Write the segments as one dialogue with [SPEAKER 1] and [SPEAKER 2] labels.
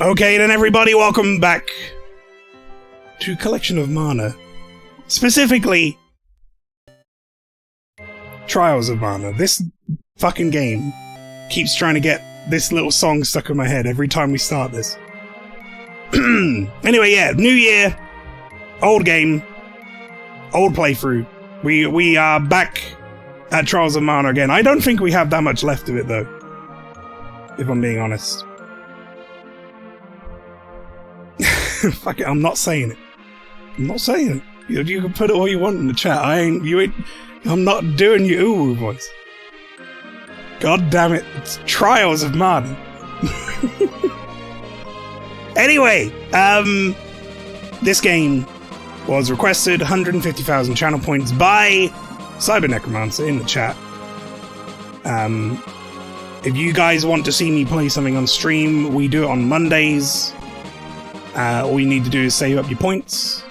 [SPEAKER 1] Okay then everybody, welcome back to Collection of Mana. Specifically, Trials of Mana. This fucking game keeps trying to get this little song stuck in my head every time we start this. Anyway, yeah, new year, old game, old playthrough. We are back at Trials of Mana again. I don't think we have that much left of it though, if I'm being honest. Fuck it, I'm not saying it. I'm not saying it. You can put it all you want in the chat. I'm not doing your ooh voice. God damn it, it's Trials of Mana. Anyway, this game was requested 150,000 channel points by Cyber Necromancer in the chat. If you guys want to see me play something on stream, we do it on Mondays. All you need to do is save up your points,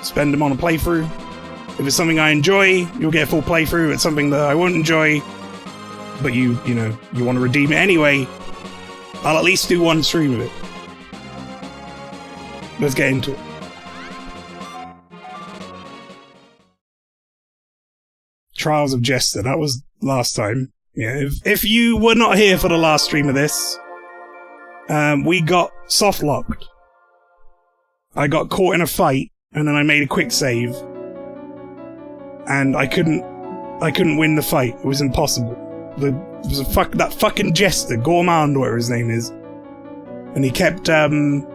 [SPEAKER 1] spend them on a playthrough. If it's something I enjoy, you'll get a full playthrough. If it's something that I won't enjoy, but you want to redeem it anyway, I'll at least do one stream of it. Let's get into it. Trials of Jester, that was last time. Yeah, if you were not here for the last stream of this, we got soft locked. I got caught in a fight, and then I made a quick save, and I couldn't win the fight. It was impossible. That fucking Jester, Gourmand, whatever his name is, and he kept doing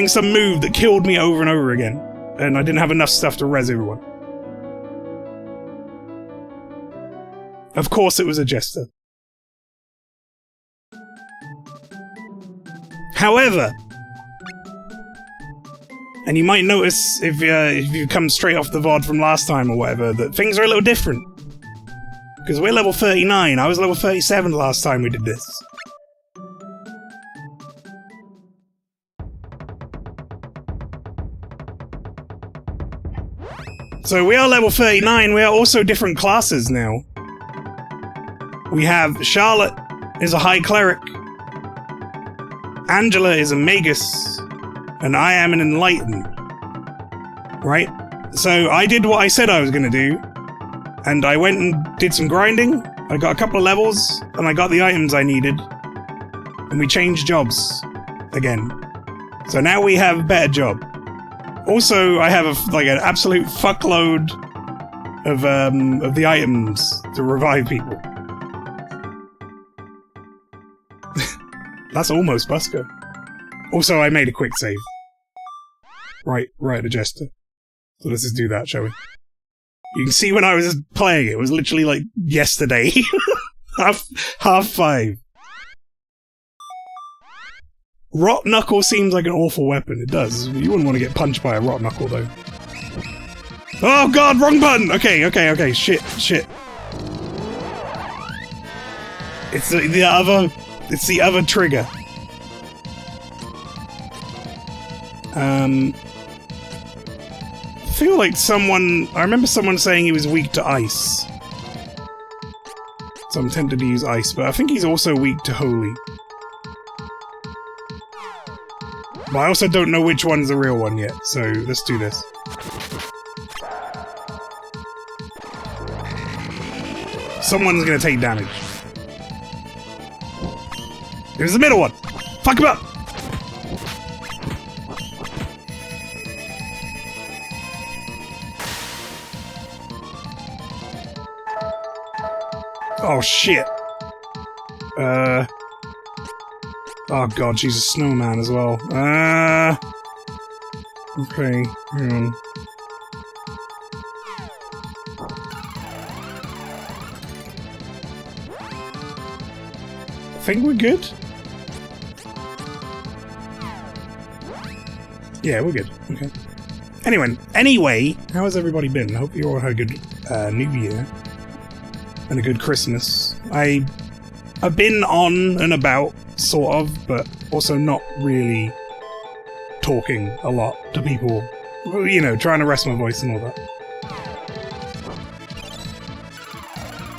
[SPEAKER 1] some move that killed me over and over again, and I didn't have enough stuff to res everyone. Of course, it was a Jester. However. And you might notice, if you come straight off the VOD from last time or whatever, that things are a little different. Because we're level 39, I was level 37 the last time we did this. So we are level 39, we are also different classes now. We have Charlotte is a High Cleric, Angela is a Magus, and I am an Enlightened. Right? So I did what I said I was going to do, and I went and did some grinding, I got a couple of levels, and I got the items I needed, and we changed jobs again. So now we have a better job. Also, I have an absolute fuckload of the items to revive people. That's almost Busker. Also, I made a quick save. Right at the Jester. So let's just do that, shall we? You can see when I was playing it was literally like yesterday. half 5. Rot Knuckle seems like an awful weapon. It does. You wouldn't want to get punched by a Rot Knuckle, though. Oh god, wrong button! Okay, shit. It's the other trigger. I feel like I remember someone saying he was weak to ice. So I'm tempted to use ice, but I think he's also weak to holy. But I also don't know which one's the real one yet, so let's do this. Someone's gonna take damage. Here's the middle one! Fuck him up! Oh shit. Oh god, she's a snowman as well. Okay, hang on. I think we're good. Yeah, we're good. Okay. Anyway, how has everybody been? I hope you all had a good New Year. And a good Christmas. I've been on and about, sort of, but also not really talking a lot to people. You know, trying to rest my voice and all that.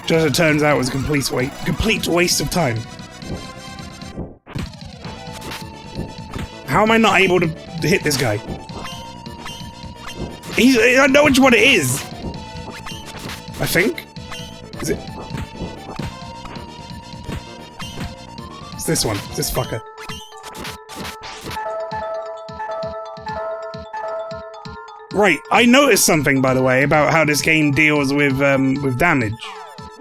[SPEAKER 1] Just as it turns out, it was a complete waste of time. How am I not able to hit this guy? I know which one it is! I think? Is it? It's this one. It's this fucker. Right, I noticed something, by the way, about how this game deals with damage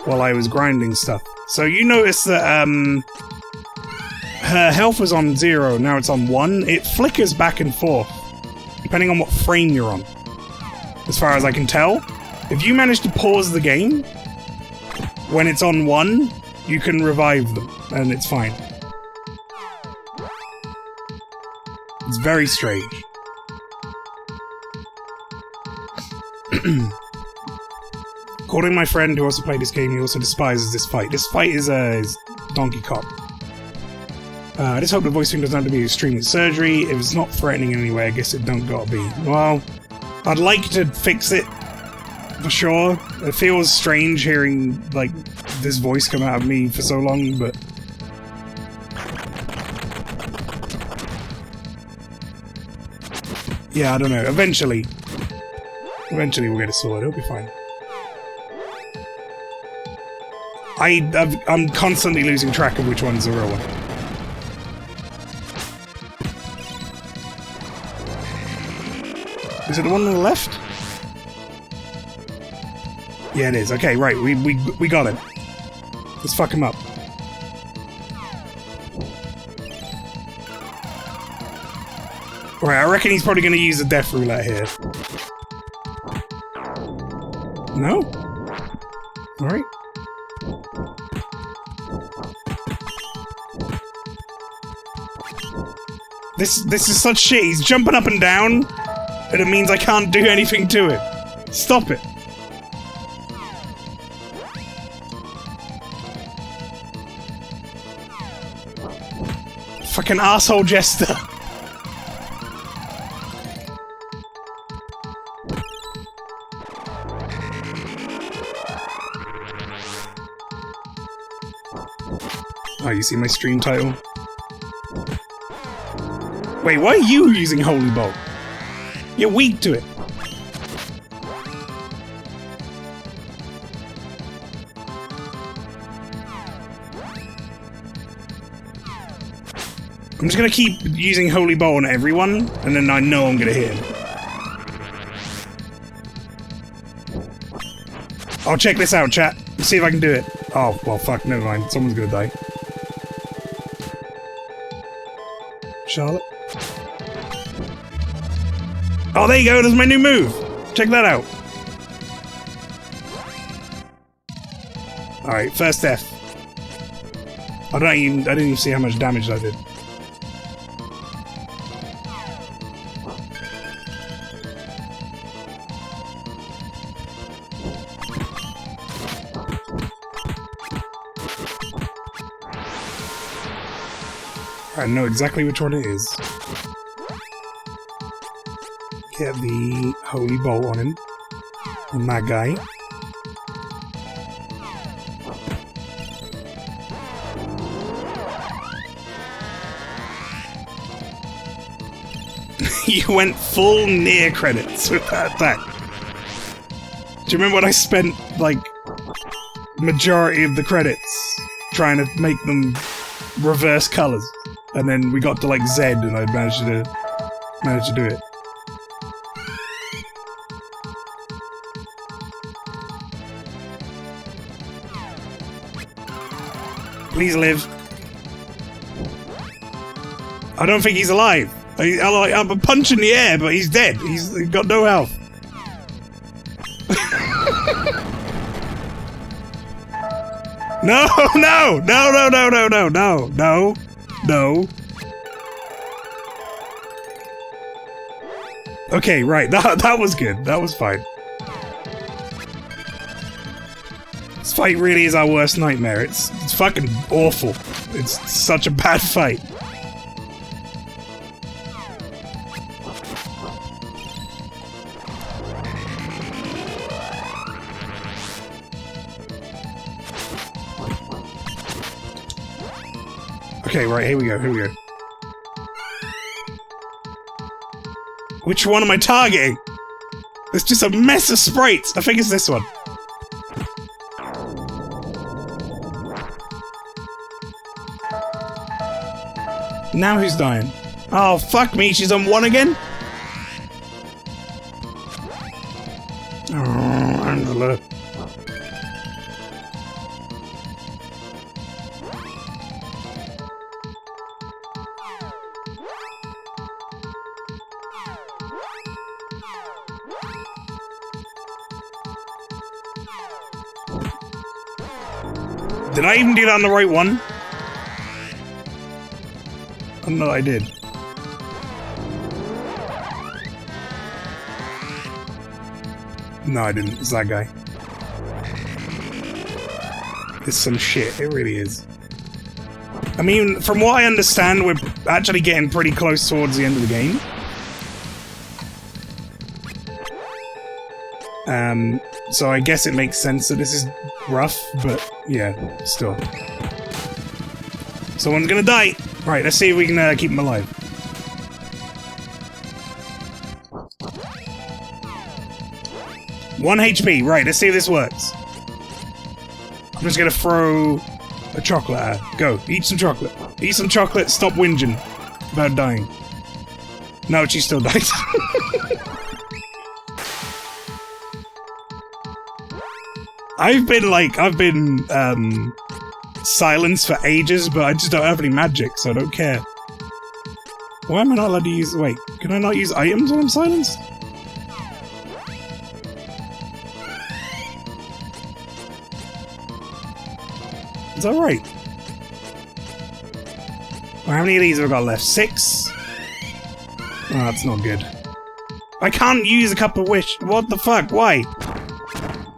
[SPEAKER 1] while I was grinding stuff. So you notice that, her health was on 0, now it's on 1. It flickers back and forth, depending on what frame you're on. As far as I can tell, if you manage to pause the game, when it's on 1, you can revive them, and it's fine. It's very strange. According to my friend who also played this game, he also despises this fight. This fight is Donkey Kong. I just hope the voice thing doesn't have to be extreme with surgery. If it's not threatening in any way, I guess it don't gotta be. Well, I'd like to fix it, for sure. It feels strange hearing, like, this voice come out of me for so long, but... yeah, I don't know. Eventually we'll get it sorted. It'll be fine. I'm constantly losing track of which one's the real one. Is it the one on the left? Yeah, it is. Okay, right. We got it. Let's fuck him up. Alright, I reckon he's probably going to use the death roulette here. No? Alright. This is such shit. He's jumping up and down, and it means I can't do anything to it. Stop it. Fucking asshole jester. Oh, you see my stream title? Wait, why are you using Holy Bolt? You're weak to it. I'm just gonna keep using Holy Bolt on everyone, and then I know I'm gonna hit him. I'll check this out, chat. Let's see if I can do it. Oh, well, fuck, never mind. Someone's gonna die. Charlotte? Oh, there you go, there's my new move! Check that out. Alright, first F. I didn't even see how much damage I did. I know exactly which one it is. Get the Holy Bolt on him. On that guy. You went full near credits with that attack. Do you remember when I spent, like, majority of the credits trying to make them reverse colors? And then we got to, like, Z and I managed to do it. Please live. I don't think he's alive. I'm a punch in the air, but he's dead. He's got no health. No, no, no, no, no, no, no, no, no, no. Okay, right. That was good. That was fine. This fight really is our worst nightmare. It's fucking awful. It's such a bad fight. Okay, right, here we go, here we go. Which one am I targeting? It's just a mess of sprites. I think it's this one. Now who's dying? Oh, fuck me. She's on 1 again? Oh, Angela. Did I even do that on the right one? Oh, no, I did. No, I didn't. It's that guy. It's some shit. It really is. I mean, from what I understand, we're actually getting pretty close towards the end of the game. So I guess it makes sense that this is rough, but yeah, still. Someone's gonna die! Right, let's see if we can keep him alive. One HP, right, let's see if this works. I'm just gonna throw a chocolate at her. Go, eat some chocolate. Eat some chocolate, stop whinging about dying. No, she still dies. I've been silenced for ages, but I just don't have any magic, so I don't care. Why am I not allowed to use... Wait, can I not use items when I'm silenced? Is that right? Well, how many of these have I got left? 6? Oh, that's not good. I can't use a cup of wish. What the fuck? Why?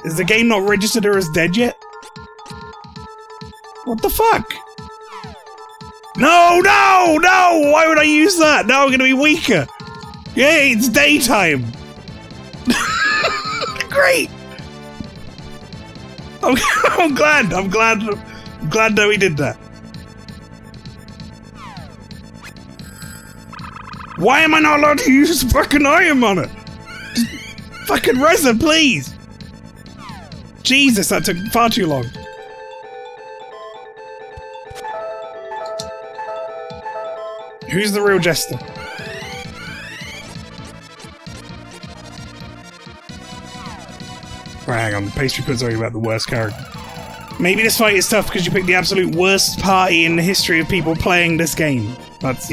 [SPEAKER 1] Is the game not registered her as dead yet? What the fuck? No, no, no! Why would I use that? Now I'm gonna be weaker. Yay, it's daytime. Great. I'm glad that we did that. Why am I not allowed to use fucking iron on it? Just fucking Reza, please. Jesus, that took far too long. Who's the real jester? Right, hang on. Pastry Put's already about the worst character. Maybe this fight is tough because you picked the absolute worst party in the history of people playing this game. That's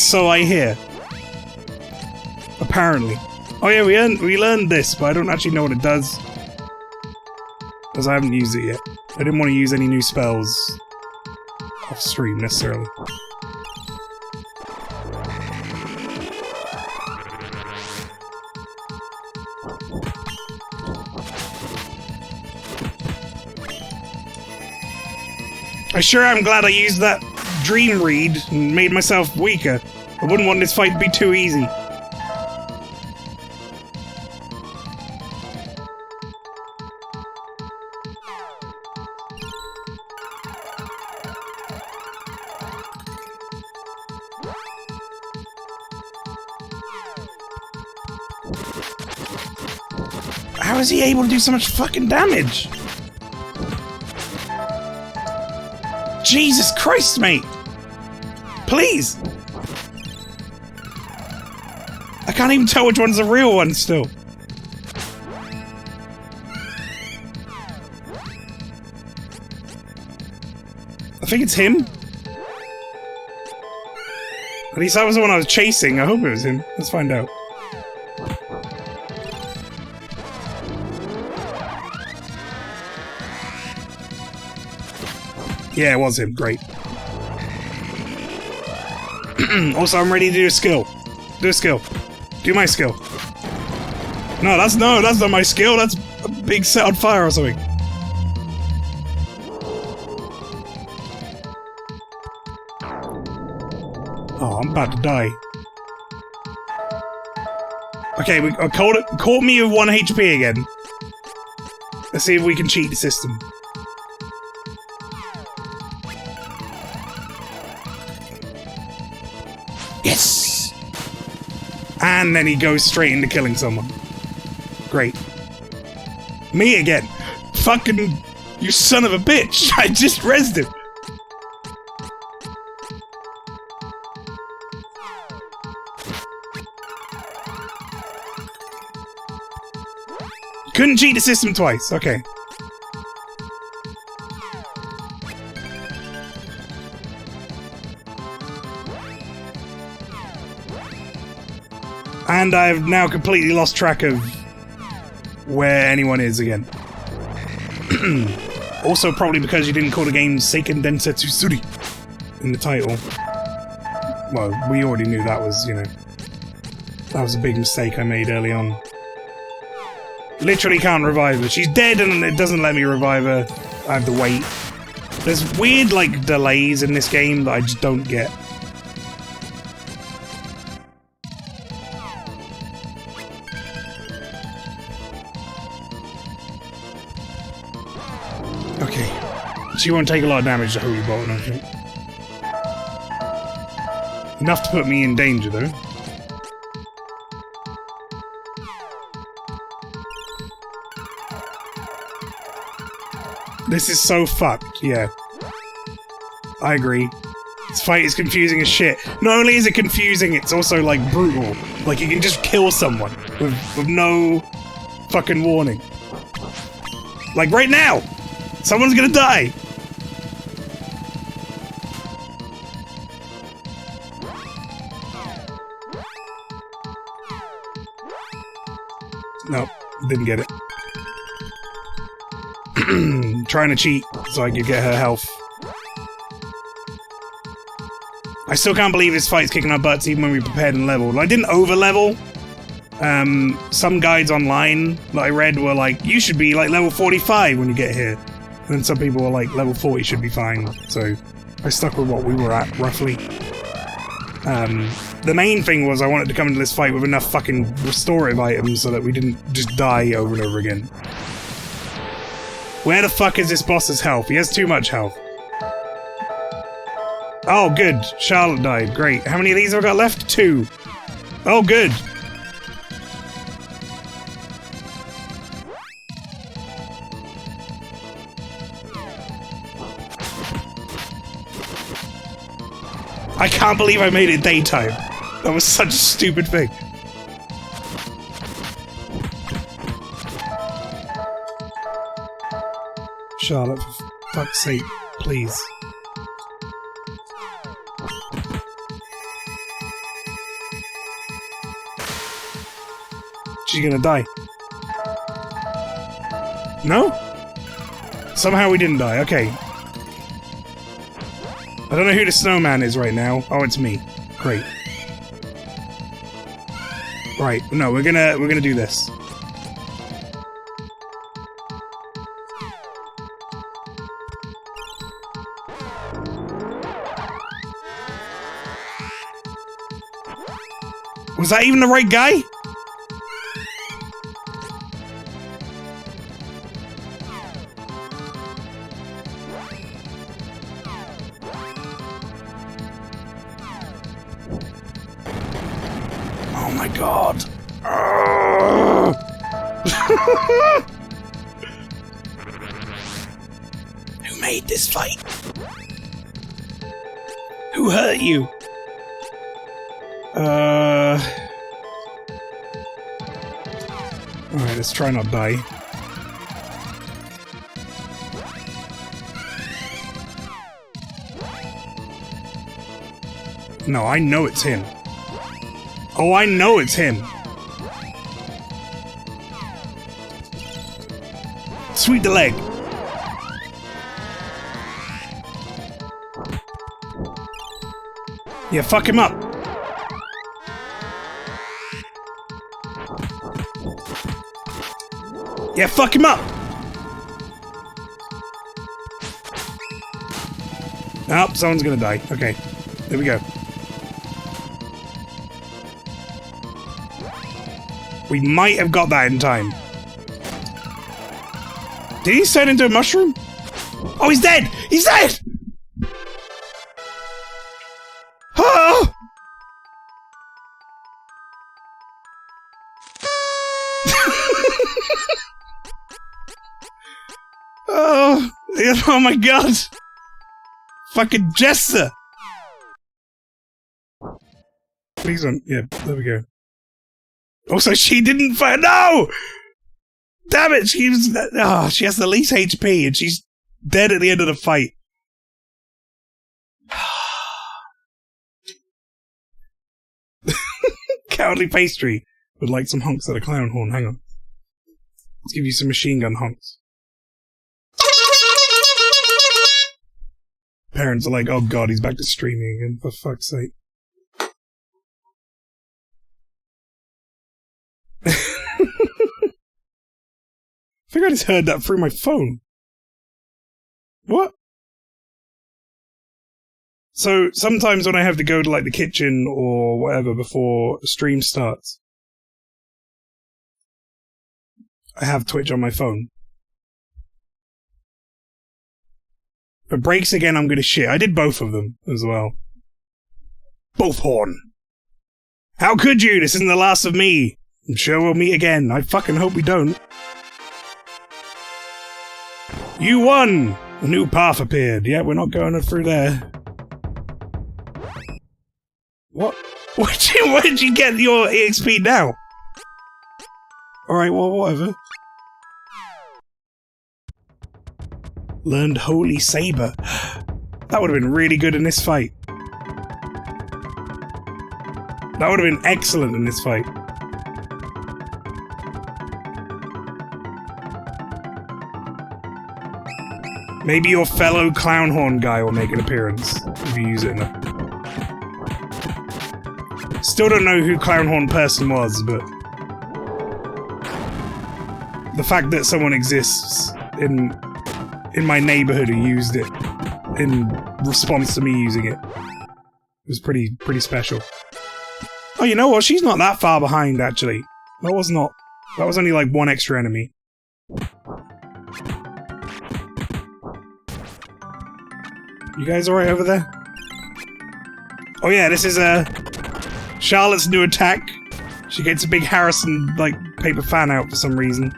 [SPEAKER 1] so I hear. Apparently. Oh yeah, we learned this, but I don't actually know what it does. Because I haven't used it yet. I didn't want to use any new spells off stream necessarily. I sure am glad I used that dream read and made myself weaker. I wouldn't want this fight to be too easy. How is he able to do so much fucking damage? Jesus Christ, mate! Please! I can't even tell which one's the real one still. I think it's him. At least that was the one I was chasing. I hope it was him. Let's find out. Yeah, it was him. Great. Also, I'm ready to do a skill. Do a skill. Do my skill. No, that's not my skill. That's a big set on fire or something. Oh, I'm about to die. Okay, we caught me with 1 HP again. Let's see if we can cheat the system.
[SPEAKER 2] Yes!
[SPEAKER 1] and then he goes straight into killing someone. Great. Me again. Fucking... You son of a bitch! I just rezzed him! Couldn't cheat the system twice. Okay. And I've now completely lost track of where anyone is again. Also, probably because you didn't call the game Seiken Densetsu Suri in the title. Well, we already knew that was, you know... That was a big mistake I made early on. Literally can't revive her. She's dead and it doesn't let me revive her. I have to wait. There's weird, like, delays in this game that I just don't get. Okay. She won't take a lot of damage to Holy Bolt, I think. Enough to put me in danger, though. This is so fucked, yeah. I agree. This fight is confusing as shit. Not only is it confusing, it's also, like, brutal. Like, you can just kill someone with no fucking warning. Like, right now! Someone's gonna die! Nope, didn't get it. Trying to cheat so I could get her health. I still can't believe this fight's kicking our butts even when we prepared and leveled. I didn't over-level. Some guides online that I read were like, you should be like level 45 when you get here. And then some people were like, level 40 should be fine. So I stuck with what we were at, roughly. The main thing was I wanted to come into this fight with enough fucking restorative items so that we didn't just die over and over again. Where the fuck is this boss's health? He has too much health. Oh, good. Charlotte died. Great. How many of these have I got left? 2. Oh, good. I can't believe I made it daytime. That was such a stupid thing. Charlotte, for fuck's sake, please. She's gonna die. No? Somehow we didn't die, okay. I don't know who the snowman is right now. Oh, it's me. Great. Right, no, we're gonna do this. Was that even the right guy? Oh my god. Who made this fight? Who hurt you? Alright, let's try not die. No, I know it's him. Oh, I know it's him. Sweep the leg. Yeah, fuck him up. Yeah, fuck him up. Oh, someone's gonna die. Okay, there we go. We might have got that in time. Did he turn into a mushroom? Oh, he's dead! He's dead! Oh! Oh, oh my god! Fucking Jester! Please don't. Yeah, there we go. Also, she didn't fight. No! Damn it! She has the least HP, and she's dead at the end of the fight. Cowardly pastry would like some hunks at a clown horn. Hang on. Let's give you some machine gun hunks. Parents are like, oh god, he's back to streaming again, for fuck's sake. I think I just heard that through my phone. What? So, sometimes when I have to go to, like, the kitchen or whatever before a stream starts, I have Twitch on my phone. If it breaks again, I'm gonna shit. I did both of them as well. Both horn. How could you? This isn't the last of me. I'm sure we'll meet again. I fucking hope we don't. You won! A new path appeared. Yeah, we're not going through there. What? Where did you get your EXP now? Alright, well, whatever. Learned Holy Saber. That would have been really good in this fight. That would have been excellent in this fight. Maybe your fellow clown horn guy will make an appearance if you use it enough. Still don't know who clown horn person was, but the fact that someone exists in my neighborhood who used it in response to me using it was pretty special. Oh, you know what? She's not that far behind, actually. That was only like one extra enemy. You guys alright over there? Oh yeah, this is Charlotte's new attack. She gets a big Harrison, like, paper fan out for some reason.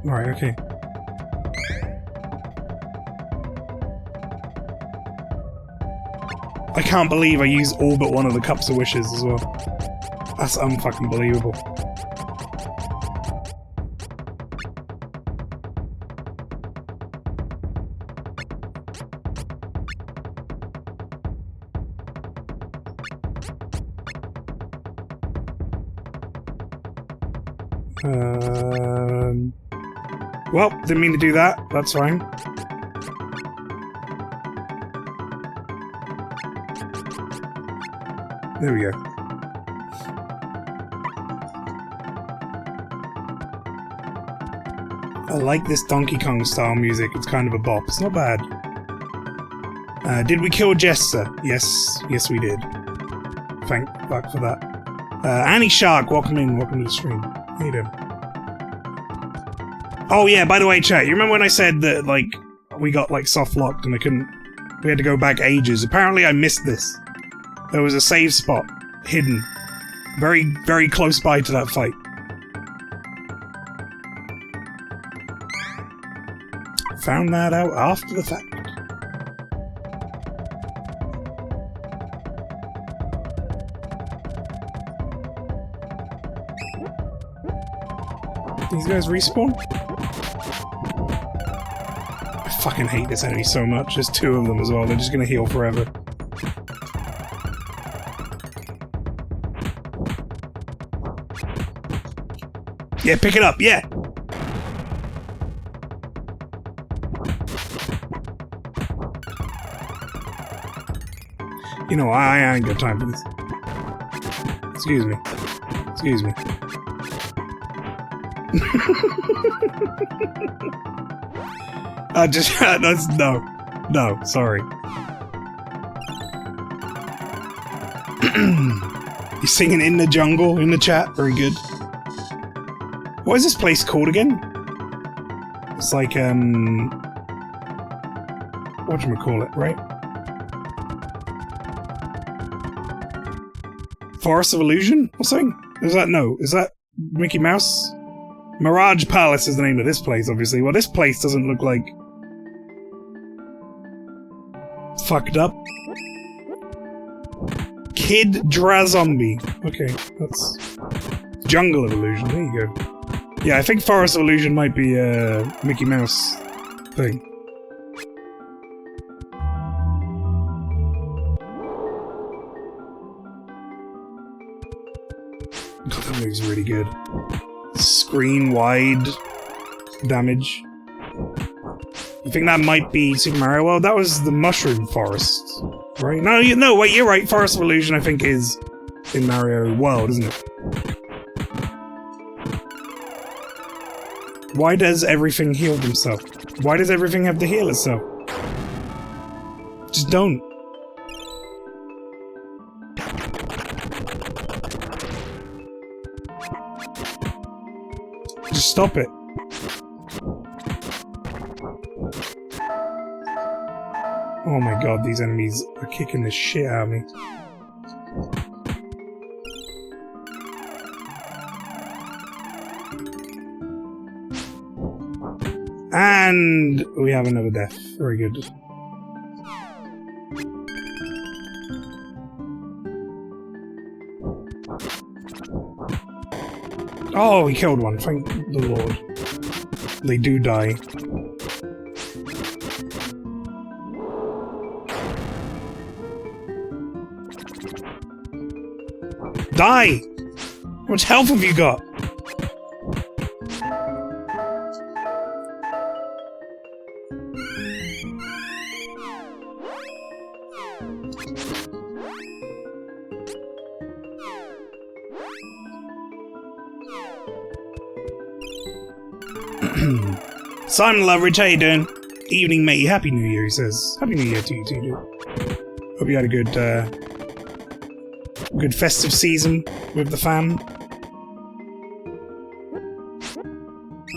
[SPEAKER 1] Alright, okay. I can't believe I used all but one of the Cups of Wishes as well. That's unfucking believable. Well, didn't mean to do that. That's fine. There we go. I like this Donkey Kong style music. It's kind of a bop. It's not bad. Did we kill Jester? Yes. Yes, we did. Thank fuck for that. Annie Shark, welcome in. Welcome to the stream. How you doing? Oh yeah, by the way, chat, you remember when I said that, like, we got, like, soft-locked and we had to go back ages? Apparently I missed this. There was a save spot hidden very, very close by to that fight. Found that out after the fact. These guys respawn? I fucking hate this enemy so much. There's two of them as well. They're just gonna heal forever. Yeah, pick it up, yeah! You know, I ain't got time for this. Excuse me. Excuse me. That's, no, sorry. You're singing In the Jungle in the chat, very good. What is this place called again? It's like, whatchamacallit, right? Forest of Illusion or something? Is that Mickey Mouse? Mirage Palace is the name of this place, obviously. Well, this place doesn't look like... fucked up. Kid Drazombie. Okay, that's... Jungle of Illusion, there you go. Yeah, I think Forest of Illusion might be a Mickey Mouse thing. God, that move's really good. Screen wide damage. You think that might be Super Mario World? That was the Mushroom Forest, right? No, wait, you're right. Forest of Illusion, I think, is in Mario World, isn't it? Why does everything heal themselves? Why does everything have to heal itself? Just don't. Just stop it. Oh my god, these enemies are kicking the shit out of me. And we have another death. Very good. Oh, we killed one, thank the Lord. They do die. Die! How much health have you got? Simon Loveridge, how you doing? Evening, mate. Happy New Year, he says. Happy New Year to you too, dude. Hope you had a good festive season with the fam.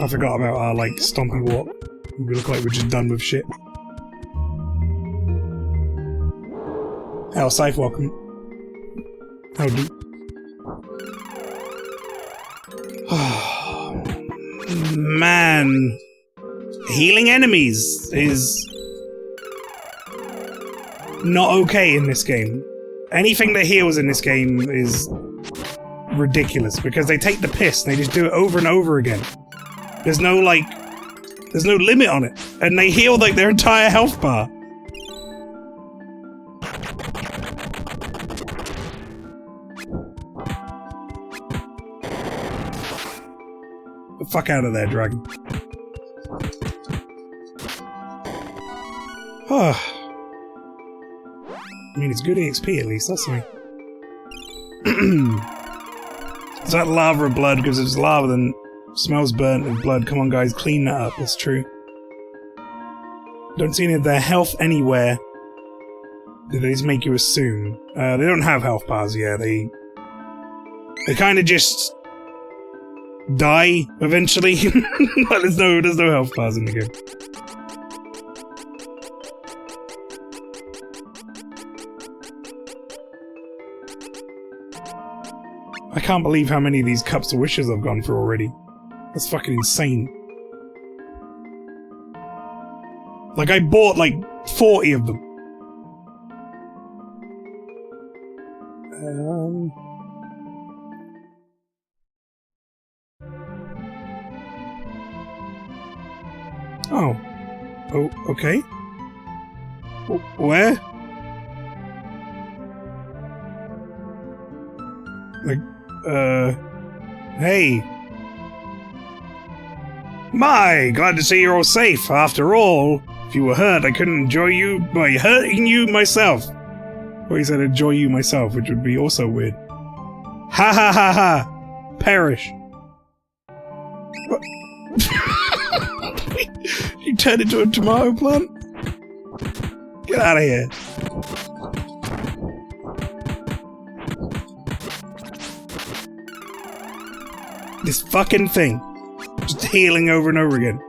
[SPEAKER 1] I forgot about our, stompy walk. We look like we're just done with shit. Hell, Scythe, welcome. Howdy. Man. Healing enemies is not okay in this game. Anything that heals in this game is ridiculous because they take the piss and they just do it over and over again. There's no limit on it. And they heal their entire health bar. Get the fuck out of there, dragon. I mean, it's good EXP at least, that's something. Is that lava or blood? Because if it's lava, then it smells burnt with blood. Come on, guys, clean that up. That's true. Don't see any of their health anywhere. Did they just make you assume? They don't have health bars, yeah. They kind of just die eventually. But there's no health bars in the game. I can't believe how many of these cups of wishes I've gone through already. That's fucking insane. I bought 40 of them. Oh. Oh, okay. Where? Hey. My, glad to see you're all safe. After all, if you were hurt, I couldn't enjoy you by hurting you myself. Well, he said enjoy you myself, which would be also weird. Ha ha ha ha! Perish. What? You turned into a tomato plant? Get out of here. This fucking thing. Just healing over and over again.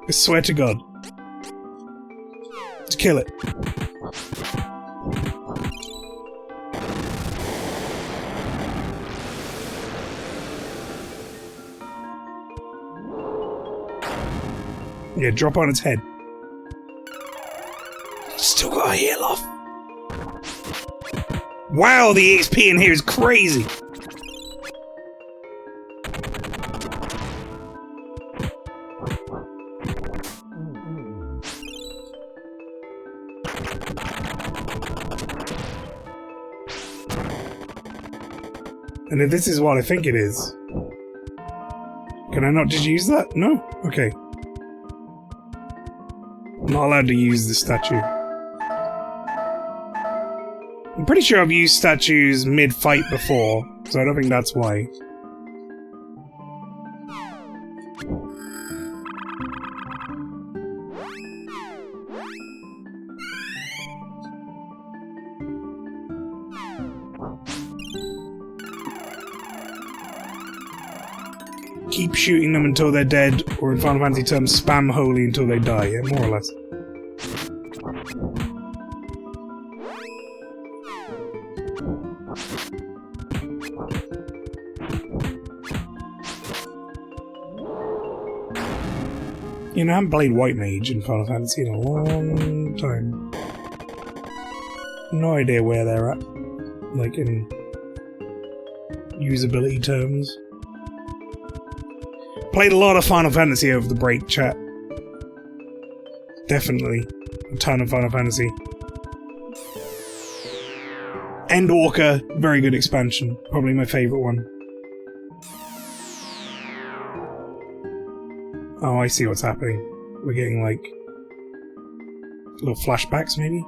[SPEAKER 1] I swear to God. Just kill it. Yeah, drop on its head. Still got a heal off. Wow, the XP in here is crazy. And if this is what I think it is, can I not just use that? No? Okay. I'm not allowed to use the statue. I'm pretty sure I've used statues mid-fight before, so I don't think that's why. Keep shooting them until they're dead, or in Final Fantasy terms, spam holy until they die, yeah, more or less. You know, I haven't played White Mage in Final Fantasy in a long time. No idea where they're at, like in usability terms. Played a lot of Final Fantasy over the break, chat. Definitely. A ton of Final Fantasy. Endwalker, very good expansion. Probably my favourite one. Oh, I see what's happening. We're getting, like, little flashbacks, maybe?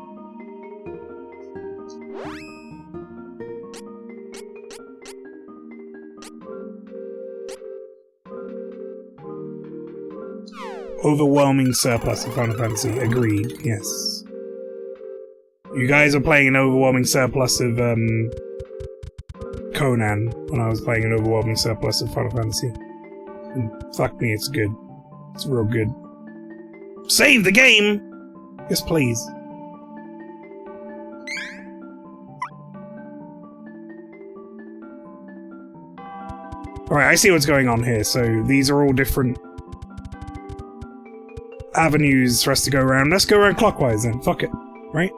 [SPEAKER 1] Overwhelming surplus of Final Fantasy. Agreed, yes. You guys are playing an overwhelming surplus of, Conan, when I was playing an overwhelming surplus of Final Fantasy. And fuck me, it's good. It's real good. Save the game! Yes, please. Alright, I see what's going on here. So, these are all different avenues for us to go around. Let's go around clockwise then. Fuck it. Right?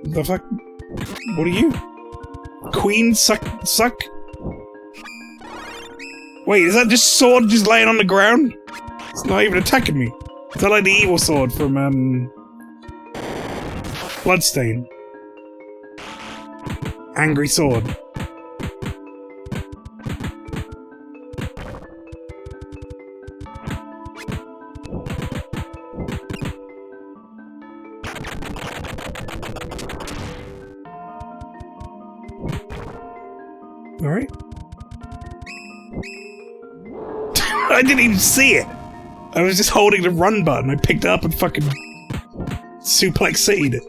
[SPEAKER 1] The fuck? What are you? Queen suck? Wait, is that just sword just laying on the ground? It's not even attacking me. Is that like the evil sword from, Bloodstain? Angry sword. Alright. I didn't even see it! I was just holding the run button. I picked it up and fucking suplex city'd it.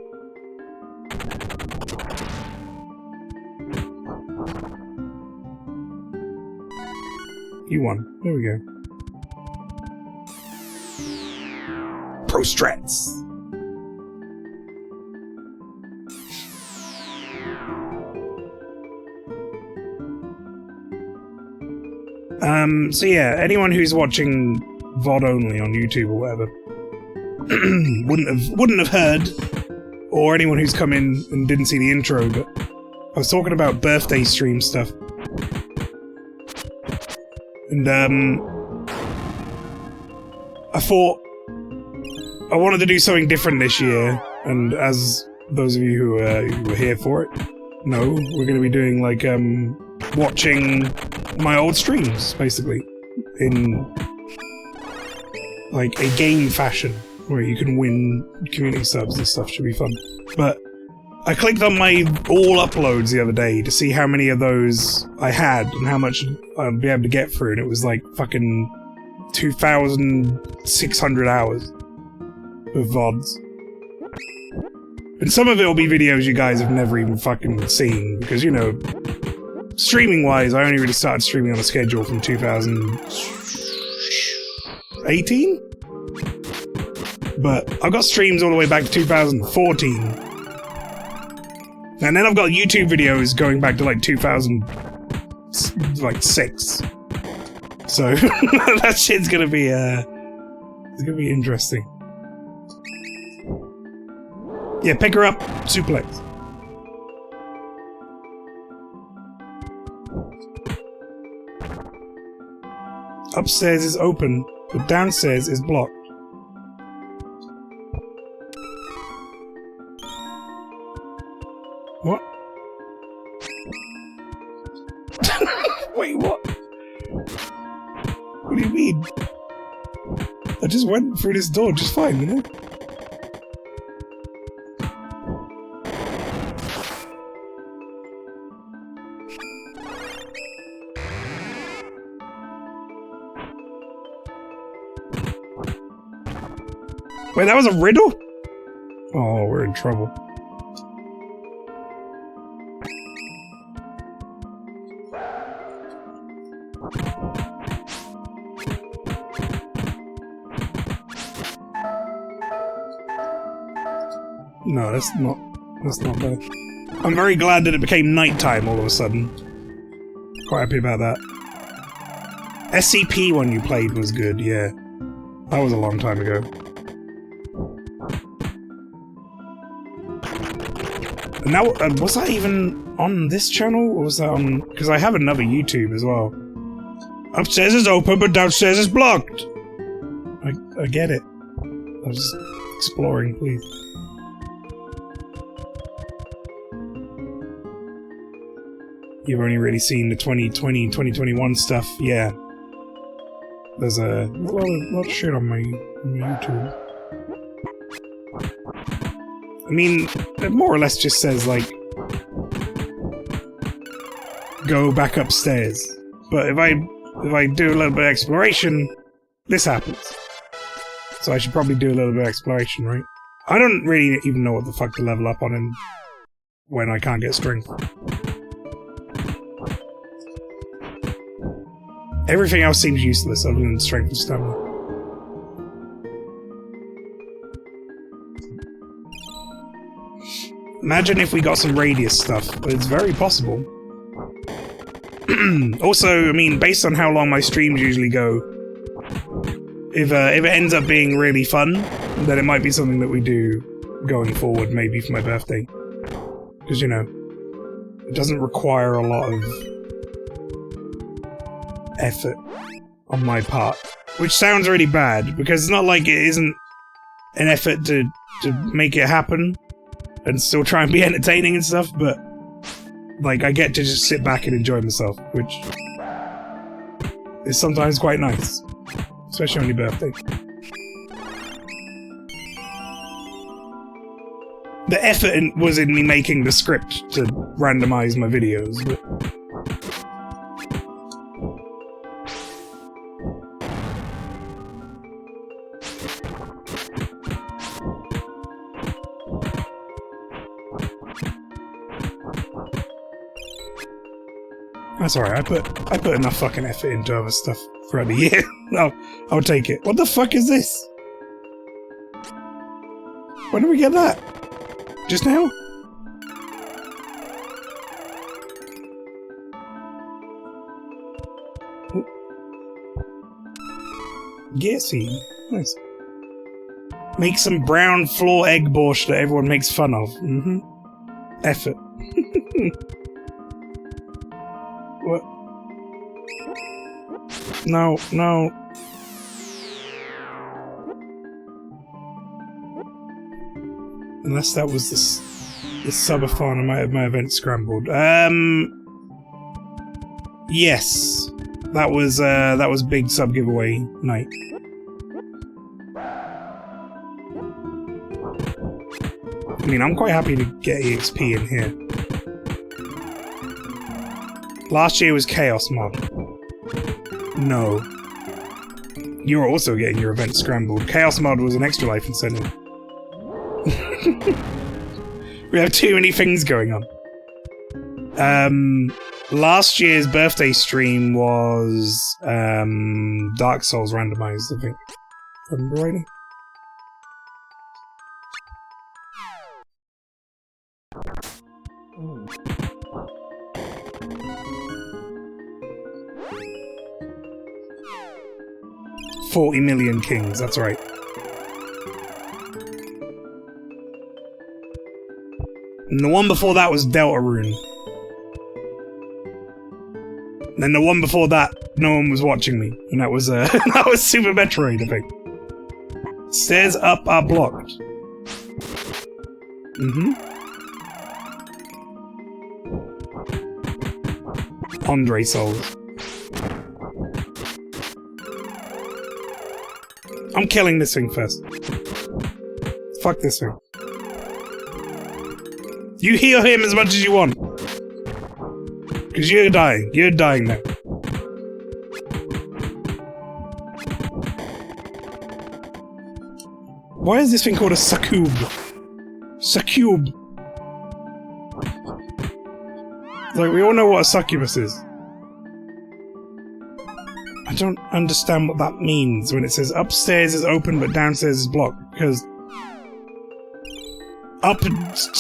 [SPEAKER 1] You won. There we go. Pro strats. So yeah, anyone who's watching VOD only on YouTube or whatever wouldn't have heard, or anyone who's come in and didn't see the intro, but I was talking about birthday stream stuff. And I thought I wanted to do something different this year, and as those of you who were here for it know, we're going to be doing like watching my old streams, basically, in like a game fashion, where you can win community subs and stuff. Should be fun. But I clicked on my all uploads the other day to see how many of those I had and how much I'd be able to get through, and it was like fucking 2,600 hours of VODs. And some of it will be videos you guys have never even fucking seen, because, you know, streaming-wise, I only really started streaming on a schedule from 2018? But I've got streams all the way back to 2014. And then I've got YouTube videos going back to like 2006. So that shit's gonna be it's gonna be interesting. Yeah, pick her up, suplex. Upstairs is open, but downstairs is blocked. What? Wait, what? What do you mean? I just went through this door just fine, you know? Wait, that was a riddle? Oh, we're in trouble. No, that's not bad. I'm very glad that it became nighttime all of a sudden. Quite happy about that. SCP one you played was good, yeah. That was a long time ago. And now, was that even on this channel, or was that on... Because I have another YouTube as well. Upstairs is open, but downstairs is blocked! I get it. I was just exploring, please. You've only really seen the 2020, 2021 stuff, yeah. There's a lot of shit on my YouTube. I mean, it more or less just says, like, go back upstairs. But if I do a little bit of exploration, this happens. So I should probably do a little bit of exploration, right? I don't really even know what the fuck to level up on in when I can't get strength. Everything else seems useless other than strength and stamina. Imagine if we got some radius stuff, but it's very possible. Also, I mean, based on how long my streams usually go, if it ends up being really fun, then it might be something that we do going forward, maybe for my birthday. Because, you know, it doesn't require a lot of effort on my part. Which sounds really bad, because it's not like it isn't an effort to make it happen and still try and be entertaining and stuff, but like, I get to just sit back and enjoy myself, which is sometimes quite nice. Especially on your birthday. The effort was in me making the script to randomize my videos, but... That's alright, I put enough fucking effort into other stuff throughout the year. No, I'll take it. What the fuck is this? When did we get that? Just now? Gassy. Nice. Make some brown floor egg borscht that everyone makes fun of. Mm-hmm. Effort. What? No, no. Unless that was this subathon, I might have my event scrambled. Yes. That was big sub giveaway night. I mean, I'm quite happy to get EXP in here. Last year was Chaos Mod. No. You're also getting your event scrambled. Chaos Mod was an extra life incentive. We have too many things going on. Last year's birthday stream was Dark Souls randomized, I think. If I remember rightly. 40 million kings, that's right. And the one before that was Deltarune. And then the one before that, no one was watching me. And that was, that was Super Metroid, I think. Stairs up are blocked. Andre Souls. I'm killing this thing first. Fuck this thing. You heal him as much as you want. Because you're dying. You're dying now. Why is this thing called a succube? Succube. Like, we all know what a succubus is. I don't understand what that means when it says upstairs is open but downstairs is blocked, because up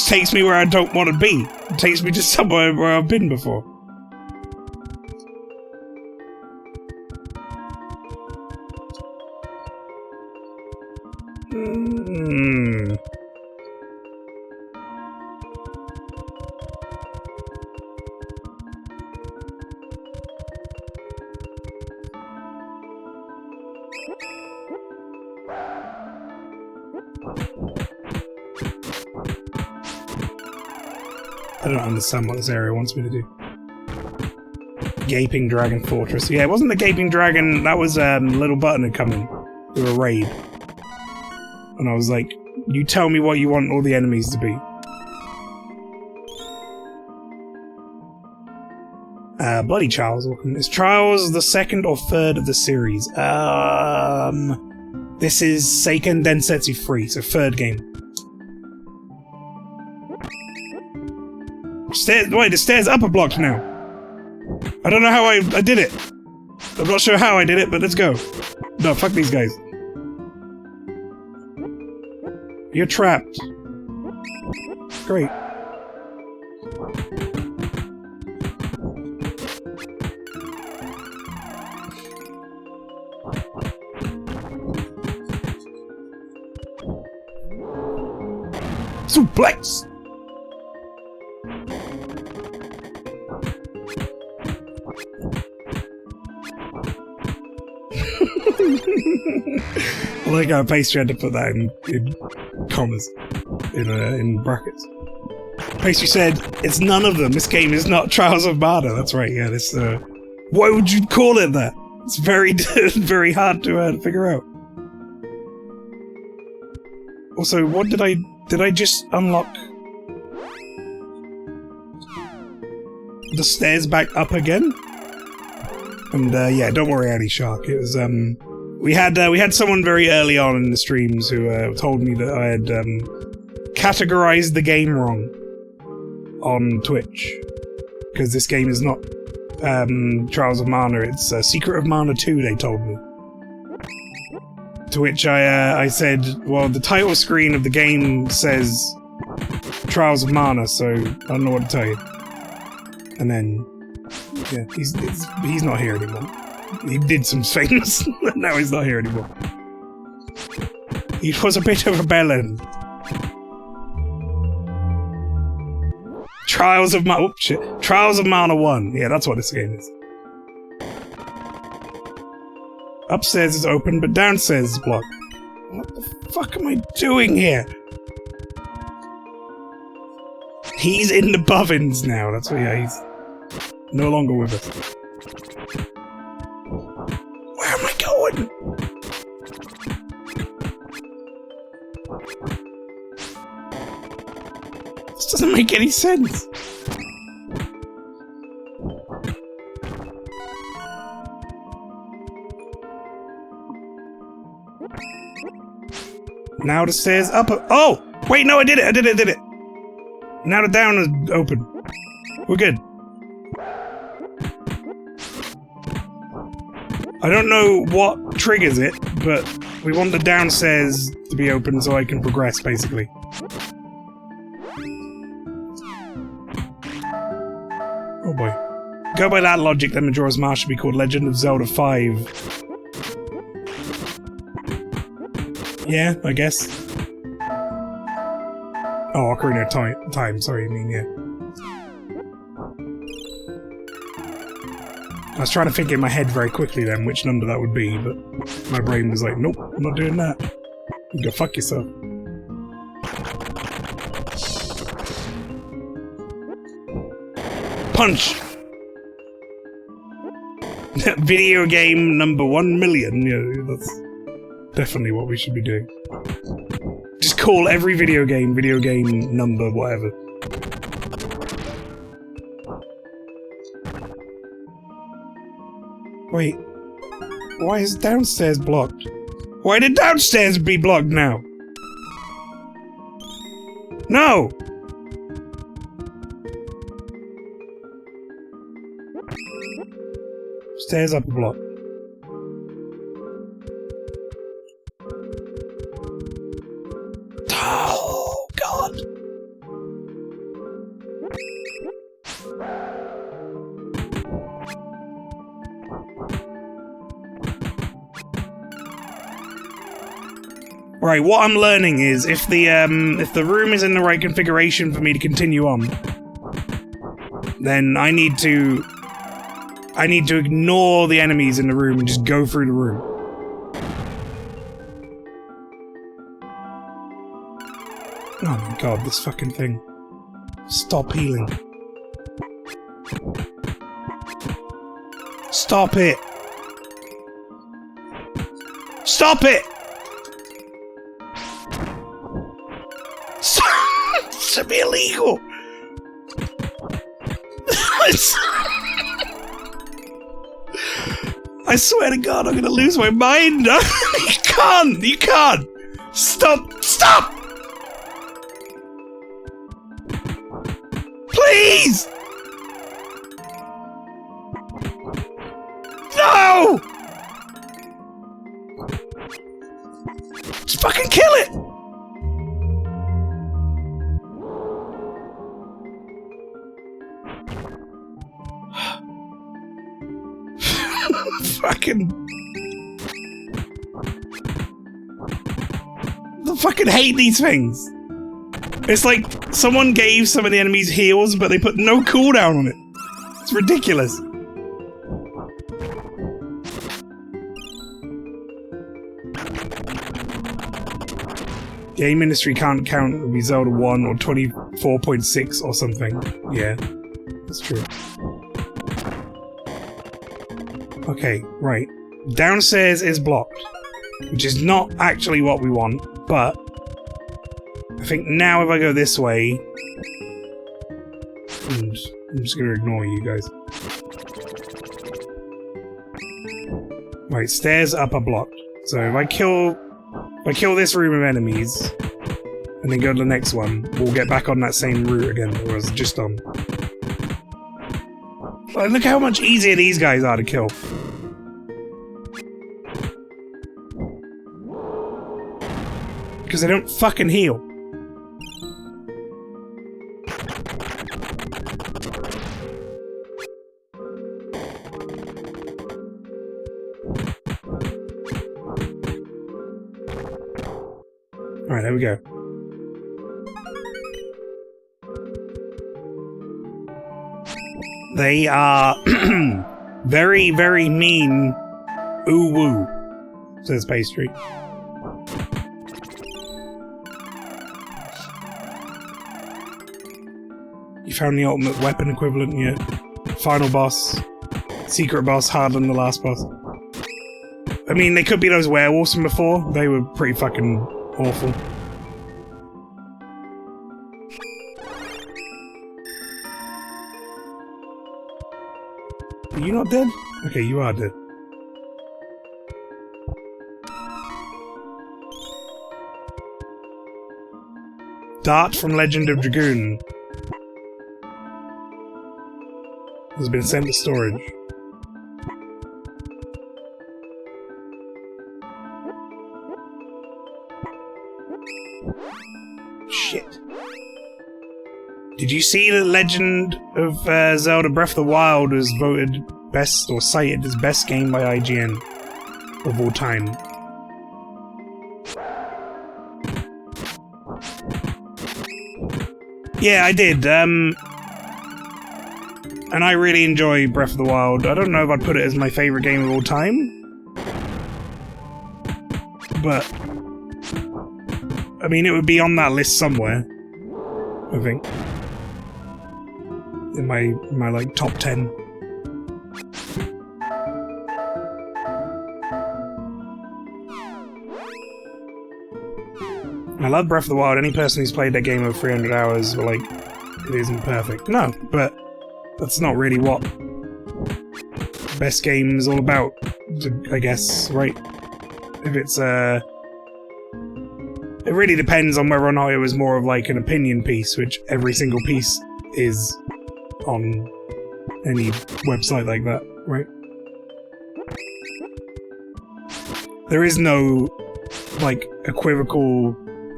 [SPEAKER 1] takes me where I don't want to be. It takes me to somewhere where I've been before. I don't understand what this area wants me to do. Gaping Dragon Fortress. Yeah, it wasn't the Gaping Dragon, that was Little Button had come in with a raid. And I was like, you tell me what you want all the enemies to be. Bloody Charles. Is Trials the second or third of the series? This is Seiken Densetsu 3, so third game. Wait, the stairs up are blocked now. I don't know how I did it. I'm not sure how I did it, but let's go. No, fuck these guys. You're trapped. Great. Suplex! I like how Pastry had to put that in commas, in brackets. Pastry said, it's none of them. This game is not Trials of Mana. That's right, yeah, this, why would you call it that? It's very, very hard to figure out. Also, what did I just unlock? The stairs back up again? And, yeah, don't worry, Annie Shark. It was, we had someone very early on in the streams who, told me that I had, categorized the game wrong on Twitch. Because this game is not, Trials of Mana, it's, Secret of Mana 2, they told me. To which I said, well, the title screen of the game says Trials of Mana, so I don't know what to tell you. And then, yeah, he's not here anymore. He did some things, but now he's not here anymore. He was a bit of a bellend. Trials of Mana. Oh, shit. Trials of Mana 1. Yeah, that's what this game is. Upstairs is open, but downstairs is blocked. What the fuck am I doing here? He's in the bobbins now. That's what, yeah, he's no longer with us. Where am I going? This doesn't make any sense. Now the stairs up. Oh! Wait, no, I did it! Now the down is open. We're good. I don't know what triggers it, but we want the downstairs to be open so I can progress, basically. Oh boy. Go by that logic, then Majora's Mask should be called Legend of Zelda 5. Yeah, I guess. Oh, Ocarina of Time, sorry, I mean, yeah. I was trying to think in my head very quickly then which number that would be, but my brain was like, nope, I'm not doing that. You go fuck yourself. Punch! Video game number 1 million. Yeah, that's definitely what we should be doing. Just call every video game number, whatever. Wait. Why is downstairs blocked? Why did downstairs be blocked now? No! Stairs up a block. Oh, God! Right, what I'm learning is if the room is in the right configuration for me to continue on, then I need to ignore the enemies in the room and just go through the room. Oh my god, this fucking thing. Stop healing. Stop it! Stop it! It should be illegal! I swear to God, I'm gonna lose my mind! You can't! You can't! Stop! Stop! Please! No! Just fucking kill it! Fucking... I fucking hate these things. It's like someone gave some of the enemies heals, but they put no cooldown on it. It's ridiculous. Game industry can't count it would be Zelda 1 or 24.6 or something. Yeah, that's true. Okay, right. Downstairs is blocked, which is not actually what we want, but I think now if I go this way... I'm just gonna ignore you guys. Right, stairs up are blocked. So if I kill this room of enemies, and then go to the next one, we'll get back on that same route again that I was just on. Like, look how much easier these guys are to kill. Because they don't fucking heal. Alright, there we go. They are very, very mean. Ooh woo, says Pastry. You found the ultimate weapon equivalent yet? Final boss. Secret boss harder than the last boss. I mean, they could be those werewolves from before. They were pretty fucking awful. Are you not dead? Okay, you are dead. Dart from Legend of Dragoon has been sent to storage. Shit. Did you see that Legend of Zelda Breath of the Wild was voted best, or cited as best game by IGN of all time? Yeah, I did. And I really enjoy Breath of the Wild. I don't know if I'd put it as my favorite game of all time, but I mean, it would be on that list somewhere, I think. In my like top 10. I love Breath of the Wild. Any person who's played that game over 300 hours will like, it isn't perfect. No, but that's not really what best game is all about, I guess, right? If it's it really depends on whether or not it was more of like an opinion piece, which every single piece is on any website like that, right? There is no like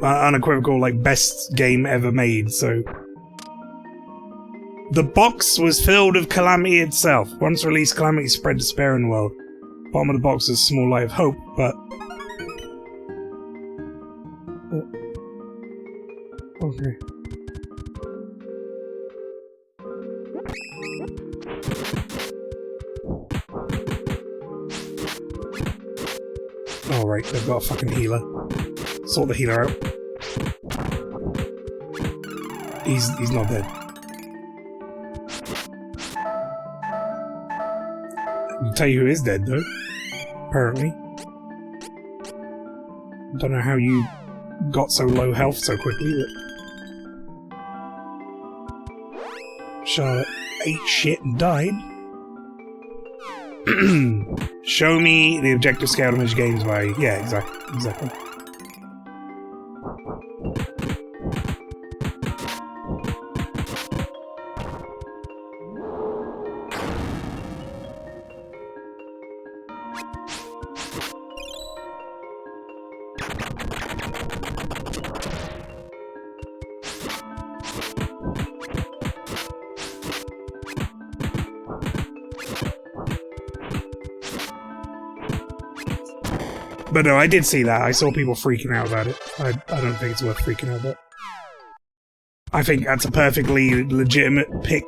[SPEAKER 1] unequivocal like best game ever made, so the box was filled with calamity itself. Once released, calamity spread despair in the world. Bottom of the box is a small light of hope, but okay. Oh right, they've got a fucking healer. Sort the healer out. He's not dead. I'll tell you who is dead though. Apparently. I don't know how you got so low health so quickly, but Charlotte ate shit and died. Show me the objective scale to measure games by... Yeah, exactly. But no, I did see that. I saw people freaking out about it. I don't think it's worth freaking out about. I think that's a perfectly legitimate pick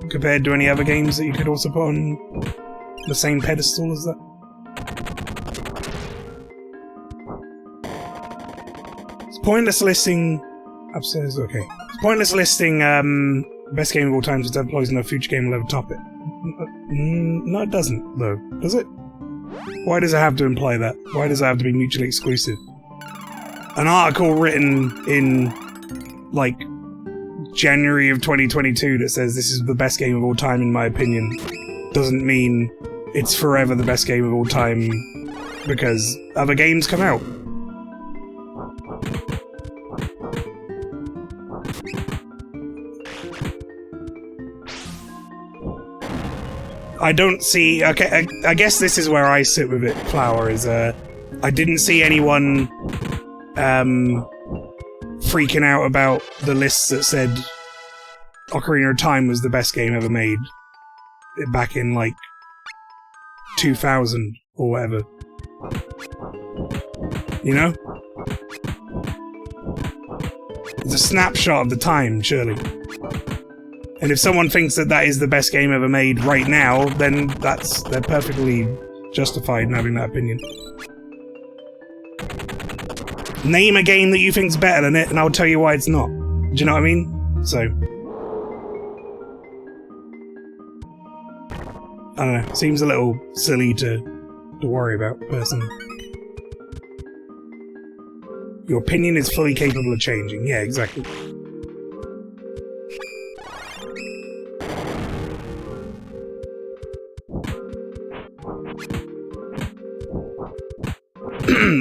[SPEAKER 1] compared to any other games that you could also put on the same pedestal as that. It's pointless listing... Upstairs, okay. It's pointless listing best game of all time since Dead no future game will ever top it. No, it doesn't, though. Does it? Why does it have to imply that? Why does it have to be mutually exclusive? An article written in, like, January of 2022 that says this is the best game of all time in my opinion doesn't mean it's forever the best game of all time because other games come out. I don't see... Okay, I guess this is where I sit with it, Flower, is, I didn't see anyone, freaking out about the lists that said Ocarina of Time was the best game ever made back in, like, 2000 or whatever. You know? It's a snapshot of the time, surely. And if someone thinks that that is the best game ever made right now, then they're perfectly justified in having that opinion. Name a game that you think's better than it, and I'll tell you why it's not. Do you know what I mean? So... I don't know, seems a little silly to worry about, personally. Your opinion is fully capable of changing. Yeah, exactly.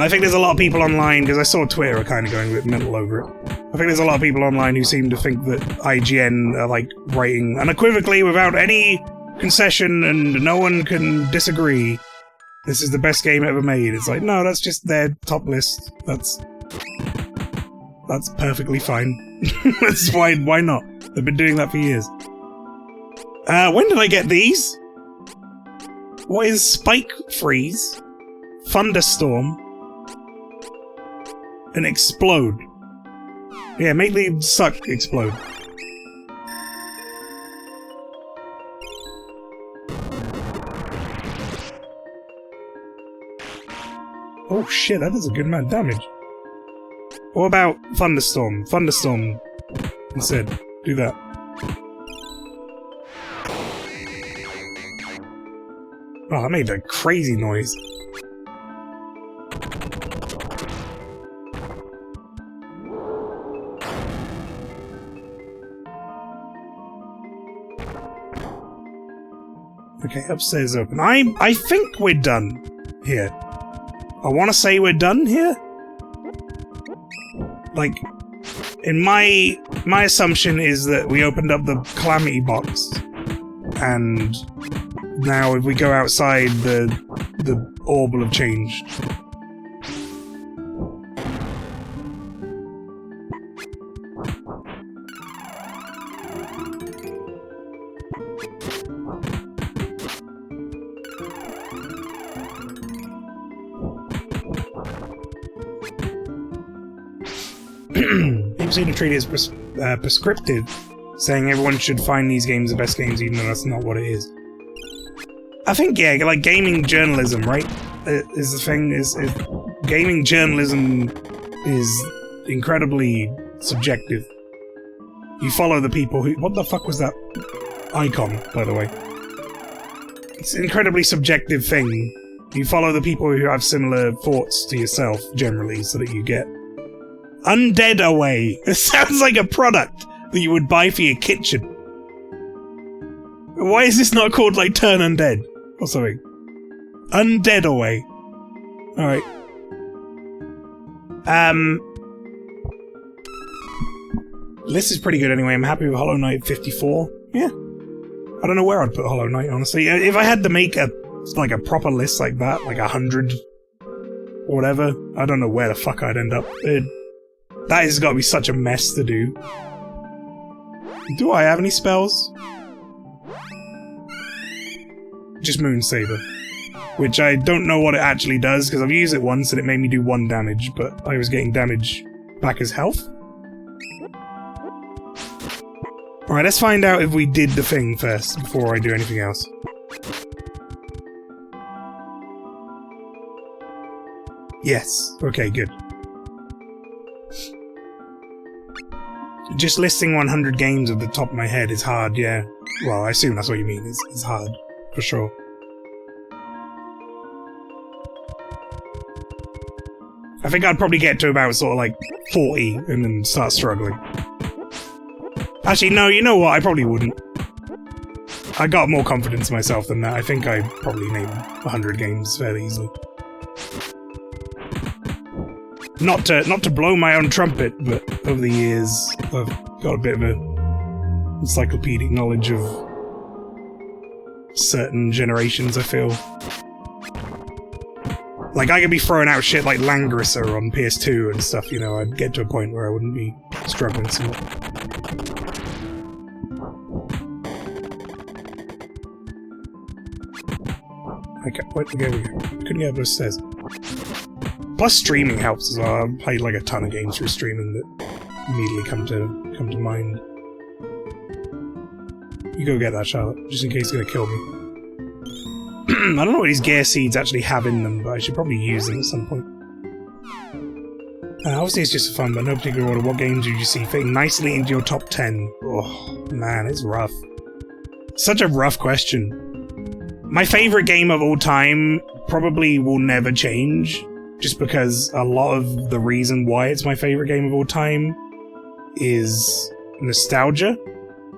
[SPEAKER 1] I think there's a lot of people online, because I saw Twitter are kind of going a bit mental over it. I think there's a lot of people online who seem to think that IGN are, like, writing unequivocally without any concession and no one can disagree. This is the best game ever made. It's like, no, that's just their top list. That's perfectly fine. That's why not? They've been doing that for years. When did I get these? What is Spike Freeze? Thunderstorm? And Explode. Yeah, make the suck explode. Oh shit, that does a good amount of damage. What about Thunderstorm? Thunderstorm instead. Do that. Oh, that made a crazy noise. Okay, upstairs open. I think we're done here. I want to say we're done here. Like, in my assumption is that we opened up the Calamity box, and now if we go outside, the orb will have changed. People seem to treat it as prescriptive, saying everyone should find these games the best games, even though that's not what it is. I think, yeah, like gaming journalism, right? Is the thing, is gaming journalism is incredibly subjective. You follow the people who... What the fuck was that icon, by the way? It's an incredibly subjective thing. You follow the people who have similar thoughts to yourself, generally, so that you get Undead Away. It sounds like a product that you would buy for your kitchen. Why is this not called, like, Turn Undead or something? Undead Away. Alright. List is pretty good anyway. I'm happy with Hollow Knight 54. Yeah. I don't know where I'd put Hollow Knight, honestly. If I had to make a proper list like that, like 100 or whatever, I don't know where the fuck I'd end up. That has got to be such a mess to do. Do I have any spells? Just Moon Saber. Which I don't know what it actually does, because I've used it once and it made me do 1 damage, but I was getting damage back as health. Alright, let's find out if we did the thing first, before I do anything else. Yes. Okay, good. Just listing 100 games at the top of my head is hard, yeah. Well, I assume that's what you mean, it's hard, for sure. I think I'd probably get to about sort of like 40 and then start struggling. Actually, no, you know what, I probably wouldn't. I got more confidence in myself than that. I think I'd probably name 100 games fairly easily. Not to blow my own trumpet, but over the years, I've got a bit of a encyclopedic knowledge of certain generations, I feel. Like, I could be throwing out shit like Langrisser on PS2 and stuff, you know, I'd get to a point where I wouldn't be struggling so much. Okay, wait, there we go. Couldn't get up those stairs. Plus streaming helps as well. I've played like a ton of games through streaming that immediately come to mind. You go get that, Charlotte, just in case it's gonna kill me. I don't know what these gear seeds actually have in them, but I should probably use them at some point. Obviously it's just for fun, but no particular order. What games did you see fitting nicely into your top 10? Oh, man, it's rough. Such a rough question. My favourite game of all time probably will never change, just because a lot of the reason why it's my favourite game of all time is nostalgia,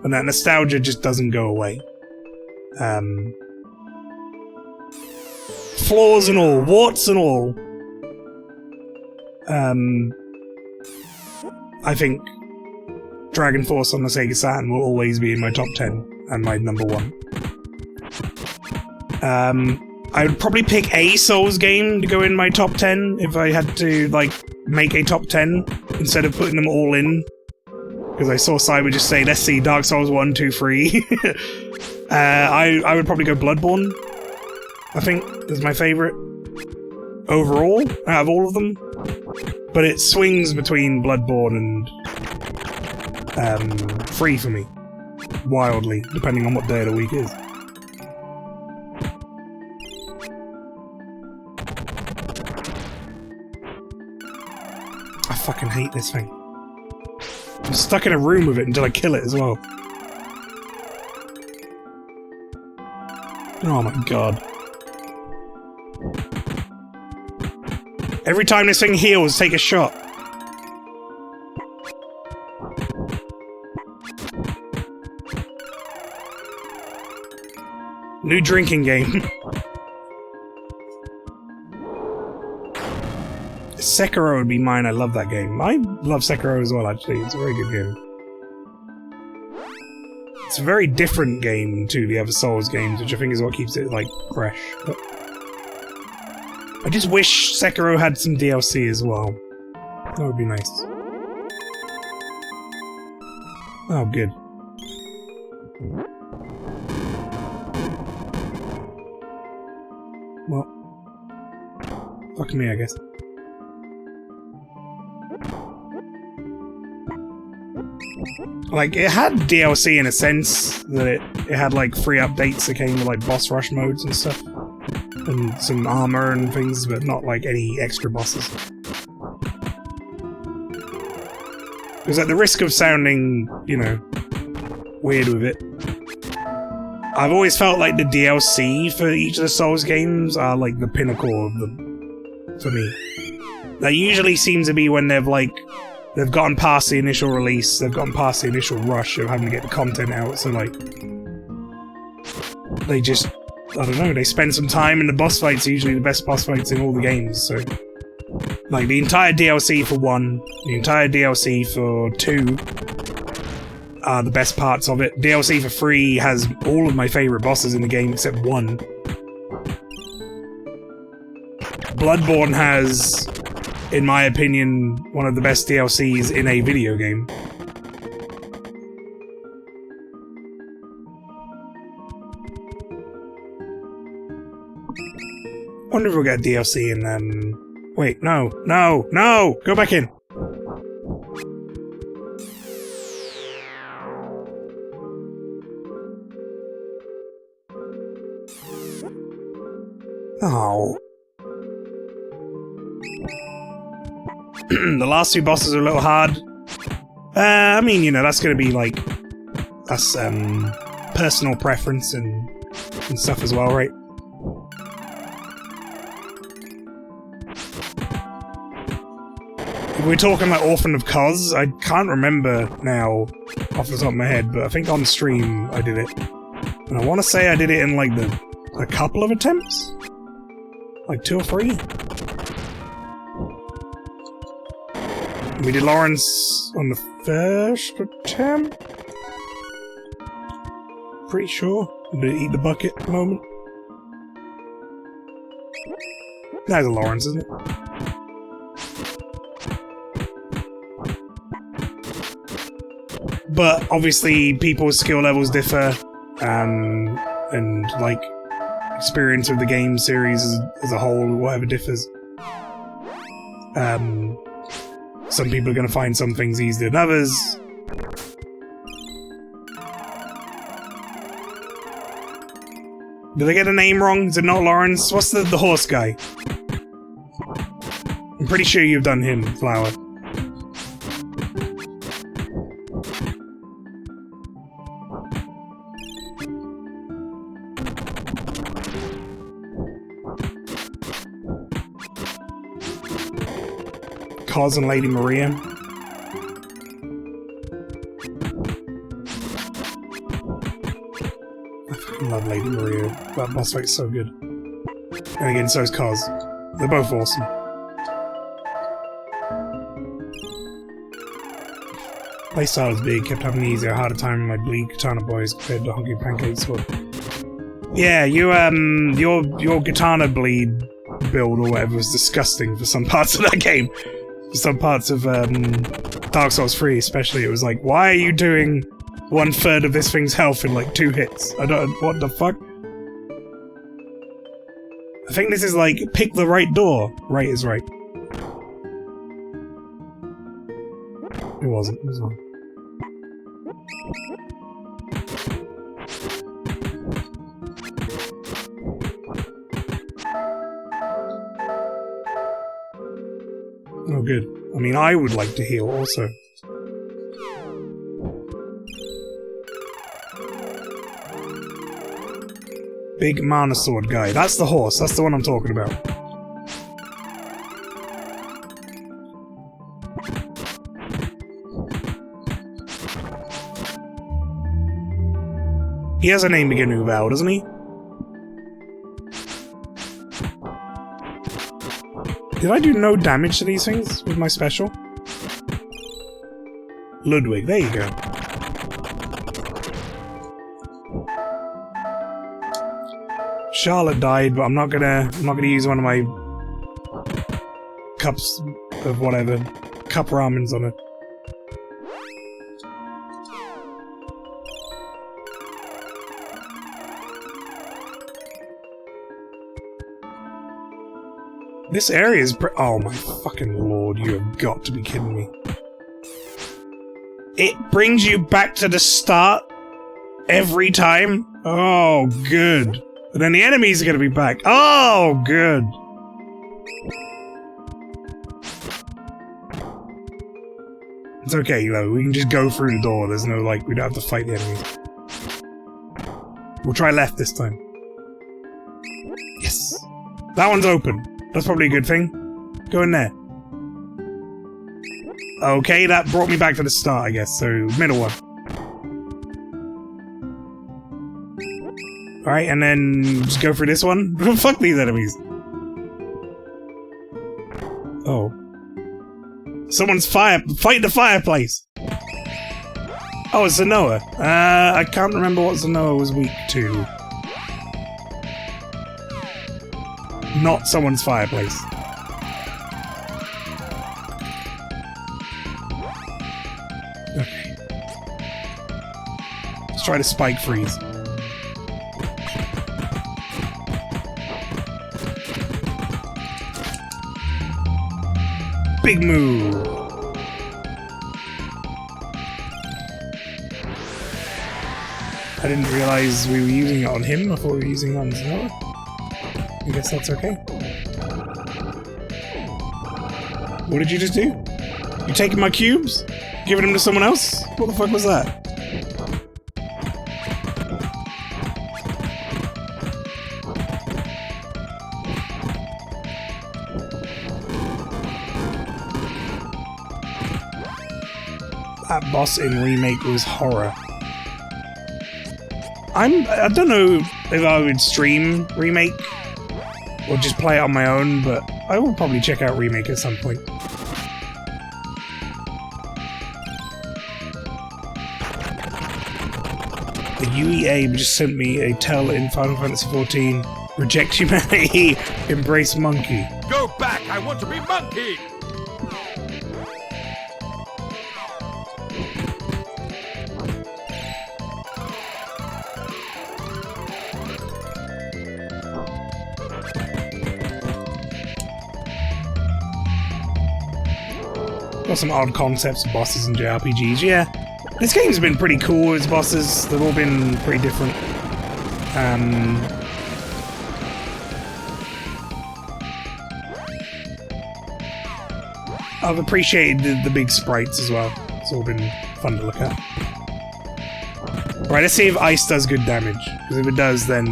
[SPEAKER 1] and that nostalgia just doesn't go away. Flaws and all, warts and all. I think Dragon Force on the Sega Saturn will always be in my top 10 and my number 1. I would probably pick a Souls game to go in my top 10 if I had to, like, make a top 10 instead of putting them all in. Because I saw Cyber just say, let's see, Dark Souls 1, 2, 3. I would probably go Bloodborne, I think, is my favourite overall, out of all of them. But it swings between Bloodborne and 3 for me. Wildly, depending on what day of the week is. I fucking hate this thing. I'm stuck in a room with it until I kill it as well. Oh my god. Every time this thing heals, take a shot. New drinking game. Sekiro would be mine. I love that game. I love Sekiro as well, actually. It's a very good game. It's a very different game to the other Souls games, which I think is what keeps it, like, fresh. But I just wish Sekiro had some DLC as well. That would be nice. Oh, good. Well, fuck me, I guess. Like, it had DLC in a sense, that it had, like, free updates that came with, like, boss rush modes and stuff. And some armor and things, but not, like, any extra bosses. Because at the risk of sounding, you know, weird with it, I've always felt like the DLC for each of the Souls games are, like, the pinnacle of them, for me. That usually seems to be when they've, like, they've gotten past the initial release, they've gotten past the initial rush of having to get the content out, so, like, they just, I don't know, they spend some time in the boss fights, usually the best boss fights in all the games, so... Like, the entire DLC for 1, the entire DLC for 2 are the best parts of it. DLC for 3 has all of my favourite bosses in the game except 1. Bloodborne has, in my opinion, one of the best DLCs in a video game. I wonder if we'll get a DLC in, wait, no, no, no! Go back in! Oh. The last 2 bosses are a little hard. I mean, you know, that's gonna be, like, that's, personal preference and stuff as well, right? If we're talking about Orphan of Kos, I can't remember now off the top of my head, but I think on stream I did it. And I want to say I did it in, like, a couple of attempts? Like 2 or 3? We did Lawrence on the first attempt? Pretty sure. Did eat the bucket moment? That's a Lawrence, isn't it? But obviously people's skill levels differ, and like experience of the game series as a whole, whatever differs. Some people are going to find some things easier than others. Did I get the name wrong? Is it not Lawrence? What's the horse guy? I'm pretty sure you've done him, Flower. Kos and Lady Maria. I fucking love Lady Maria. That boss fight's so good. And again, so is Kos. They're both awesome. Playstyle is big, kept having easier, harder time with my bleed katana boys compared to Honky Pancake Sword. Yeah, your katana bleed build or whatever was disgusting for some parts of that game. For some parts of Dark Souls 3 especially, it was like, why are you doing 1/3 of this thing's health in like 2 hits? I don't, what the fuck? I think this is like, pick the right door. Right is right. It wasn't, it was wrong. Oh, good. I mean, I would like to heal also. Big mana sword guy. That's the horse. That's the one I'm talking about. He has a name beginning with L, doesn't he? Did I do no damage to these things with my special? Ludwig, there you go. Charlotte died, but I'm not gonna use one of my cups of whatever. Cup ramens on her. This area is oh my fucking lord, you have got to be kidding me. It brings you back to the start every time? Oh, good. And then the enemies are gonna be back. Oh, good. It's okay, though. We can just go through the door. There's no, like, we don't have to fight the enemies. We'll try left this time. Yes. That one's open. That's probably a good thing. Go in there. Okay, that brought me back to the start, I guess. So, middle one. Alright, and then just go for this one. Fuck these enemies. Oh. Someone's fight the fireplace! Oh, it's Zenoa. I can't remember what Zenoa was weak to. Not someone's fireplace. Okay. Let's try to spike freeze. Big move! I didn't realize we were using it on him. I thought we were using it on Zenoa. I guess that's okay. What did you just do? You taking my cubes? Giving them to someone else? What the fuck was that? That boss in Remake was horror. I don't know if I would stream Remake or just play it on my own, but I will probably check out Remake at some point. The UEA just sent me a tell in Final Fantasy XIV. Reject humanity, embrace monkey.
[SPEAKER 2] Go back, I want to be monkey!
[SPEAKER 1] Got some odd concepts of bosses in JRPGs, yeah. This game's been pretty cool, its bosses, they've all been pretty different. I've appreciated the big sprites as well. It's all been fun to look at. Right, let's see if ice does good damage. Because if it does, then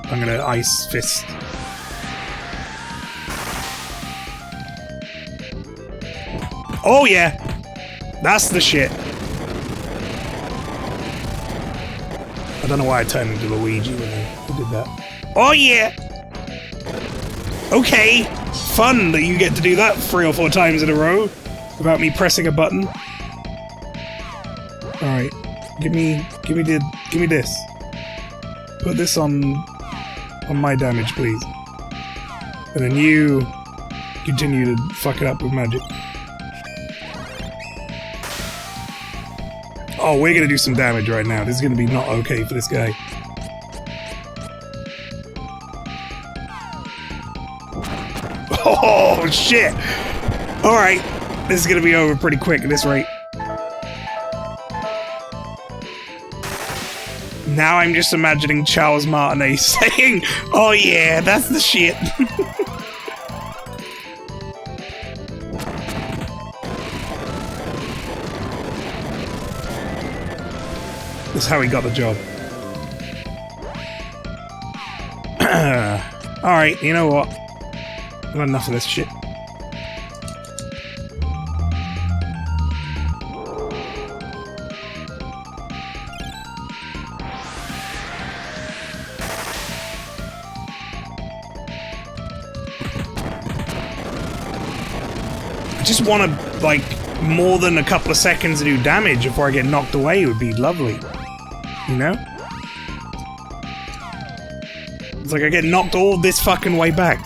[SPEAKER 1] I'm gonna ice fist. Oh yeah! That's the shit. I don't know why I turned into Luigi when I did that. Oh yeah! Okay! Fun that you get to do that 3 or 4 times in a row without me pressing a button. Alright. Give me this. Put this on my damage, please. And then you continue to fuck it up with magic. Oh, we're gonna do some damage right now. This is gonna be not okay for this guy. Oh, shit! Alright, this is gonna be over pretty quick at this rate. Now I'm just imagining Charles Martinet saying, oh yeah, that's the shit. was how he got the job. Alright, you know what? I've had enough of this shit. I just want to, like, more than a couple of seconds to do damage before I get knocked away would be lovely. You know? It's like I get knocked all this fucking way back.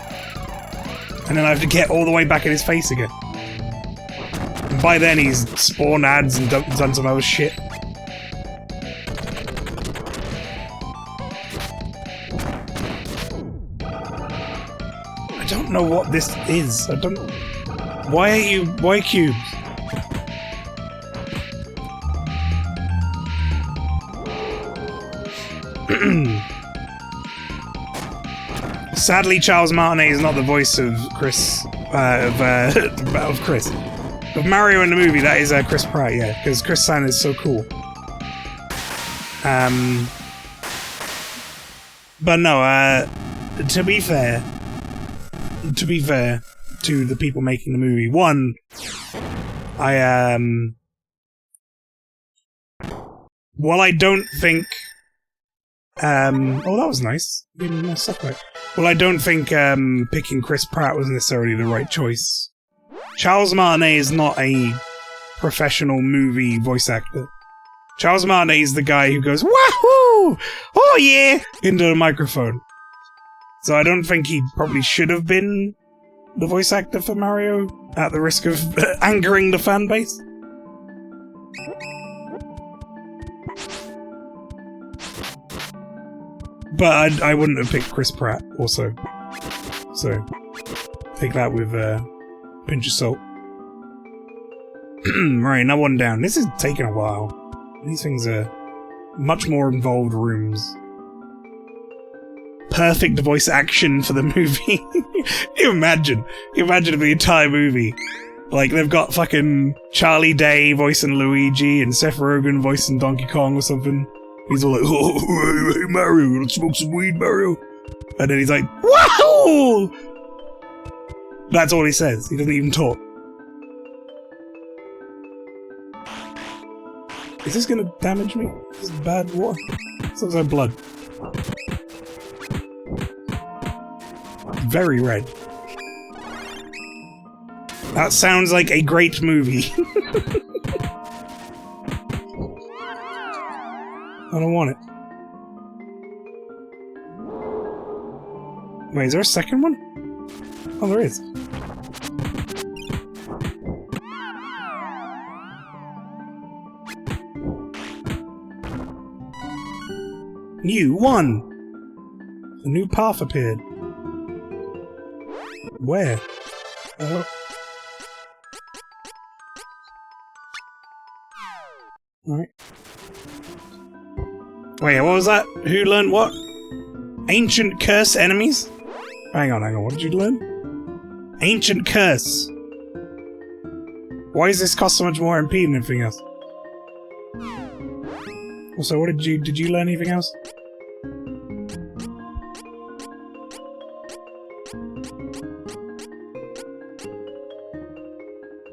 [SPEAKER 1] And then I have to get all the way back in his face again. And by then he's spawned ads and done some other shit. I don't know what this is. I don't... Why cubes? Sadly, Charles Martinet is not the voice of Chris, of Mario in the movie. That is Chris Pratt, yeah, because Chris San is so cool. But no, to be fair to the people making the movie, one, while I don't think, oh, that was nice. Well, I don't think picking Chris Pratt was necessarily the right choice. Charles Martinet is not a professional movie voice actor. Charles Martinet is the guy who goes, "Wahoo! Oh yeah!" into the microphone. So I don't think he probably should have been the voice actor for Mario, at the risk of angering the fan base. But I wouldn't have picked Chris Pratt, also. So, take that with a pinch of salt. Right, another one down. This is taking a while. These things are much more involved rooms. Perfect voice action for the movie. Imagine if the entire movie, like, they've got fucking Charlie Day voicing Luigi and Seth Rogen voicing Donkey Kong or something. He's all like, "Oh, hey Mario, let's smoke some weed, Mario." And then he's like, "Wahoo!" That's all he says. He doesn't even talk. Is this gonna damage me? This is bad water. This looks like blood. Very red. That sounds like a great movie. I don't want it. Wait, is there a second one? Oh, there is. New one! A new path appeared. Where? Oh. Alright. Wait, what was that? Who learned what? Ancient curse enemies? Hang on, what did you learn? Ancient curse. Why does this cost so much more MP than anything else? Also, what did you learn anything else?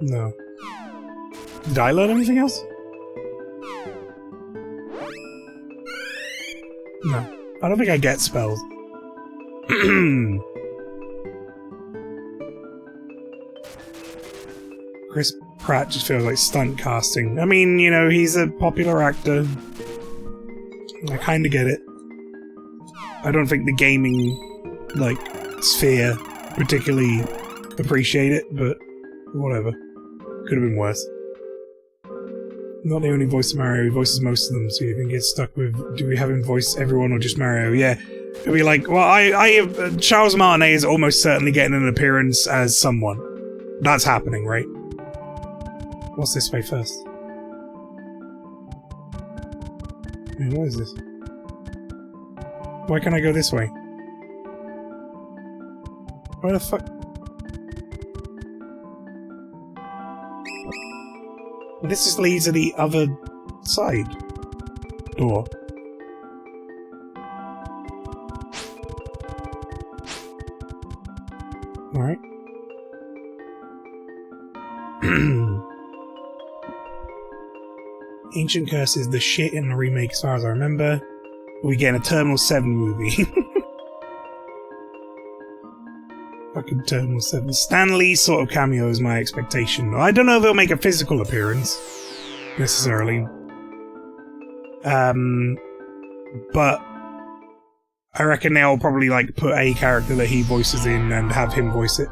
[SPEAKER 1] No. Did I learn anything else? No. I don't think I get spells. Chris Pratt just feels like stunt casting. I mean, you know, he's a popular actor. I kinda get it. I don't think the gaming, like, sphere particularly appreciate it, but whatever. Could have been worse. Not the only voice of Mario, he voices most of them, so you can get stuck with, do we have him voice everyone or just Mario? Yeah. It'll be like, well, Charles Martinet is almost certainly getting an appearance as someone. That's happening, right? What's this way first? Man, what is this? Why can't I go this way? Where the fuck? This just leads to the other side. locked door. Alright. Ancient Curse is the shit in the remake as far as I remember. We get a Terminal 7 movie. Fucking Terminal 7. Stan Lee sort of cameo is my expectation. I don't know if he'll make a physical appearance, necessarily. But I reckon they'll probably like put a character that he voices in and have him voice it.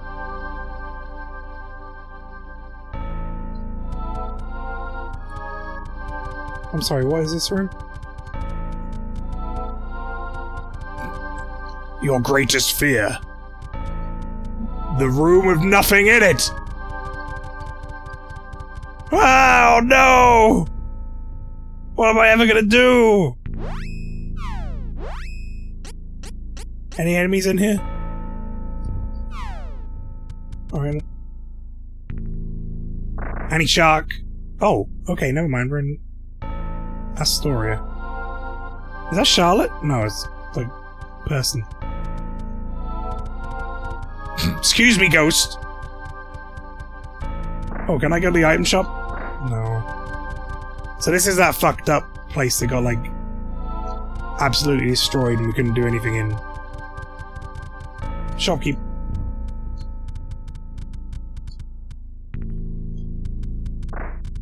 [SPEAKER 1] I'm sorry, what is this room? Your greatest fear. The room with nothing in it! Oh no! What am I ever gonna do? Any enemies in here? Alright. Any shark? Oh, okay, never mind, we're in Astoria. Is that Charlotte? No, it's like person. Excuse me, ghost. Oh, can I go to the item shop? No. So this is that fucked up place that got like absolutely destroyed and we couldn't do anything in. Shopkeep.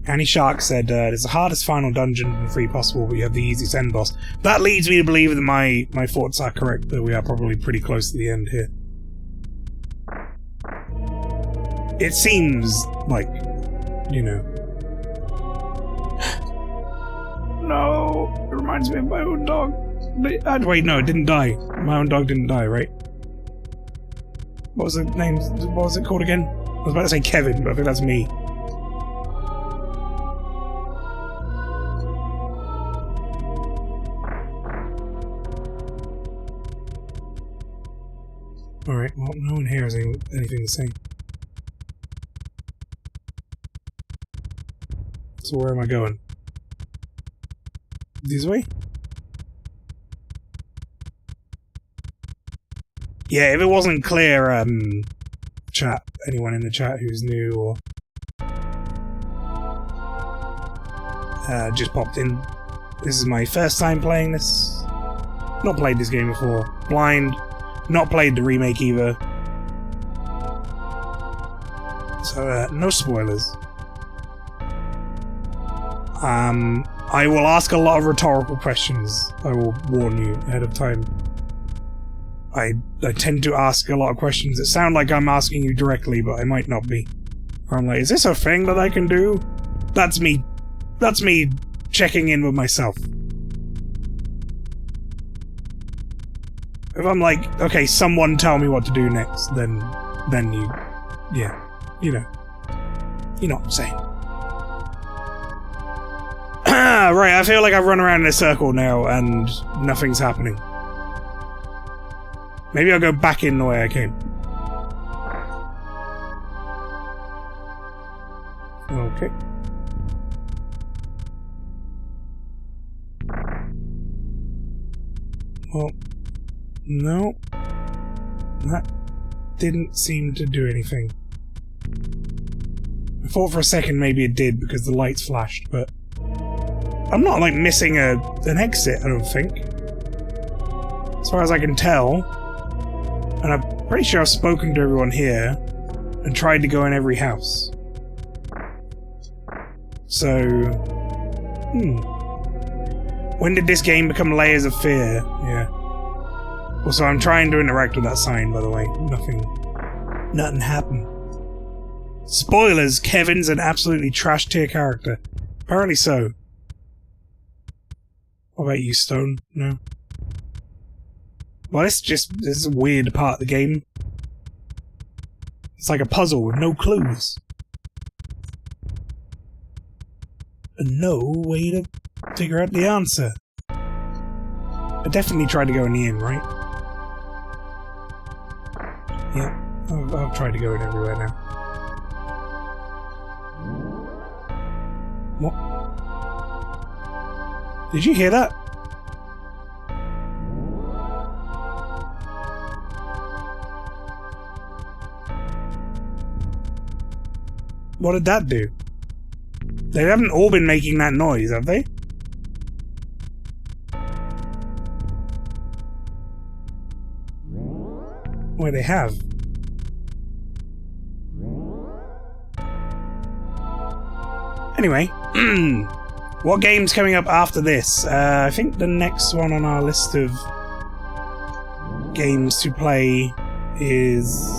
[SPEAKER 1] Annie Shark said, it's the hardest final dungeon and 3 possible, but you have the easiest end boss. That leads me to believe that my thoughts are correct, that we are probably pretty close to the end here. It seems like, you know... No! It reminds me of my own dog. Wait, no, it didn't die. My own dog didn't die, right? What was the name? What was it called again? I was about to say Kevin, but I think that's me. Alright, well, no one here has anything to say. So where am I going? This way? Yeah, if it wasn't clear, chat, anyone in the chat who's new or just popped in, this is my first time playing this. Not played this game before. Blind. Not played the remake either. So, no spoilers. I will ask a lot of rhetorical questions. I will warn you ahead of time. I tend to ask a lot of questions that sound like I'm asking you directly, but I might not be. Or I'm like, is this a thing that I can do? That's me checking in with myself. If I'm like, okay, someone tell me what to do next, then you, yeah, you know what I'm saying. Right, I feel like I've run around in a circle now and nothing's happening. Maybe I'll go back in the way I came. Okay. Well, no. That didn't seem to do anything. I thought for a second maybe it did because the lights flashed, but I'm not like missing an exit, I don't think. As far as I can tell. And I'm pretty sure I've spoken to everyone here and tried to go in every house. So... When did this game become Layers of Fear? Yeah. Also, I'm trying to interact with that sign, by the way. Nothing happened. Spoilers, Kevin's an absolutely trash tier character. Apparently so. What about you, Stone? No? Well, this is a weird part of the game. It's like a puzzle with no clues. And no way to figure out the answer. I definitely tried to go in the inn, right? Yeah, I've tried to go in everywhere now. What? Did you hear that? What did that do? They haven't all been making that noise, have they? Well, they have. Anyway, what game's coming up after this? I think the next one on our list of games to play is...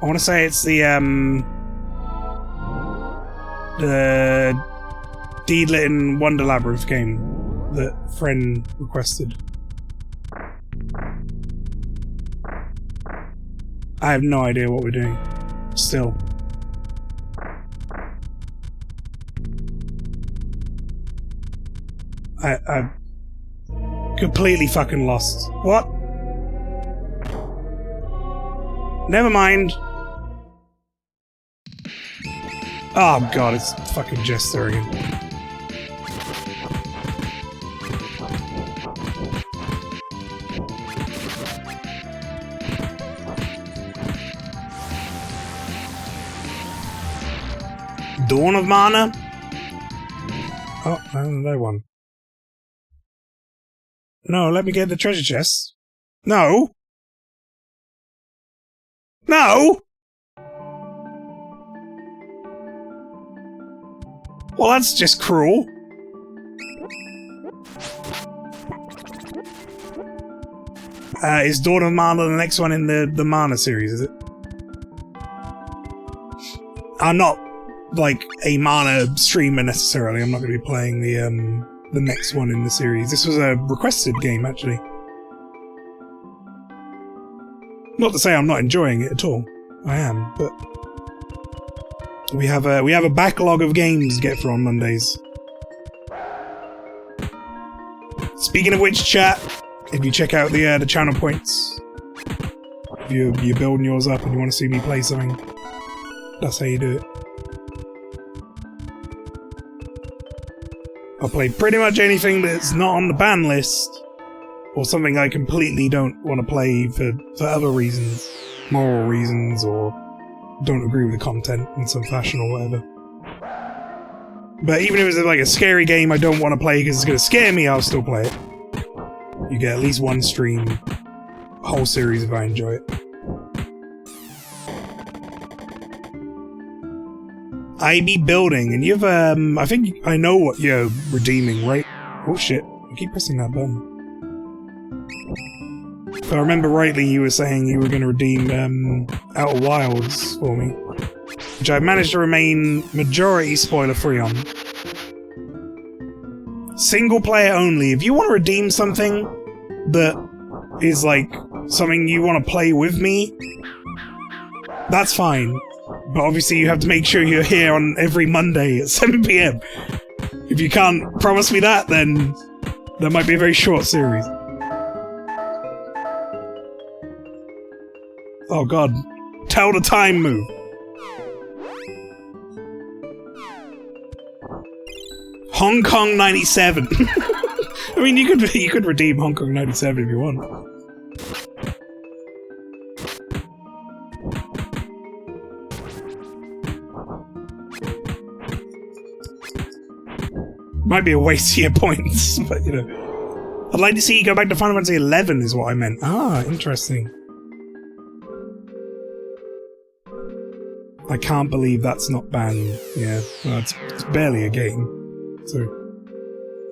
[SPEAKER 1] I want to say it's the Deedlit and Wonder Labyrinth game that friend requested. I have no idea what we're doing. Still. I'm completely fucking lost. What? Never mind. Oh god, it's fucking Jester again. Dawn of Mana? Oh, no one. No, let me get the treasure chest. No! No! Well, that's just cruel. Is Dawn of Mana the next one in the Mana series, is it? I'm not, like, a Mana streamer necessarily. I'm not going to be playing the next one in the series. This was a requested game, actually. Not to say I'm not enjoying it at all. I am, but... We have a backlog of games to get through on Mondays. Speaking of which, chat, if you check out the channel points, if you're building yours up and you want to see me play something, that's how you do it. I'll play pretty much anything that's not on the ban list, or something I completely don't want to play for other reasons, moral reasons, or don't agree with the content in some fashion or whatever. But even if it's like a scary game I don't want to play because it's going to scare me, I'll still play it. You get at least one stream, a whole series if I enjoy it. I be building, and you've, I think I know what you're redeeming, right? Oh shit, I keep pressing that button. If I remember rightly, you were saying you were going to redeem, Outer Wilds for me. Which I've managed to remain majority spoiler-free on. Single player only. If you want to redeem something that is, like, something you want to play with me, that's fine. But obviously you have to make sure you're here on every Monday at 7 PM. If you can't promise me that, then that might be a very short series. Oh god. Tell the time move. Hong Kong 97. I mean, you could redeem Hong Kong 97 if you want. Might be a waste of your points, but you know. I'd like to see you go back to Final Fantasy 11 is what I meant. Ah, interesting. I can't believe that's not banned. Yeah, well, it's barely a game. So,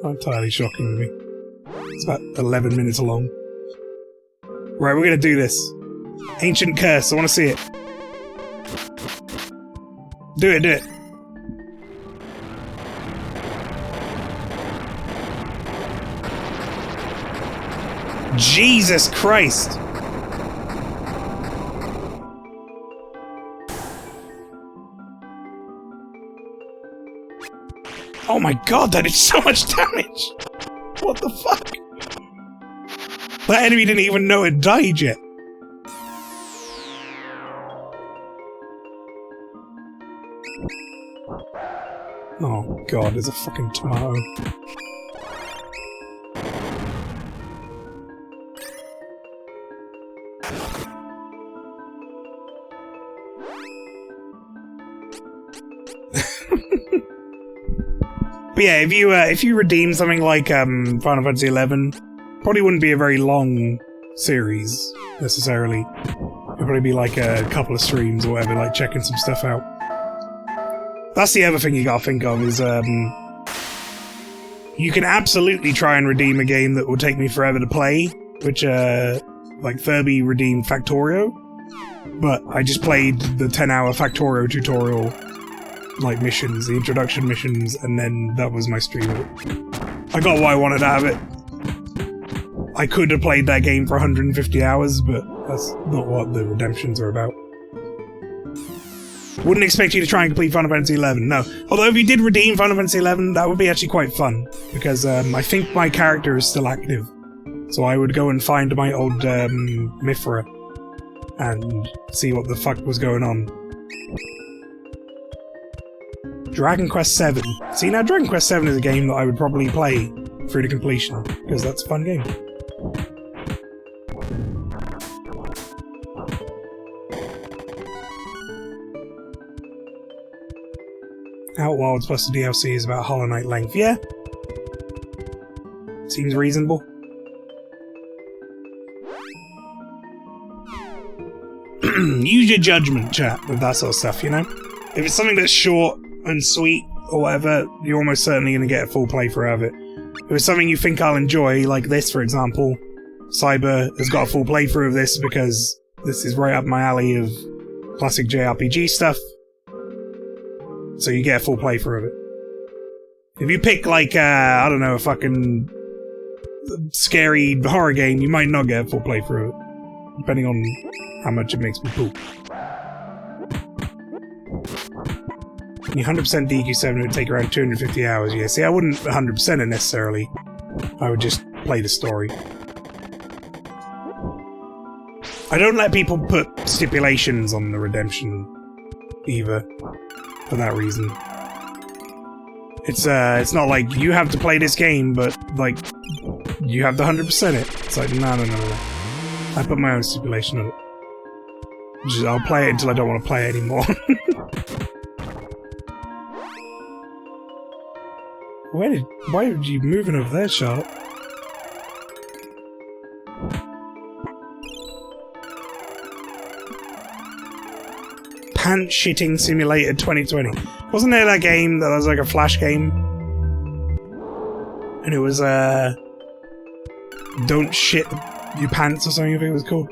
[SPEAKER 1] not entirely shocking to me. It's about 11 minutes long. Right, we're gonna do this. Ancient Curse, I wanna see it. Do it, do it. Jesus Christ! Oh my god, that did so much damage! What the fuck? That enemy didn't even know it died yet. Oh god, there's a fucking tomato. But yeah, if you redeem something like Final Fantasy XI, probably wouldn't be a very long series necessarily. It'd probably be like a couple of streams or whatever, like checking some stuff out. That's the other thing you gotta think of is you can absolutely try and redeem a game that will take me forever to play, which like Furby redeemed Factorio, but I just played the 10-hour Factorio tutorial. Like missions, the introduction missions, and then that was my stream. I got what I wanted out of it. I could have played that game for 150 hours, but that's not what the redemptions are about. Wouldn't expect you to try and complete Final Fantasy XI, no. Although if you did redeem Final Fantasy XI, that would be actually quite fun, because I think my character is still active. So I would go and find my old Mithra and see what the fuck was going on. Dragon Quest VII. See, now Dragon Quest VII is a game that I would probably play through to completion, because that's a fun game. Outworlds plus the DLC is about Hollow Knight length. Yeah. Seems reasonable. Use your judgment, chat, with that sort of stuff, you know? If it's something that's short and sweet, or whatever, you're almost certainly going to get a full playthrough out of it. If it's something you think I'll enjoy, like this, for example, Cyber has got a full playthrough of this because this is right up my alley of classic JRPG stuff. So you get a full playthrough of it. If you pick, like, I don't know, a fucking scary horror game, you might not get a full playthrough of it, depending on how much it makes me poop. You 100% DQ7 would take around 250 hours. Yeah, see, I wouldn't 100% it necessarily. I would just play the story. I don't let people put stipulations on the redemption either, for that reason. It's not like you have to play this game, but like you have to 100% it. It's like no. I put my own stipulation on it. I'll play it until I don't want to play it anymore. Why did you moving over there, Charlotte? Pants Shitting Simulator 2020. Wasn't there that game that was like a flash game? And it was, Don't Shit Your Pants or something, I think it was called.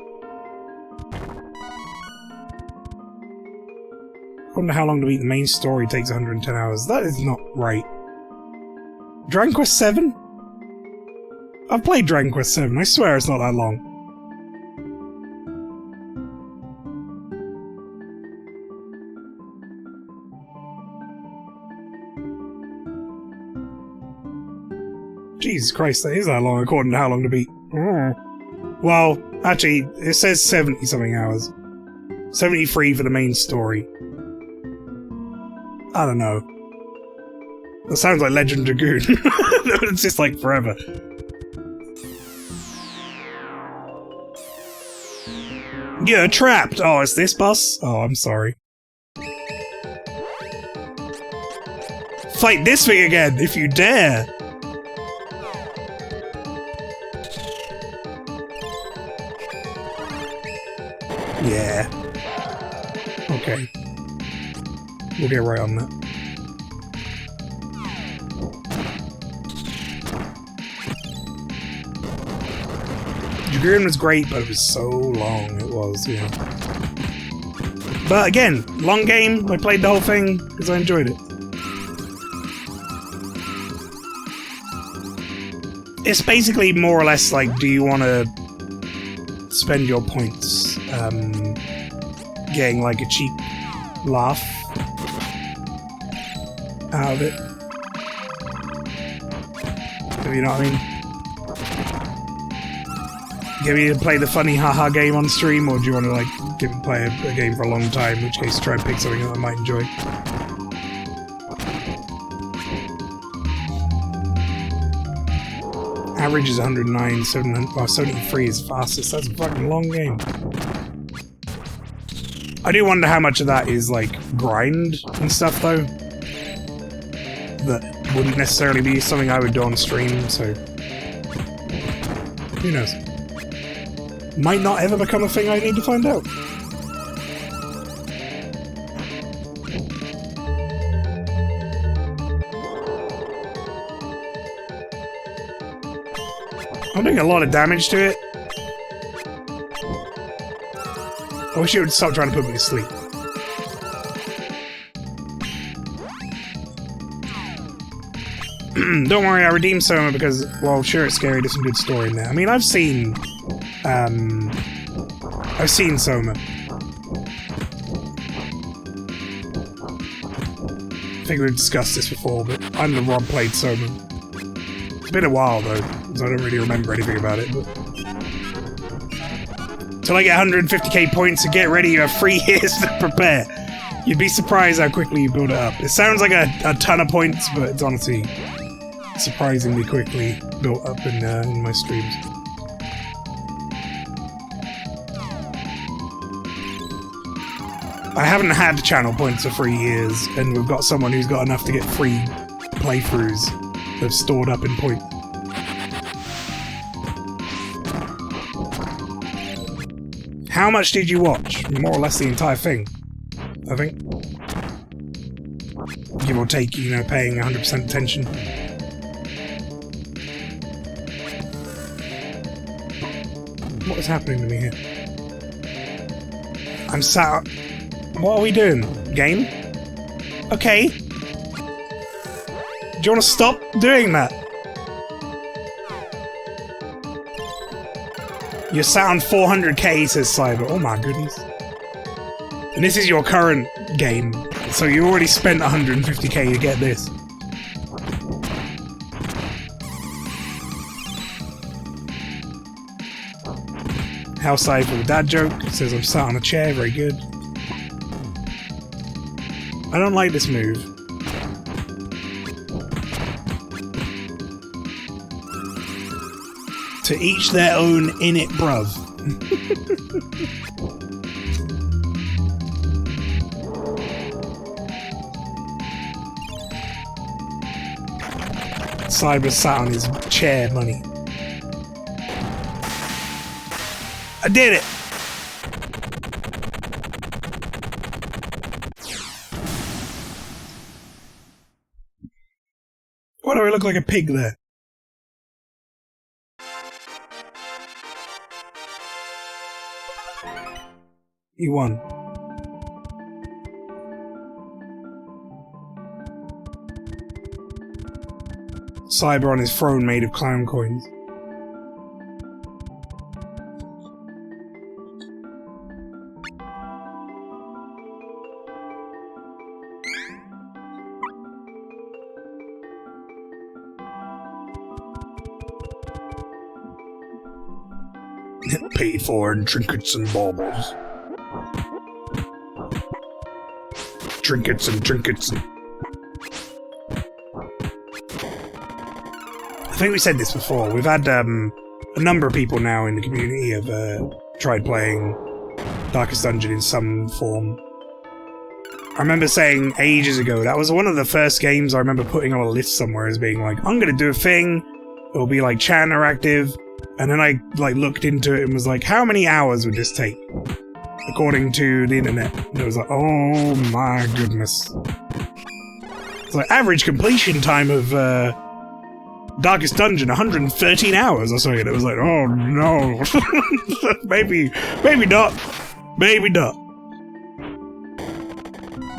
[SPEAKER 1] I wonder how long to beat the main story takes 110 hours. That is not right. Dragon Quest VII? I've played Dragon Quest VII, I swear it's not that long. Jesus Christ, that is that long according to how long to beat. Well, actually, it says 70-something hours. 73 for the main story. I don't know. That sounds like Legend Dragoon. It's just like forever. You're trapped! Oh, it's this boss? Oh, I'm sorry. Fight this thing again, if you dare! Yeah. Okay. We'll get right on that. Dragoon was great, but it was so long, it was, yeah. But again, long game, I played the whole thing because I enjoyed it. It's basically more or less like, do you want to spend your points getting like a cheap laugh out of it? You know what I mean? Do you want to play the funny haha game on stream, or do you want to like play a game for a long time, in which case try and pick something that I might enjoy? Average is 109, 73 is fastest. That's a fucking long game. I do wonder how much of that is, like, grind and stuff, though. That wouldn't necessarily be something I would do on stream, so... Who knows? Might not ever become a thing I need to find out. I'm doing a lot of damage to it. I wish it would stop trying to put me to sleep. Don't worry, I redeemed Soma because, well, sure, it's scary. There's some good story in there. I mean, I've seen Soma. I think we've discussed this before, but I'm the Rob played Soma. It's been a while, though, so I don't really remember anything about it, but... Till I get 150k points to get ready, you have 3 years to prepare. You'd be surprised how quickly you build it up. It sounds like a ton of points, but it's honestly surprisingly quickly built up in my streams. I haven't had channel points for 3 years, and we've got someone who's got enough to get 3 playthroughs that's stored up in points. How much did you watch? More or less the entire thing, I think. Give or take, you know, paying 100% attention. What is happening to me here? I'm sat... What are we doing? Game? Okay. Do you want to stop doing that? You're sat on 400k, says Cyber. Oh my goodness. And this is your current game, so you already spent 150k to get this. House side for the dad joke. It says I'm sat on a chair. Very good. I don't like this move. To each their own, in it, bruv. Cyber sat on his chair, money. I did it! Why do I look like a pig there? You won. Cyber on his throne made of clown coins. Paid for in trinkets and baubles. Trinkets and trinkets and... I think we said this before. We've had a number of people now in the community have tried playing Darkest Dungeon in some form. I remember saying ages ago, that was one of the first games I remember putting on a list somewhere as being like, I'm gonna do a thing, it'll be like chat interactive, and then I like looked into it and was like, how many hours would this take? According to the internet. And it was like, oh my goodness. It's like average completion time of Darkest Dungeon, 113 hours or something. And it was like, oh no. maybe not. Maybe not.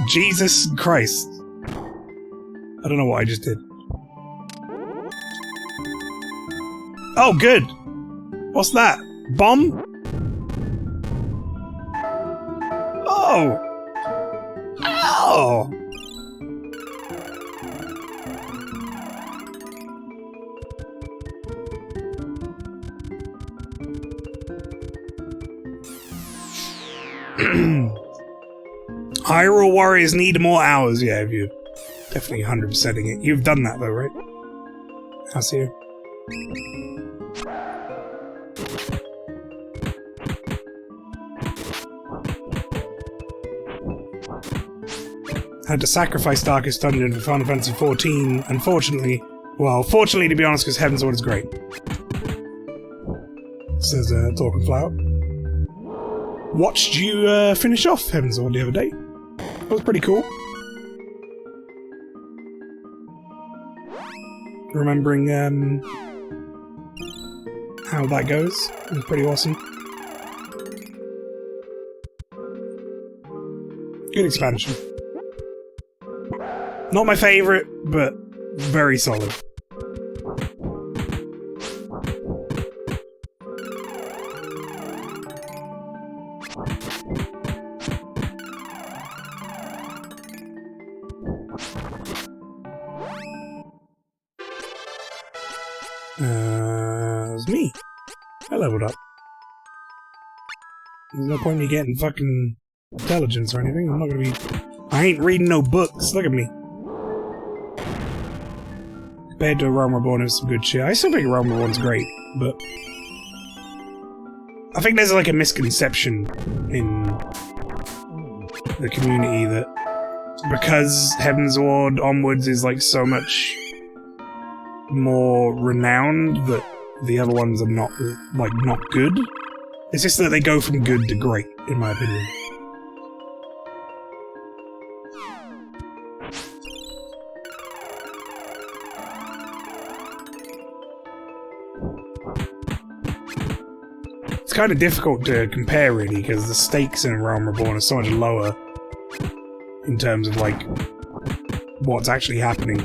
[SPEAKER 1] Jesus Christ. I don't know what I just did. Oh, good. What's that? Bomb? Oh! Ow! Hyrule Warriors need more hours. Yeah, you're definitely 100%ing it. You've done that though, right? I see you. Had to sacrifice Darkest Dungeon for Final Fantasy XIV, unfortunately. Well, fortunately, to be honest, because Heaven's Ward is great. Says Talking Flower. Watched you finish off Heaven's Ward the other day. That was pretty cool. Remembering how that goes. It was pretty awesome. Good expansion. Not my favourite, but very solid. It's me. I leveled up. There's no point in me getting fucking intelligence or anything. I'm not gonna be... I ain't reading no books. Look at me. Compared to Realm Reborn, is some good shit. I still think Realm Reborn's great, but... I think there's like a misconception in the community that because Heaven's Ward onwards is like so much more renowned that the other ones are not, like, not good. It's just that they go from good to great, in my opinion. It's kind of difficult to compare, really, because the stakes in Realm Reborn are so much lower in terms of, like, what's actually happening,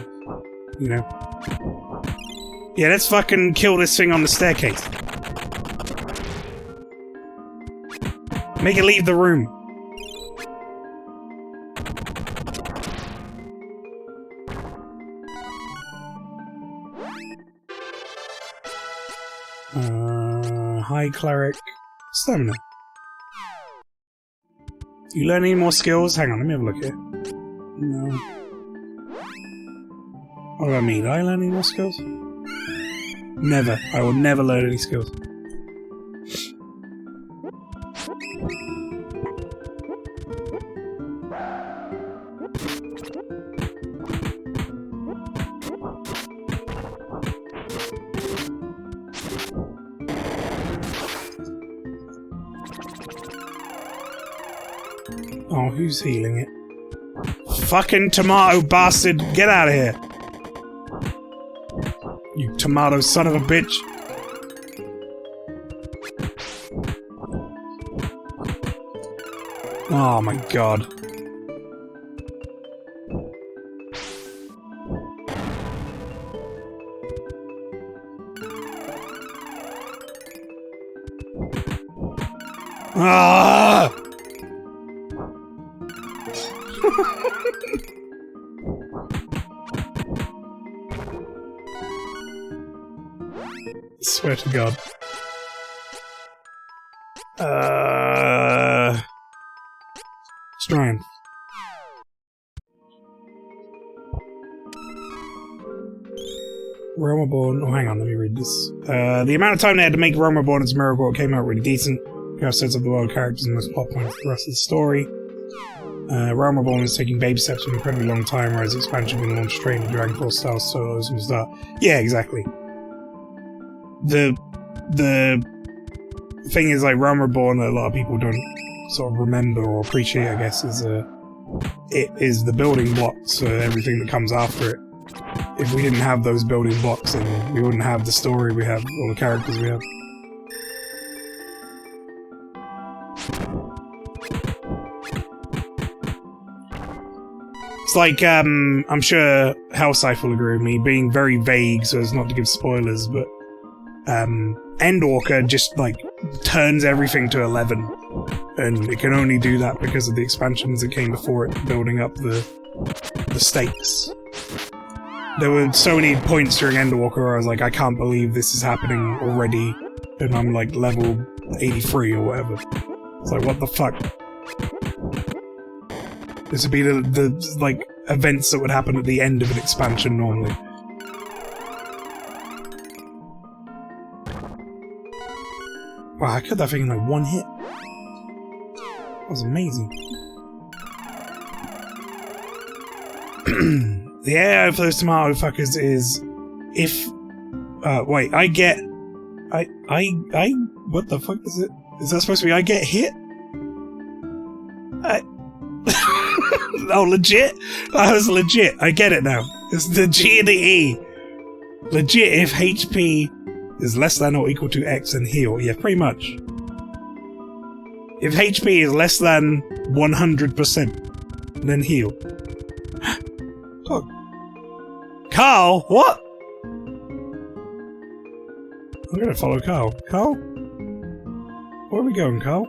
[SPEAKER 1] you know? Yeah, let's fucking kill this thing on the staircase. Make it leave the room. High cleric stamina. You learn any more skills? Hang on, let me have a look here. No. What about me? Did I learn any more skills? Never. I will never learn any skills. Oh, who's healing it? Fucking tomato bastard! Get out of here! You tomato son of a bitch! Oh my god. Ah! Swear to God. Strength. Realm Reborn. Oh, hang on, let me read this. The amount of time they had to make Realm Reborn as a miracle came out really decent. It sets up the world characters and most plot points for the rest of the story. Realm Reborn is taking baby steps for an incredibly long time, whereas the expansion can launch straight into Dragon Force style solos from the start. Yeah, exactly. The thing is, like, Realm Reborn that a lot of people don't sort of remember or appreciate, I guess, is it is the building blocks for everything that comes after it. If we didn't have those building blocks, then we wouldn't have the story we have, or the characters we have. It's like, I'm sure Hellscythe will agree with me, being very vague so as not to give spoilers, but Endwalker just, like, turns everything to 11, and it can only do that because of the expansions that came before it, building up the stakes. There were so many points during Endwalker where I was like, I can't believe this is happening already, and I'm, like, level 83 or whatever. It's like, what the fuck? This would be the like, events that would happen at the end of an expansion normally. Wow, I killed that thing in like one hit. That was amazing. The AI for those tomato fuckers is if wait, I get what the fuck is it? Is that supposed to be I get hit? Oh, legit? That was legit. I get it now. It's the G and the E. Legit, if HP is less than or equal to X, then heal. Yeah, pretty much. If HP is less than 100%, then heal. Oh. Carl? What? I'm gonna follow Carl. Carl? Where are we going, Carl?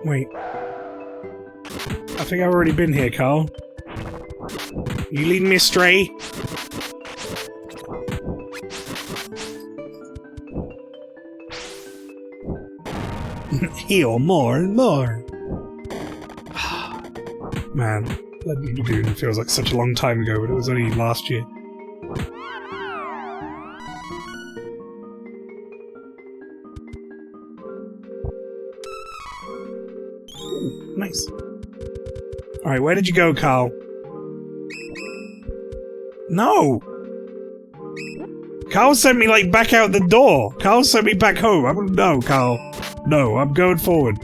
[SPEAKER 1] Wait. I think I've already been here, Carl. You leading me astray? Heal more and more. Man, Let Me Be Dune feels like such a long time ago, but it was only last year. Ooh, nice. Alright, where did you go, Carl? No! Carl sent me, like, back out the door! Carl sent me back home! No, Carl. No, I'm going forward.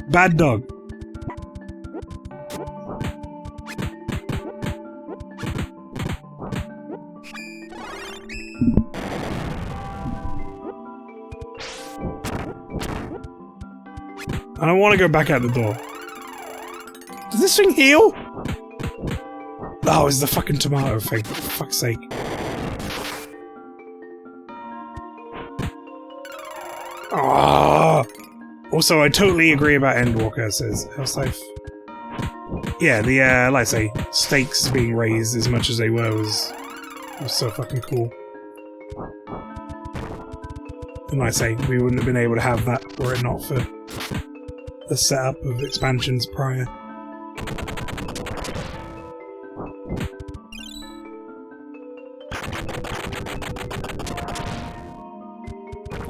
[SPEAKER 1] Bad dog. I don't want to go back out the door. Does this thing heal? Oh, it's the fucking tomato thing. For fuck's sake. Ah! Also, I totally agree about Endwalker, says Hellslife. Yeah, the, like I say, stakes being raised as much as they were was so fucking cool. And like I say, we wouldn't have been able to have that were it not for the setup of expansions prior.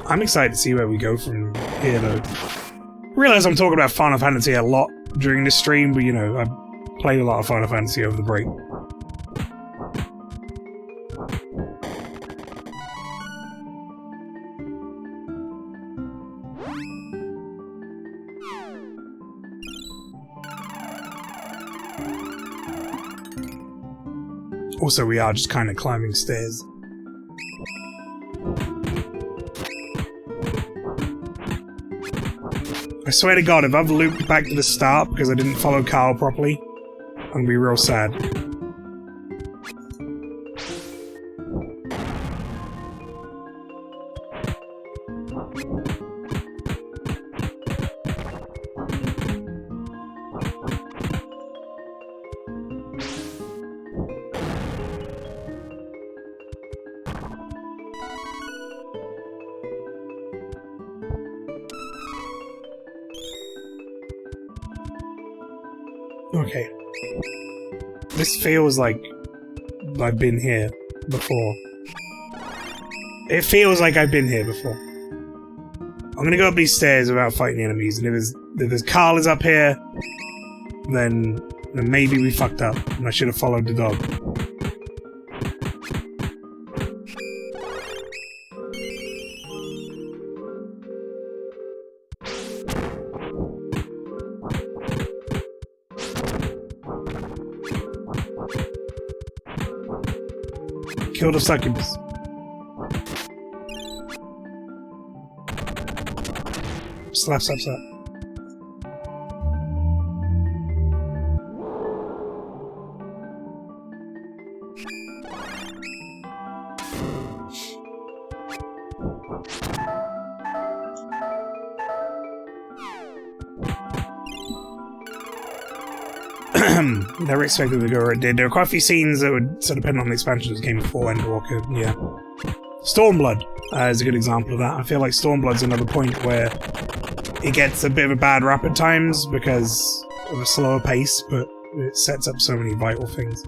[SPEAKER 1] I'm excited to see where we go from here, though. I realise I'm talking about Final Fantasy a lot during this stream, but you know, I've played a lot of Final Fantasy over the break. Also, we are just kind of climbing stairs. I swear to God, if I've looped back to the start because I didn't follow Carl properly, I'm gonna be real sad. Okay. This feels like I've been here before. It feels like I've been here before. I'm gonna go up these stairs without fighting enemies, and if there's Carl is up here, then maybe we fucked up, and I should have followed the dog. Killed a succubus. Slap, slap, slap. Never expected to go where it did. There were quite a few scenes that would sort of depend on the expansions that came before Endwalker, yeah. Stormblood is a good example of that. I feel like Stormblood's another point where it gets a bit of a bad rap at times because of a slower pace, but It sets up so many vital things.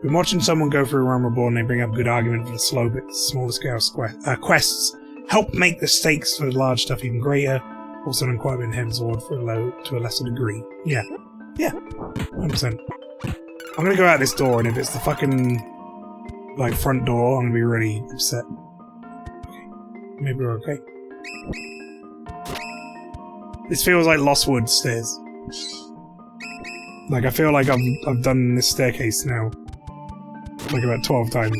[SPEAKER 1] Been watching someone go through Realm Reborn, they bring up good argument for the slow bit, smaller scale quests. Help make the stakes for the large stuff even greater. Also done quite a bit in Heaven's Ward to a lesser degree. Yeah. Yeah. 100%. I'm gonna go out this door, and if it's the fucking, like, front door, I'm gonna be really upset. Okay. Maybe we're okay. This feels like Lost Woods stairs. Like, I feel like I've done this staircase now. Like about 12 times.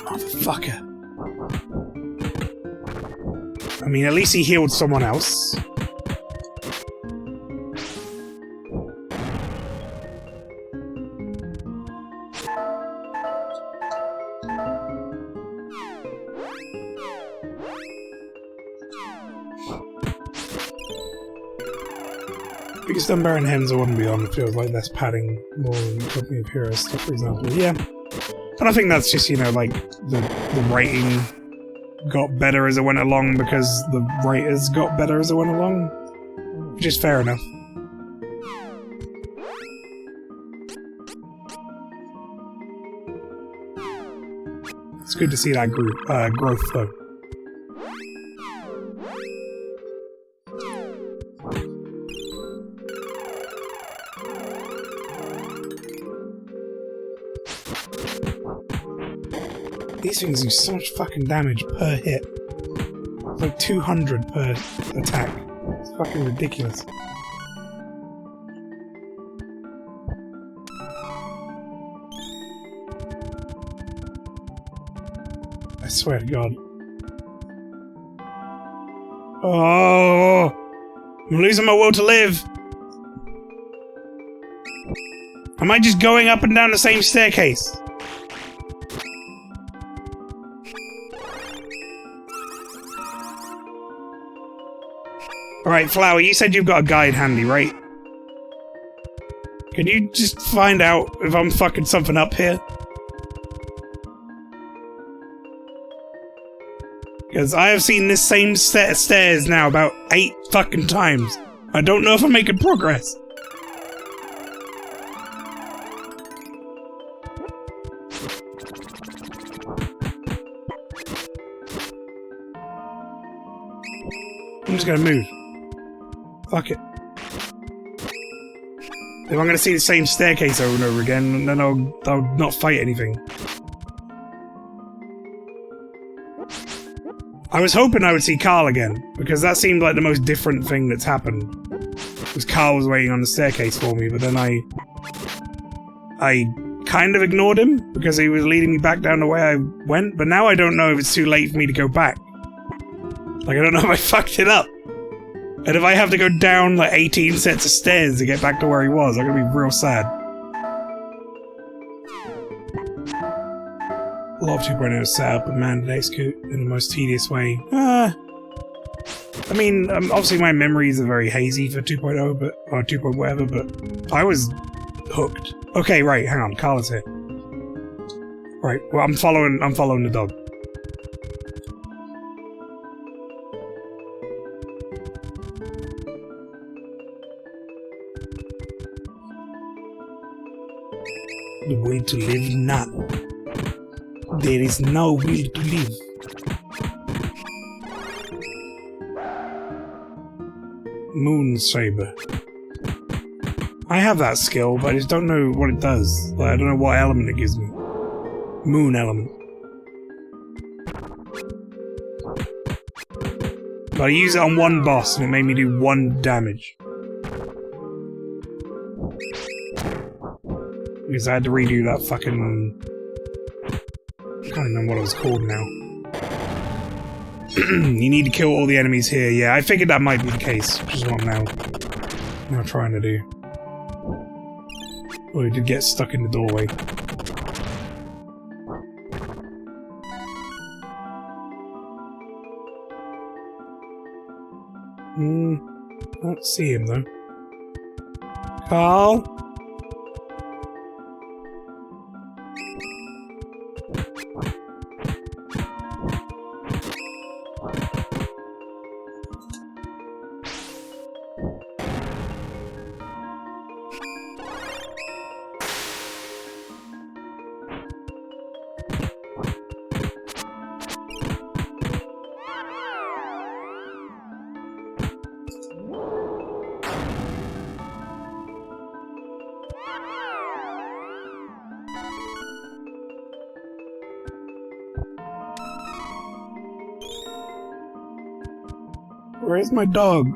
[SPEAKER 1] Motherfucker. I mean, at least he healed someone else. Biggest Dunbar and Hems I wouldn't be on. It feels like less padding, more than Company of Heroes stuff, for example. Yeah. And I think that's just, you know, like, the writing got better as it went along because the writers got better as it went along. Which is fair enough. It's good to see that growth, though. These things do so much fucking damage per hit. It's like 200 per attack. It's fucking ridiculous. I swear to God. Oh! I'm losing my will to live! Am I just going up and down the same staircase? Alright, Flower, you said you've got a guide handy, right? Can you just find out if I'm fucking something up here? Because I have seen this same set of stairs now about 8 fucking times. I don't know if I'm making progress. I'm just gonna move. Fuck it. If I'm gonna see the same staircase over and over again, then I'll not fight anything. I was hoping I would see Carl again, because that seemed like the most different thing that's happened. Was Carl was waiting on the staircase for me, but then I kind of ignored him, because he was leading me back down the way I went, but now I don't know if it's too late for me to go back. Like, I don't know if I fucked it up. And if I have to go down like 18 sets of stairs to get back to where he was, I'm gonna be real sad. A lot of 2.0 is set up and man to execute in the most tedious way. I mean, obviously my memories are very hazy for 2.0, but or 2. Whatever, but I was hooked. Okay, right, hang on, Carla's here. Right, well I'm following the dog. The will to live now. There is no will to live. Moon Saber. I have that skill, but I just don't know what it does. Like, I don't know what element it gives me. Moon element. But I use it on one boss and it made me do 1 damage. Because I had to redo that fucking... I can't remember what it was called now. You need to kill all the enemies here. Yeah, I figured that might be the case, which is what I'm now trying to do. Oh, he did get stuck in the doorway. I don't see him though. Carl? Where's my dog?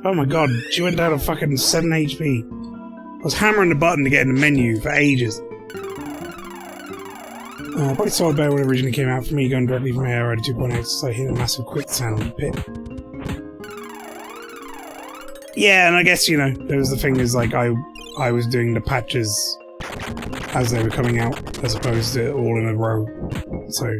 [SPEAKER 1] Oh my god, she went down to fucking 7 HP. I was hammering the button to get in the menu for ages. I probably saw it better when it originally came out for me, going directly from AR to 2.8, so I hit a massive quick sound on the pit. Yeah, and I guess, you know, there was the thing is, like, I was doing the patches as they were coming out, as opposed to all in a row, so...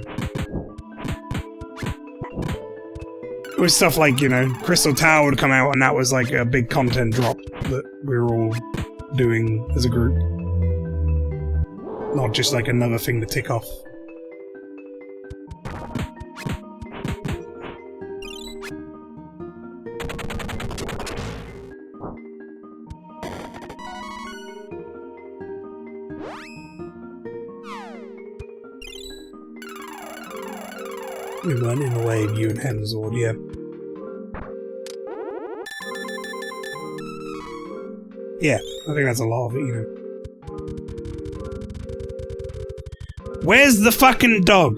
[SPEAKER 1] It was stuff like, you know, Crystal Tower would come out and that was like a big content drop that we were all doing as a group. Not just like another thing to tick off. We weren't in the way of you and Hemsword, yeah. Yeah, I think that's a lot of it, you know. Where's the fucking dog?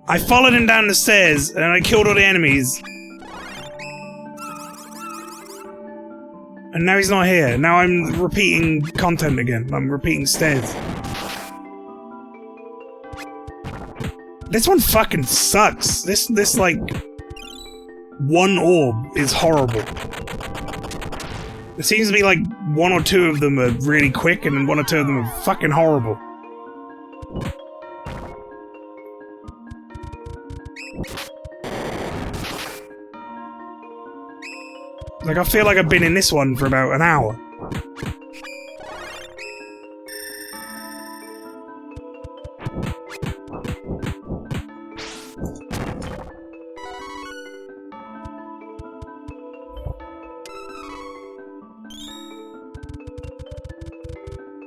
[SPEAKER 1] I followed him down the stairs and I killed all the enemies. And now he's not here. Now I'm repeating content again. I'm repeating stairs. This one fucking sucks. This like one orb is horrible. It seems to be like one or two of them are really quick and then one or two of them are fucking horrible. Like, I feel like I've been in this one for about an hour.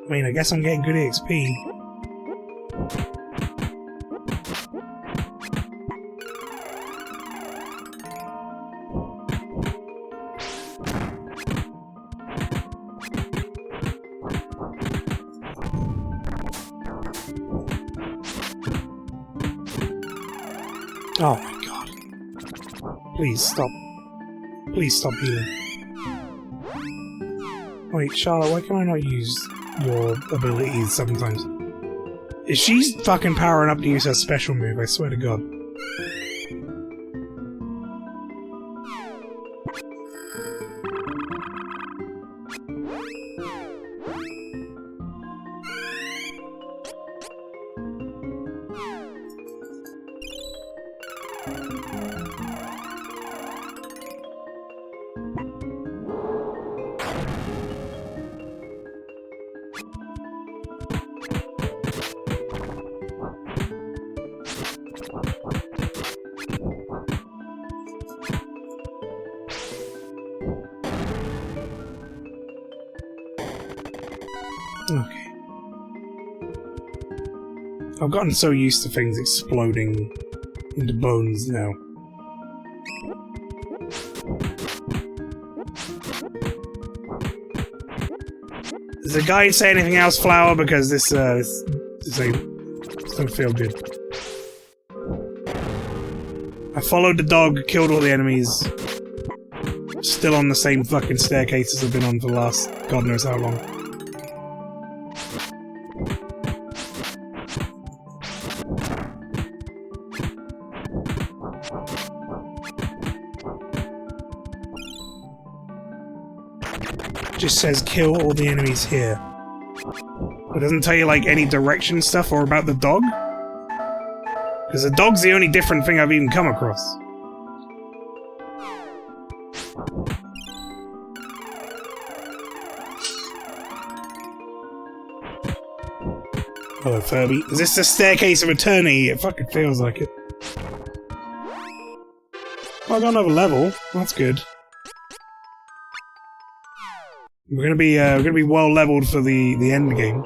[SPEAKER 1] I mean, I guess I'm getting good XP. Oh my god. Please stop. Please stop healing. Wait, Charlotte, why can I not use your abilities sometimes? Is she fucking powering up to use her special move? I swear to god. Okay. I've gotten so used to things exploding into bones now. Does the guide say anything else, Flower? Because this don't feel good. I followed the dog, killed all the enemies. Still on the same fucking staircases I've been on for the last God knows how long. Just says kill all the enemies here. It doesn't tell you like any direction stuff or about the dog. Because the dog's the only different thing I've even come across. Hello, Furby. Is this the staircase of eternity? It fucking feels like it. Oh, I got another level. That's good. We're gonna be well leveled for the end game.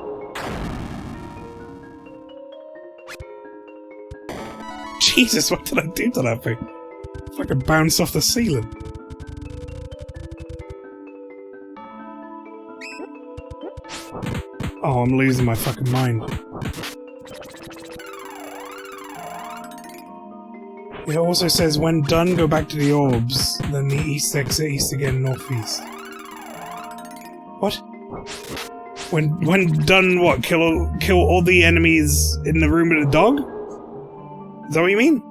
[SPEAKER 1] Jesus, what did I do to that thing? It's like it bounced off the ceiling. Oh, I'm losing my fucking mind. It also says, when done, go back to the orbs, then the east exit, east again, northeast. What? When done, what? Kill all the enemies in the room with the dog? Is that what you mean?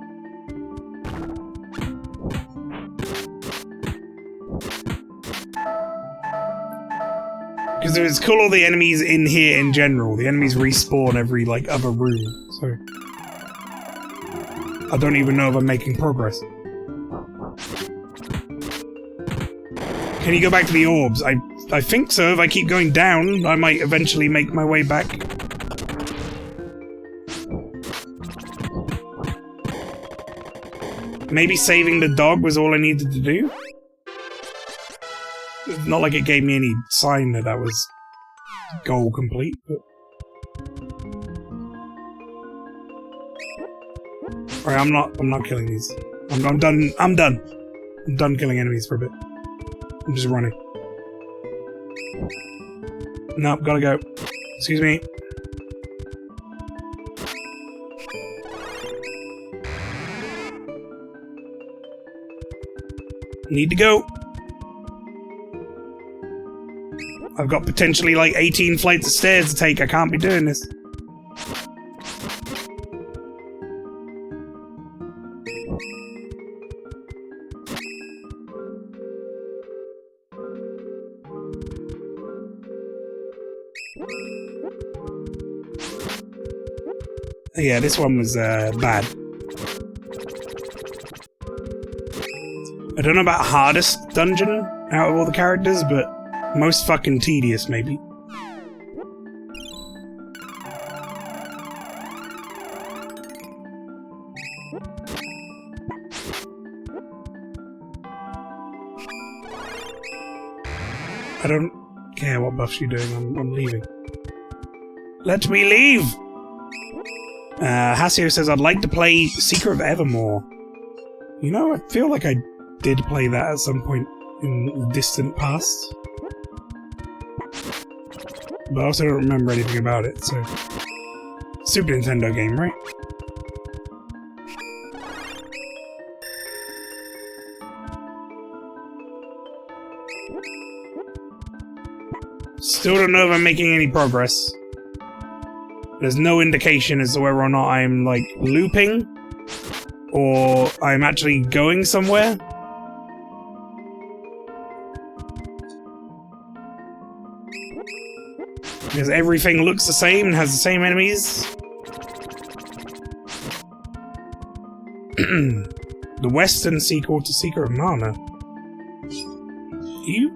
[SPEAKER 1] Because it's kill all the enemies in here in general. The enemies respawn every, like, other room, so... I don't even know if I'm making progress. Can you go back to the orbs? I think so. If I keep going down, I might eventually make my way back. Maybe saving the dog was all I needed to do? It's not like it gave me any sign that that was goal complete, but... Alright, I'm not killing these. I'm done. I'm done killing enemies for a bit. I'm just running. Nope, gotta go. Excuse me. Need to go. I've got potentially like 18 flights of stairs to take. I can't be doing this. Yeah, this one was bad. I don't know about hardest dungeon out of all the characters, but most fucking tedious, maybe. I don't care what buffs you're doing, I'm leaving. Let me leave! Hasio says, I'd like to play Secret of Evermore. You know, I feel like I did play that at some point in the distant past. But I also don't remember anything about it, so... Super Nintendo game, right? Still don't know if I'm making any progress. There's no indication as to whether or not I'm, like, looping, or I'm actually going somewhere. Because everything looks the same and has the same enemies. The Western sequel to Secret of Mana. Are you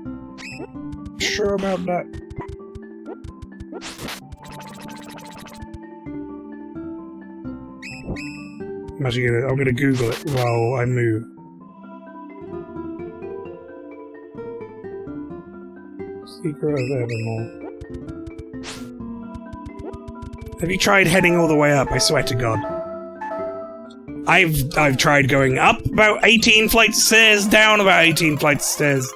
[SPEAKER 1] sure about that? I'm gonna Google it while I move. Secret of Evermore. Have you tried heading all the way up? I swear to God. I've tried going up about 18 flights of stairs, down about 18 flights of stairs.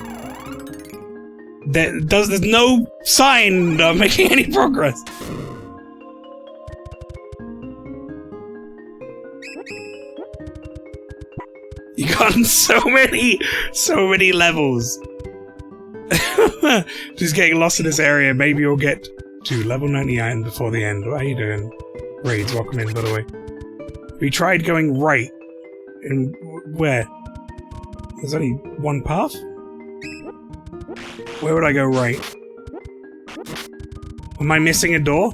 [SPEAKER 1] There's no sign of making any progress. You got so many levels. Just getting lost in this area. Maybe you'll get to level 99 before the end. What are you doing? Raids, welcome in, by the way. We tried going right. And where? There's only one path? Where would I go right? Am I missing a door?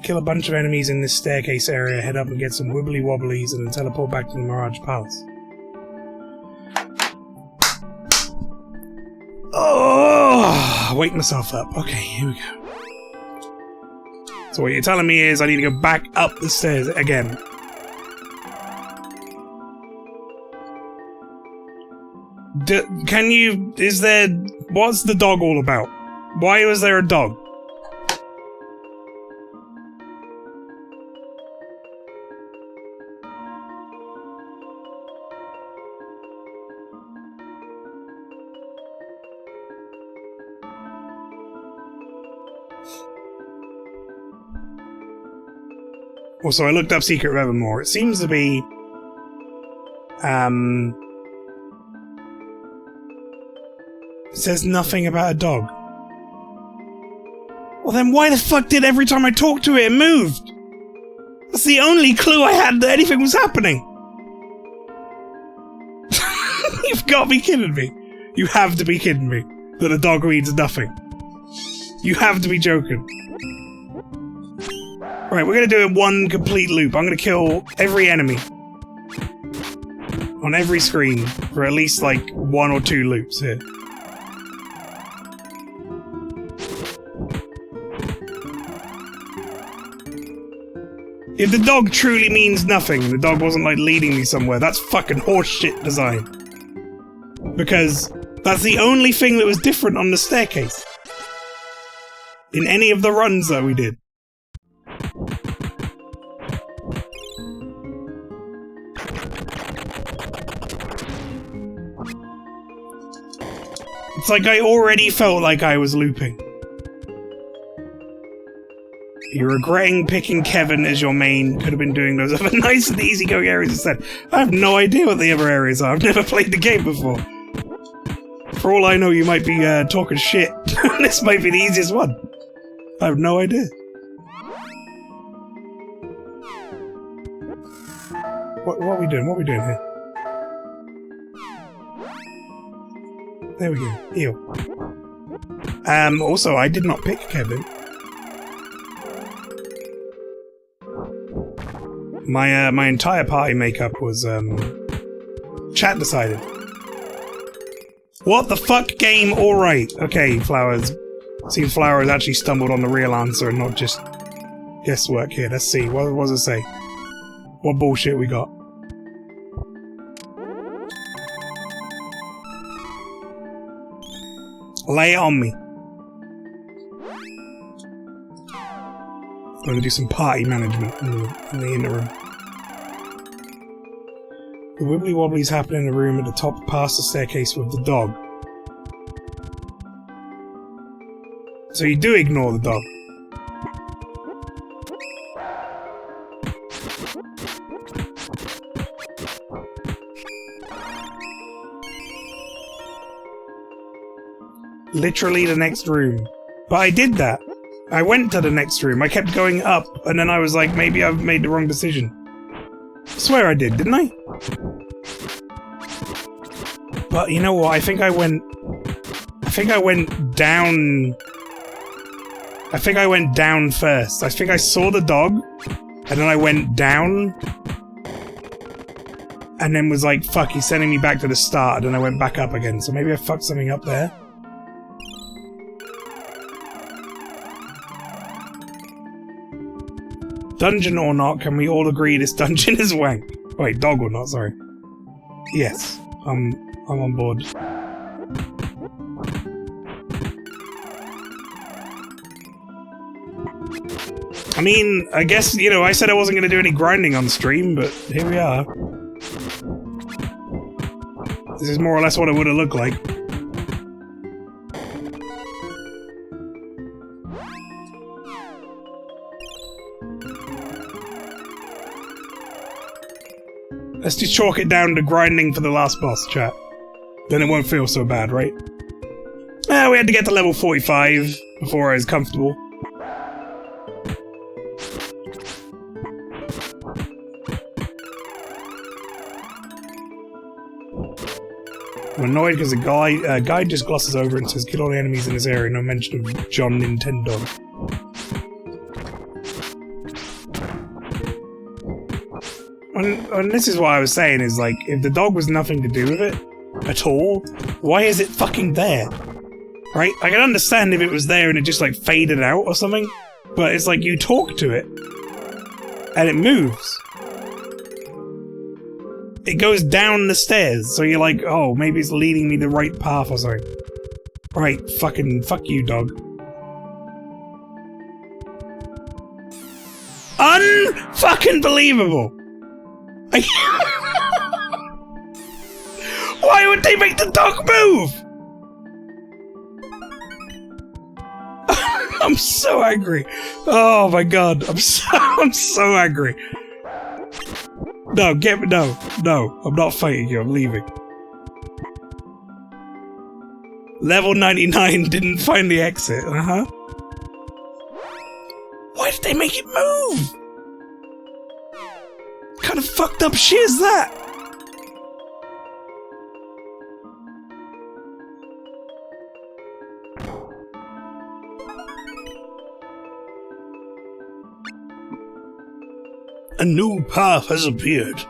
[SPEAKER 1] Kill a bunch of enemies in this staircase area, head up and get some wibbly wobblies, and then teleport back to the Mirage Palace. Oh, wake myself up. Okay, here we go. So what you're telling me is I need to go back up the stairs again. Can you... Is there... What's the dog all about? Why was there a dog? Also, I looked up Secret of Evermore. It seems to be... It says nothing about a dog. Well then why the fuck did every time I talked to it, it moved? That's the only clue I had that anything was happening. You've got to be kidding me. You have to be kidding me. That a dog means nothing. You have to be joking. Right, we're gonna do it one complete loop. I'm gonna kill every enemy. On every screen. For at least like 1 or 2 loops here. If the dog truly means nothing, the dog wasn't like leading me somewhere, that's fucking horseshit design. Because that's the only thing that was different on the staircase. In any of the runs that we did. It's like I already felt like I was looping. You're regretting picking Kevin as your main. Could have been doing those other nice and easygoing areas instead. I have no idea what the other areas are. I've never played the game before. For all I know, you might be talking shit. This might be the easiest one. I have no idea. What are we doing? What are we doing here? There we go. Ew. Also, I did not pick Kevin. My entire party makeup was, chat decided. What the fuck game? Alright. Okay, Flowers. Seems Flowers actually stumbled on the real answer and not just guesswork here. Let's see. What does it say? What bullshit we got? Lay it on me. I'm going to do some party management in the interim. The wibbly wobblies happen in the room at the top past the staircase with the dog. So you do ignore the dog. Literally the next room. But I did that. I went to the next room. I kept going up, and then I was like, maybe I've made the wrong decision. I swear I did, didn't I? But you know what? I think I went down... I think I went down first. I think I saw the dog, and then I went down, and then was like, fuck, he's sending me back to the start, and then I went back up again. So maybe I fucked something up there. Dungeon or not, can we all agree this dungeon is wank? Wait, dog or not, sorry. Yes, I'm on board. I mean, I guess, you know, I said I wasn't going to do any grinding on stream, but here we are. This is more or less what it would have looked like. Let's just chalk it down to grinding for the last boss, chat. Then it won't feel so bad, right? We had to get to level 45 before I was comfortable. I'm annoyed because the guide just glosses over and says, kill all the enemies in this area, no mention of John Nintendo. And this is what I was saying, is like, if the dog was nothing to do with it, at all, why is it fucking there? Right? I can understand if it was there and it just like faded out or something, but it's like you talk to it, and it moves. It goes down the stairs, so you're like, oh, maybe it's leading me the right path or something. Right, fuck you, dog. Un-fucking believable! Why would they make the dog move? I'm so angry. Oh my god, I'm so angry. No, no, I'm not fighting you, I'm leaving. Level 99 didn't find the exit, Why did they make it move? What kind of fucked up shit is that? A new path has appeared.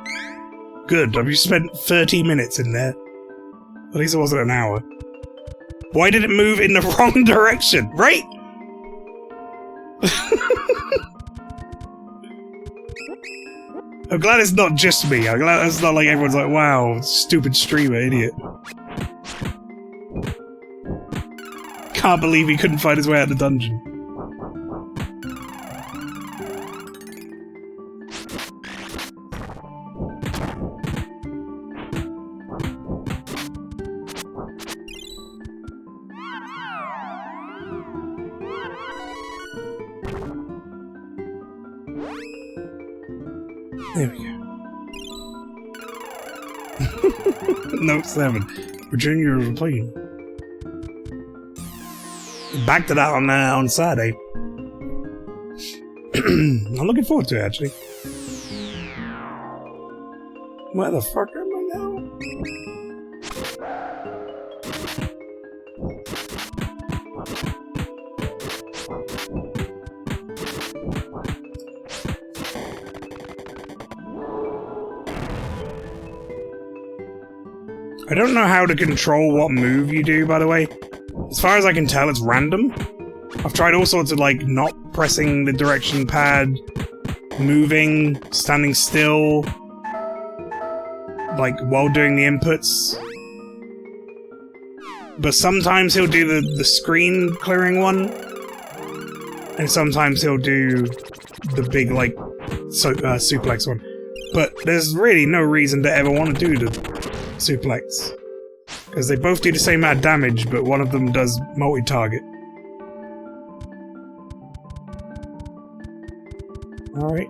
[SPEAKER 1] Good, have you spent 30 minutes in there? At least it wasn't an hour. Why did it move in the wrong direction? Right? I'm glad it's not just me. I'm glad it's not like everyone's like, wow, stupid streamer, idiot. Can't believe he couldn't find his way out of the dungeon. There we go. Note 7. Virginia is playing. Back to that on Saturday. I'm looking forward to it, actually. Where the fuck am I now? I don't know how to control what move you do, by the way. As far as I can tell, it's random. I've tried all sorts of, like, not pressing the direction pad, moving, standing still, like, while doing the inputs. But sometimes he'll do the screen clearing one, and sometimes he'll do the big, like, suplex one. But there's really no reason to ever want to do the suplex. Because they both do the same amount of damage, but one of them does multi-target. Alright.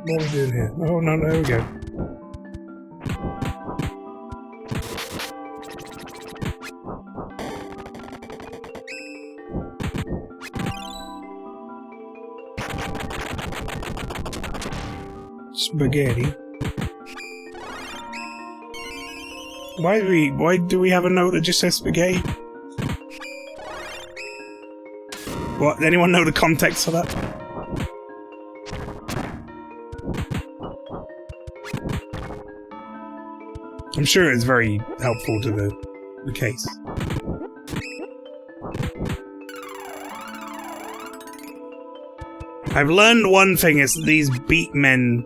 [SPEAKER 1] What are we doing here? Oh, no, there we go. Spaghetti. Why do we have a note that just says spaghetti? What? Anyone know the context for that? I'm sure it's very helpful to the case. I've learned one thing, is these beet men,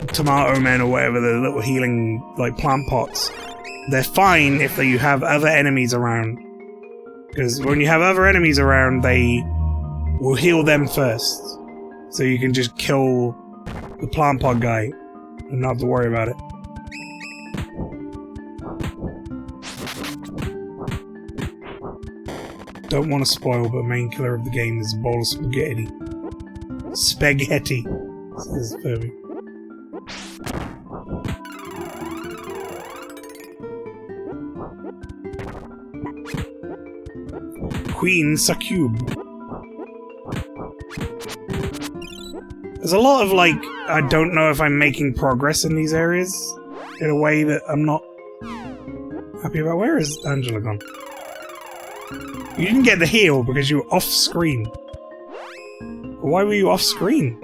[SPEAKER 1] tomato men or whatever, the little healing, like, plant pots, they're fine if you have other enemies around. Because when you have other enemies around, they will heal them first. So you can just kill the plant pod guy and not have to worry about it. Don't want to spoil, but main killer of the game is a bowl of spaghetti. Spaghetti, says Furby. Queen Succube. There's a lot of, like, I don't know if I'm making progress in these areas in a way that I'm not happy about. Where is Angela gone? You didn't get the heal because you were off screen. Why were you off screen?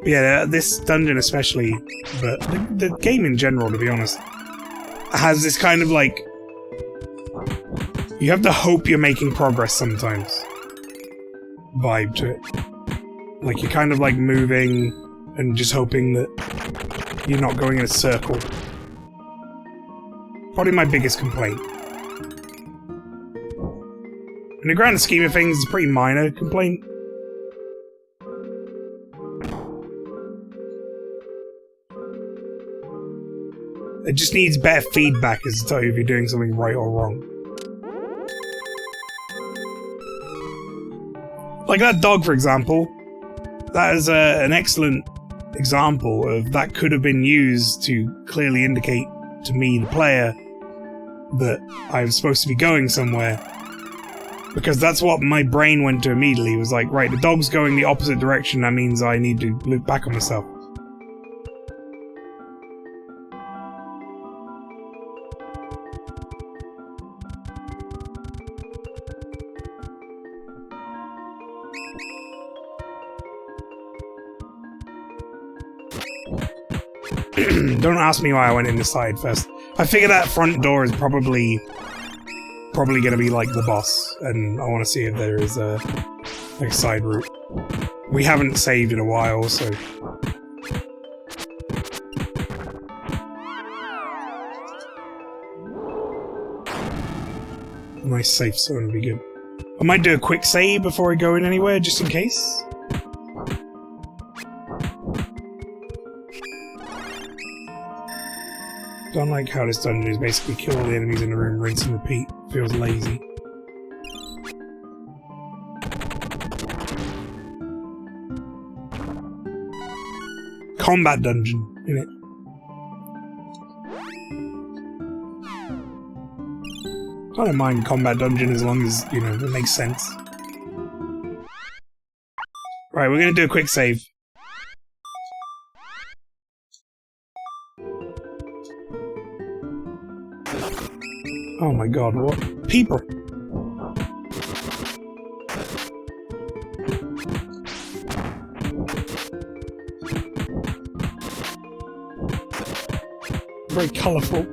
[SPEAKER 1] Yeah, this dungeon especially, but the game in general, to be honest, has this kind of like... You have to hope you're making progress sometimes vibe to it. Like, you're kind of like moving and just hoping that you're not going in a circle. Probably my biggest complaint. In the grand scheme of things, it's a pretty minor complaint. It just needs better feedback as to tell you if you're doing something right or wrong. Like that dog, for example. That is an excellent example of that could have been used to clearly indicate to me, the player, that I was supposed to be going somewhere. Because that's what my brain went to immediately. It was like, right, the dog's going the opposite direction, that means I need to look back on myself. Don't ask me why I went in the side first. I figure that front door is probably gonna be like the boss, and I want to see if there is a like a side route. We haven't saved in a while, so a nice safe zone would be good. I might do a quick save before I go in anywhere, just in case. Don't like how this dungeon is basically kill all the enemies in the room, rinse and repeat. Feels lazy. Combat dungeon, innit? I don't mind combat dungeon as long as, you know, it makes sense. Right, we're gonna do a quick save. Oh my god, what? People! Very colourful.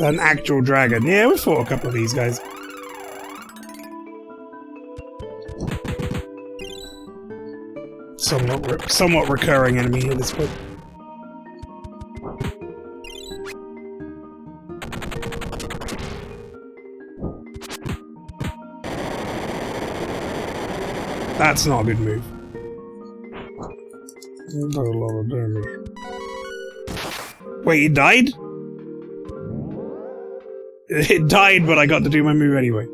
[SPEAKER 1] An actual dragon. Yeah, we fought a couple of these guys. Somewhat recurring enemy at this point. That's not a good move. That's a lot of damage. Wait, it died? It died, but I got to do my move anyway.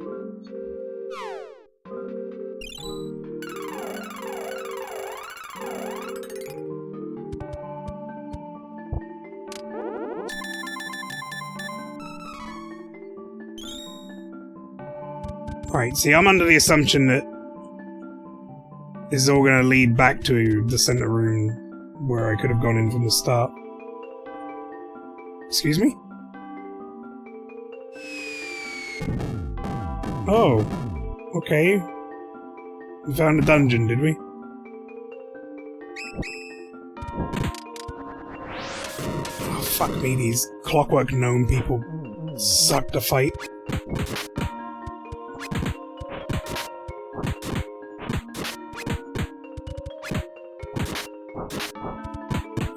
[SPEAKER 1] Right, see, I'm under the assumption that this is all going to lead back to the center room where I could have gone in from the start. Excuse me? Oh, okay. We found a dungeon, did we? Oh, fuck me, these clockwork gnome people suck to fight.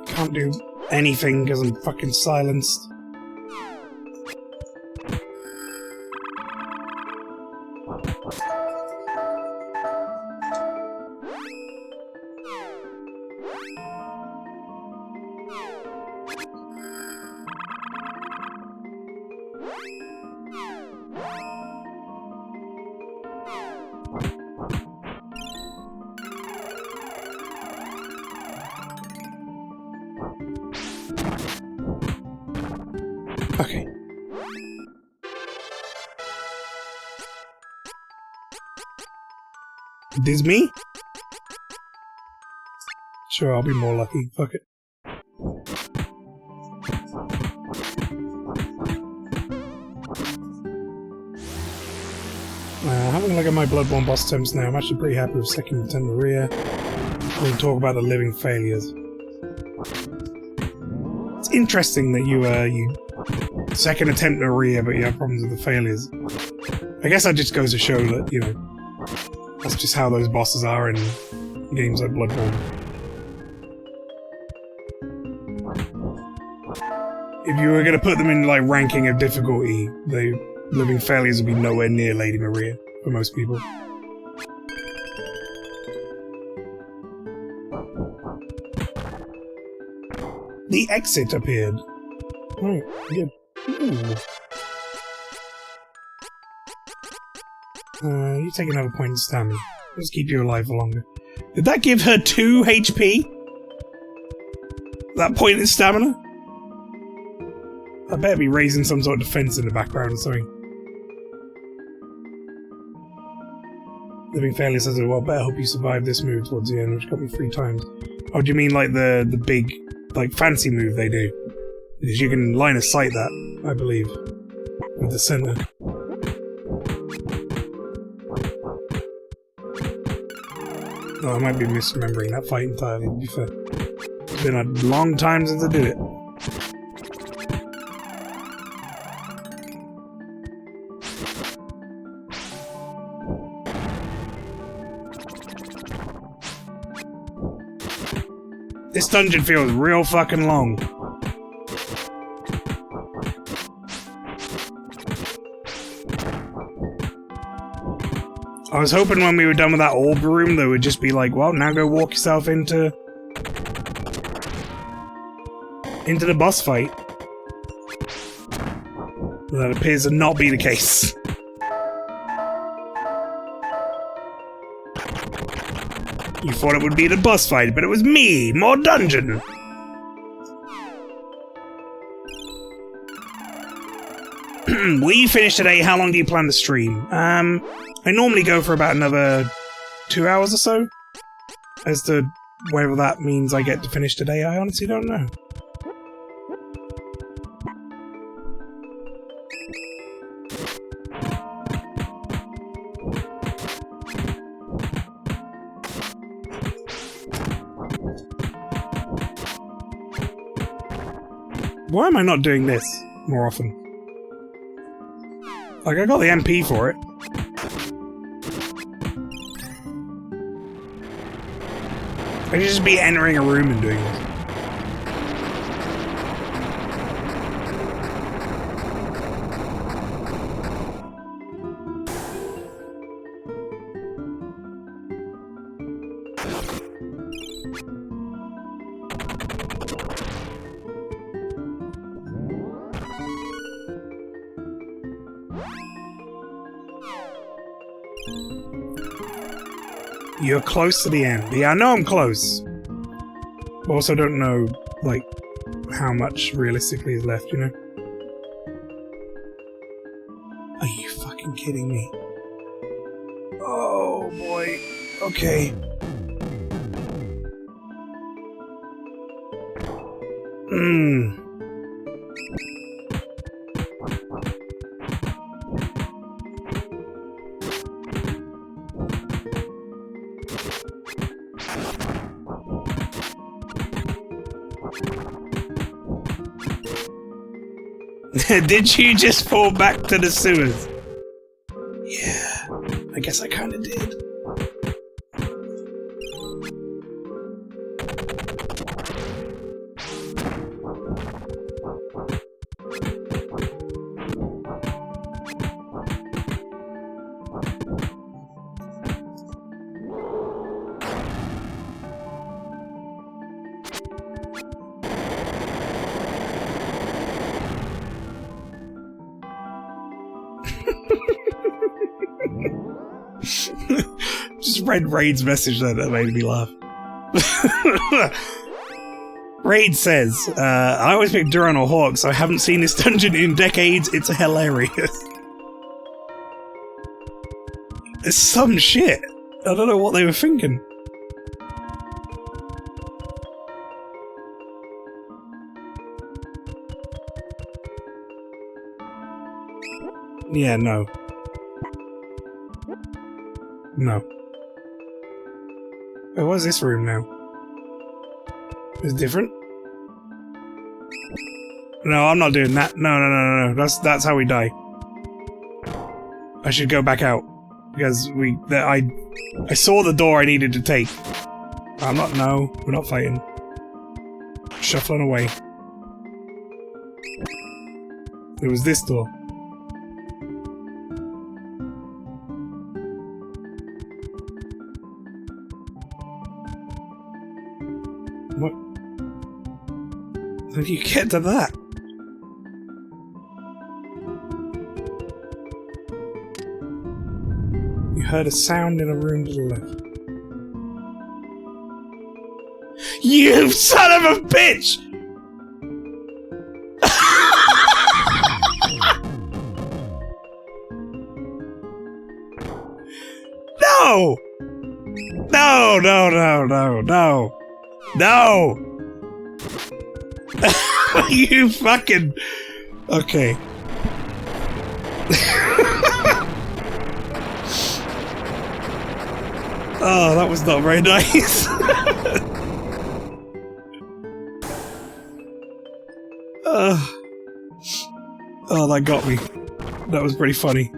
[SPEAKER 1] Can't do anything because I'm fucking silenced. Okay. This me? Sure, I'll be more lucky. Fuck it. Having a look at my Bloodborne boss attempts now, I'm actually pretty happy with second attempt Maria. We'll talk about the living failures. It's interesting that you second attempt Maria, but you have problems with the failures. I guess that just goes to show that, you know, that's just how those bosses are in games like Bloodborne. If you were going to put them in, like, ranking of difficulty, the living failures would be nowhere near Lady Maria, for most people. The exit appeared. Right, good. Ooh. You take another point of stamina. Let's keep you alive for longer. Did that give her 2 HP? That point of stamina? I better be raising some sort of defense in the background or something. Living Failure says, well, better hope you survive this move towards the end, which got me 3 times. Oh, do you mean like the big, like, fancy move they do? Because you can line of sight that, I believe, with the center. Oh, I might be misremembering that fight entirely, to be fair. It's been a long time since I did it. This dungeon feels real fucking long. I was hoping when we were done with that orb room, they would just be like, well, now go walk yourself into the boss fight. But that appears to not be the case. You thought it would be the boss fight, but it was me! More dungeon! We finished today. How long do you plan to stream? I normally go for about another 2 hours or so. As to whether that means I get to finish today, I honestly don't know. Why am I not doing this more often? Like, I got the MP for it. I should just be entering a room and doing this. You're close to the end. Yeah, I know I'm close. But also don't know, like, how much realistically is left, you know? Are you fucking kidding me? Oh, boy. Okay. Did you just fall back to the sewers? Yeah, I guess I kinda did. Just read Raid's message that made me laugh. Raid says, I always pick Duran or Hawk, so I haven't seen this dungeon in decades. It's hilarious. It's some shit. I don't know what they were thinking. Yeah, no. No. Wait, what's this room now? It's different? No, I'm not doing that. No. That's how we die. I should go back out. Because I saw the door I needed to take. I'm not, no, we're not fighting. Shuffling away. It was this door. What? How do you get to that? You heard a sound in a room to the left. You son of a bitch! No! No! You fucking... Okay. Oh, that was not very nice. Oh, that got me. That was pretty funny.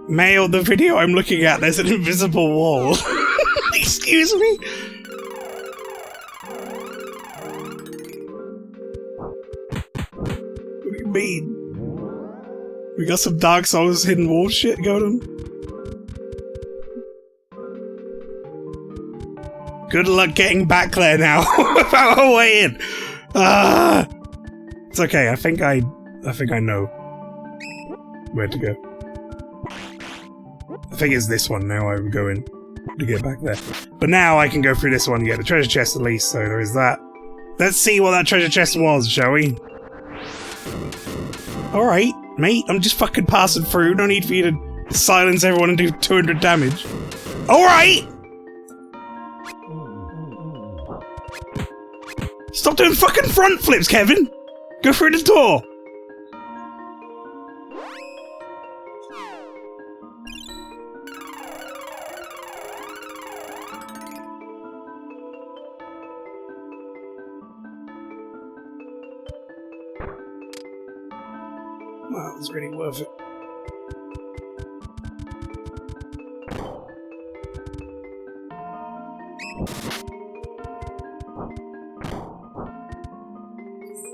[SPEAKER 1] Mail, the video I'm looking at, there's an invisible wall. Excuse me? What do you mean? We got some Dark Souls hidden wall shit going on? Good luck getting back there now without a way in. It's okay, I think I know where to go. I think it's this one now I would go in to get back there. But now I can go through this one to get the treasure chest at least, so there is that. Let's see what that treasure chest was, shall we? Alright, mate, I'm just fucking passing through. No need for you to silence everyone and do 200 damage. Alright! Stop doing fucking front flips, Kevin! Go through the door! Wow, it was really worth it.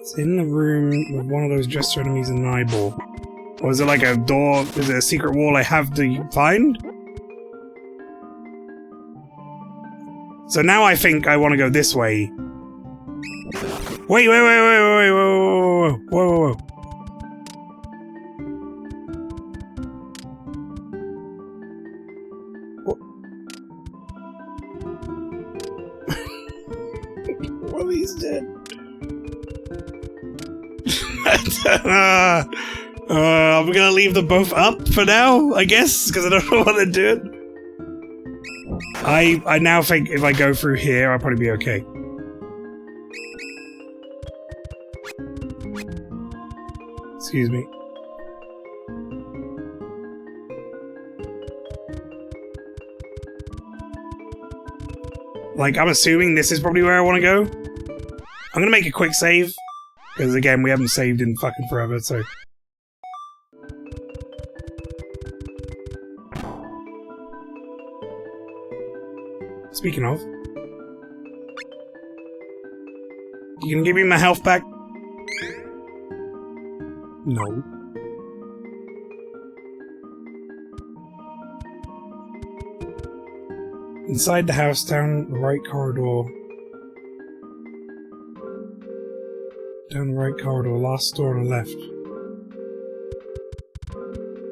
[SPEAKER 1] It's in the room with one of those gesture enemies in an eyeball. Or is it like a door? Is it a secret wall I have to find? So now I think I want to go this way. Wait, whoa. Well, he's dead. I'm gonna leave them both up for now, I guess, because I don't know what they're doing. I now think if I go through here, I'll probably be okay. Excuse me. Like, I'm assuming this is probably where I want to go. I'm gonna make a quick save. Because, again, we haven't saved in fucking forever, so... Speaking of... You gonna give me my health back? No. Inside the house, down the right corridor. Down the right corridor, last door on the left.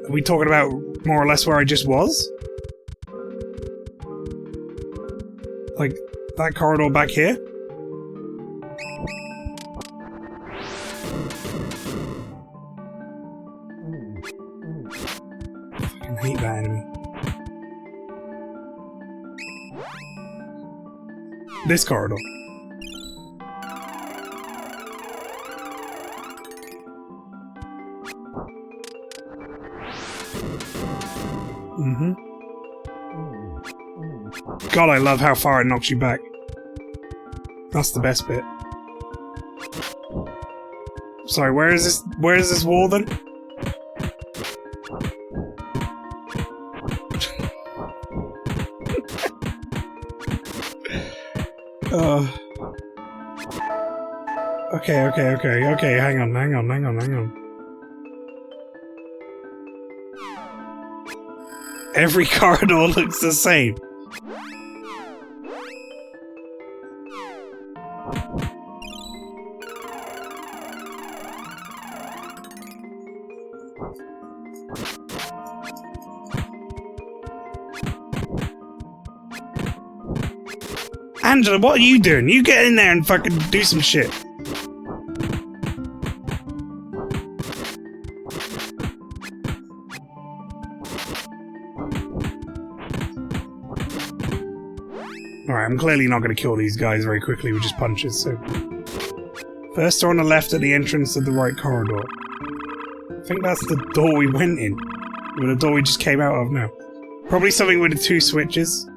[SPEAKER 1] Are we talking about more or less where I just was? Like, that corridor back here? I fucking hate that enemy. This corridor. God, I love how far it knocks you back. That's the best bit. Sorry, where is this wall then? Okay, hang on. Every corridor looks the same. Angela, what are you doing? You get in there and fucking do some shit. Alright, I'm clearly not going to kill these guys very quickly with just punches, so... First door on the left at the entrance of the right corridor. I think that's the door we went in. Or the door we just came out of now. Probably something with the 2 switches.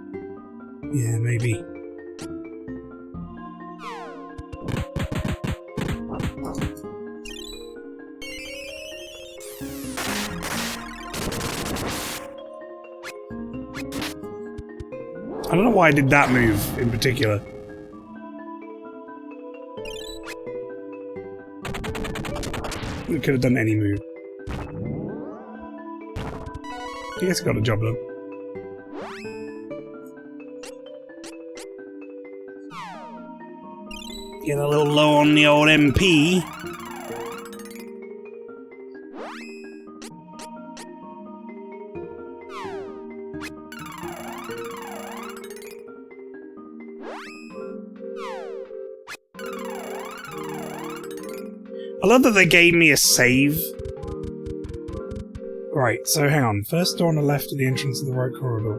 [SPEAKER 1] Yeah, maybe. I don't know why I did that move in particular. We could have done any move. I guess I got a job done. Get a little low on the old MP. I love that they gave me a save. Right, so hang on. First door on the left of the entrance of the right corridor.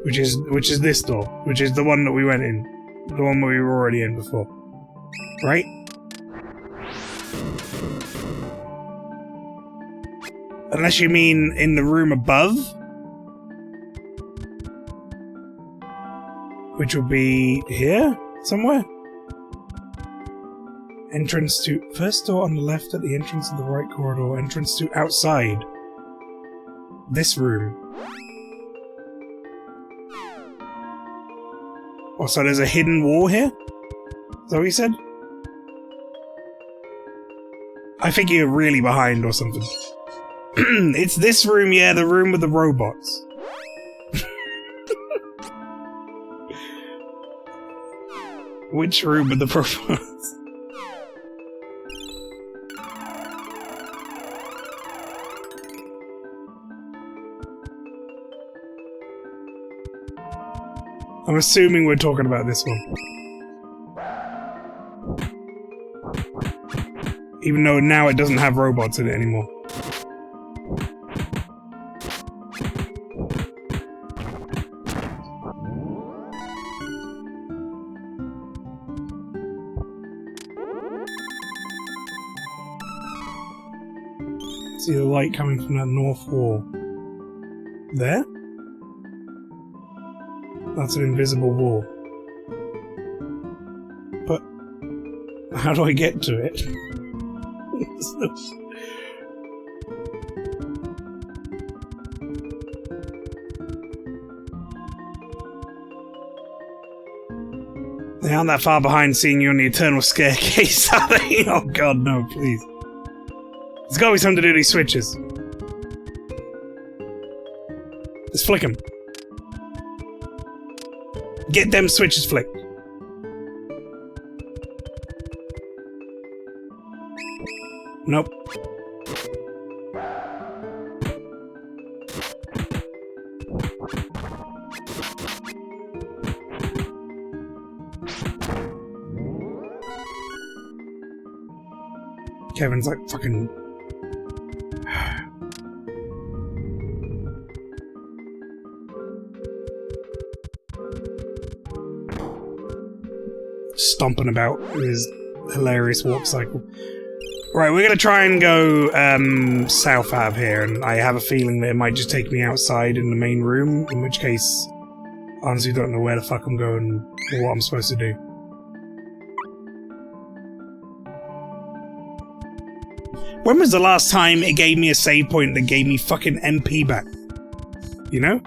[SPEAKER 1] Which is this door. Which is the one that we went in. The one we were already in before. Right? Unless you mean in the room above? Which would be here? Somewhere? Entrance to... First door on the left at the entrance of the right corridor. Entrance to outside. This room. Oh, so there's a hidden wall here? Is that what you said? I think you're really behind or something. It's this room, yeah, the room with the robots. Which room with the robots? I'm assuming we're talking about this one. Even though now it doesn't have robots in it anymore. See the light coming from that north wall. There? That's an invisible wall. But how do I get to it? They aren't that far behind seeing you on the eternal staircase, are they? Oh god, no, please. There's gotta be something to do with these switches. Just flick them. Get them switches flicked. Nope. Kevin's like fucking... stomping about with his hilarious walk cycle. Right, we're gonna try and go south out of here, and I have a feeling that it might just take me outside in the main room, in which case I honestly don't know where the fuck I'm going or what I'm supposed to do. When was the last time it gave me a save point that gave me fucking MP back? You know?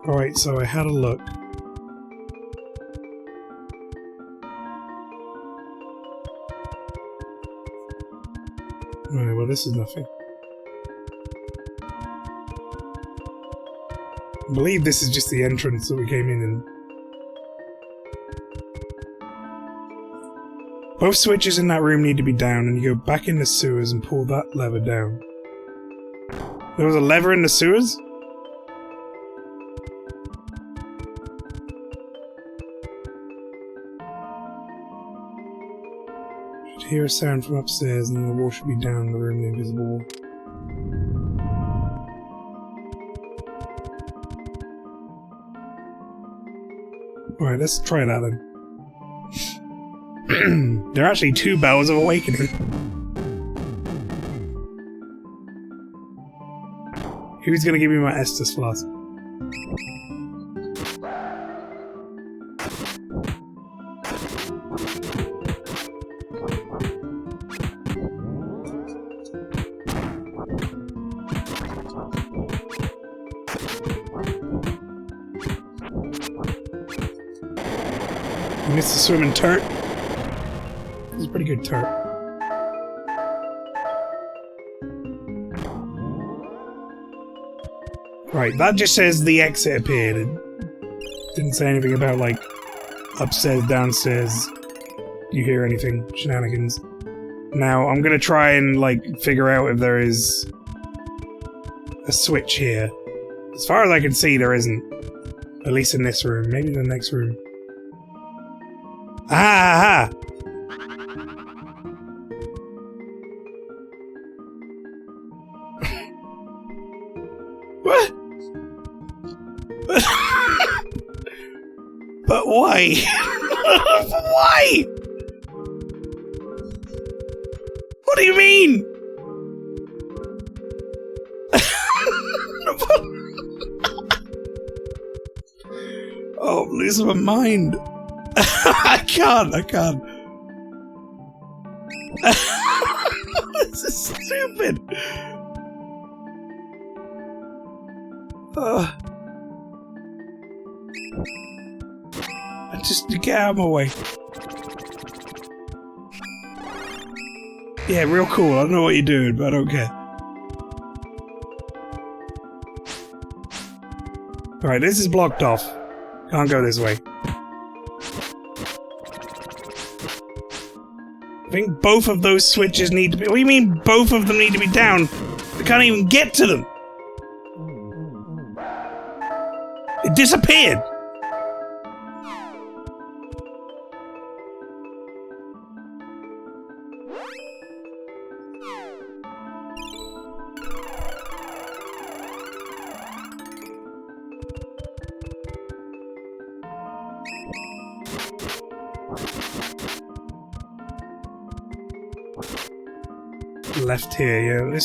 [SPEAKER 1] Alright, so I had a look. Alright, well this is nothing. I believe this is just the entrance that we came in. Both switches in that room need to be down, and you go back in the sewers and pull that lever down. There was a lever in the sewers? Should hear a sound from upstairs, and the wall should be down the room, the invisible wall. Alright, let's try that then. There are actually 2 bells of awakening. Who's gonna give me my Estus flask? You missed the swimming turret. This is a pretty good turret. Right, that just says the exit appeared. It didn't say anything about, like, upstairs, downstairs, you hear anything, shenanigans. Now, I'm gonna try and, like, figure out if there is a switch here. As far as I can see, there isn't. At least in this room. Maybe the next room. Ah! What? But why? Why? What do you mean? Oh, I'm losing my mind. I can't. This is stupid. Just get out of my way. Yeah, real cool. I don't know what you're doing, but I don't care. Alright, this is blocked off. Can't go this way. I think both of those switches need to be... What do you mean both of them need to be down? I can't even get to them! It disappeared! left here. Yeah,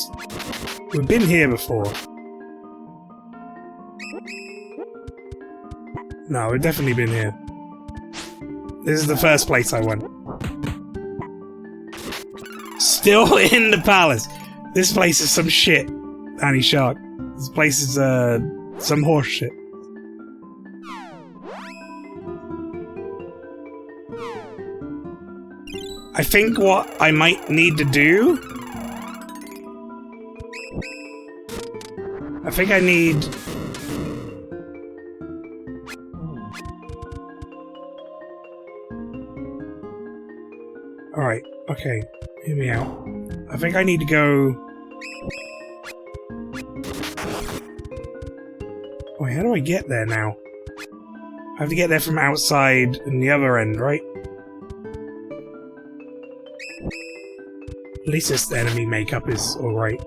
[SPEAKER 1] we've been here before. No, we've definitely been here. This is the first place I went. Still in the palace. This place is some shit, Annie Shark. This place is some horse shit. I think what I might need to do... I think I need... Alright, okay. Hear me out. I think I need to go... Wait, how do I get there now? I have to get there from outside and the other end, right? At least this enemy makeup is alright.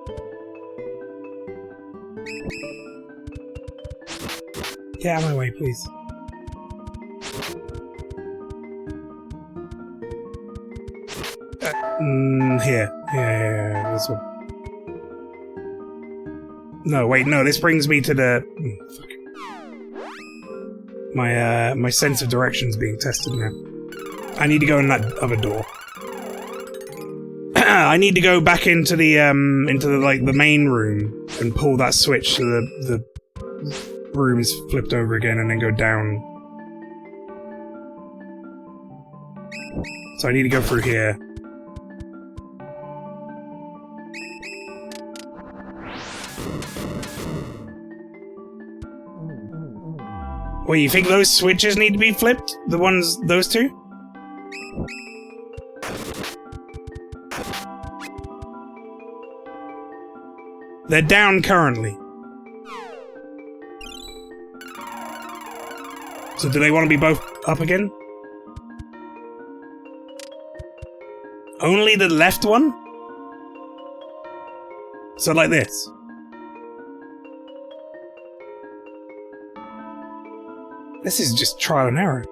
[SPEAKER 1] Get out of my way, please. Here. Yeah, this one. No, wait, no, this brings me to the... fuck. My sense of direction's being tested now. I need to go in that other door. I need to go back into the like, the main room and pull that switch so the room is flipped over again and then go down. So I need to go through here. Wait, you think those switches need to be flipped? The ones, those two? They're down currently. So do they want to be both up again? Only the left one? So like this. This is just trial and error.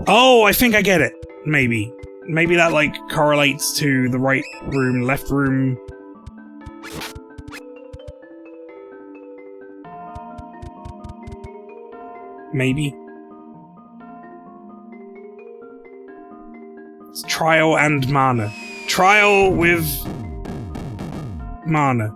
[SPEAKER 1] Oh, I think I get it. Maybe. Maybe that, like, correlates to the right room, left room. Maybe. It's trial and mana. Trial with mana.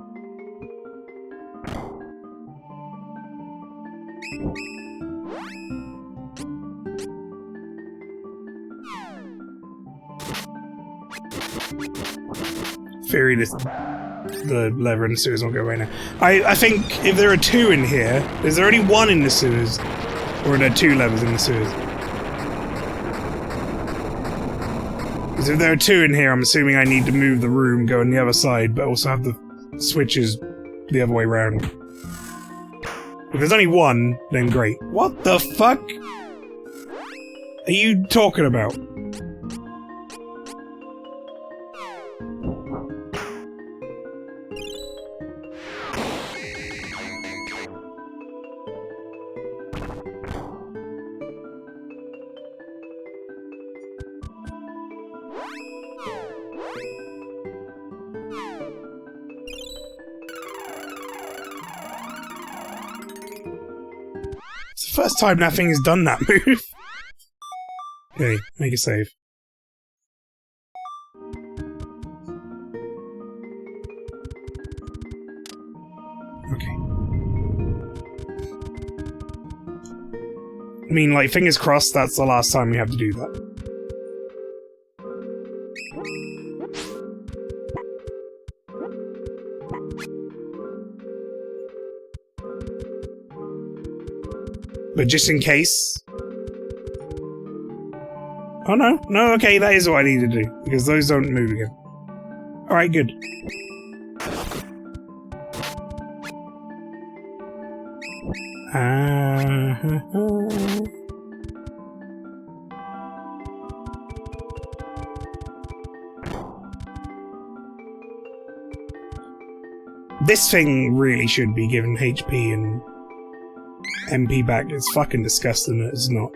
[SPEAKER 1] Theory, the lever in the sewers won't go away now. I think if there are two in here, is there only one in the sewers? Or are there two levers in the sewers? Because if there are two in here, I'm assuming I need to move the room, go on the other side, but also have the switches the other way around. If there's only one, then great. What the fuck are you talking about? It's the first time that thing has done that move. Okay, make a save. Okay. I mean, like, fingers crossed that's the last time we have to do that. But just in case... Oh no, no, okay, that is what I need to do, because those don't move again. Alright, good. This thing really should be given HP and MP back. It's fucking disgusting that it's not.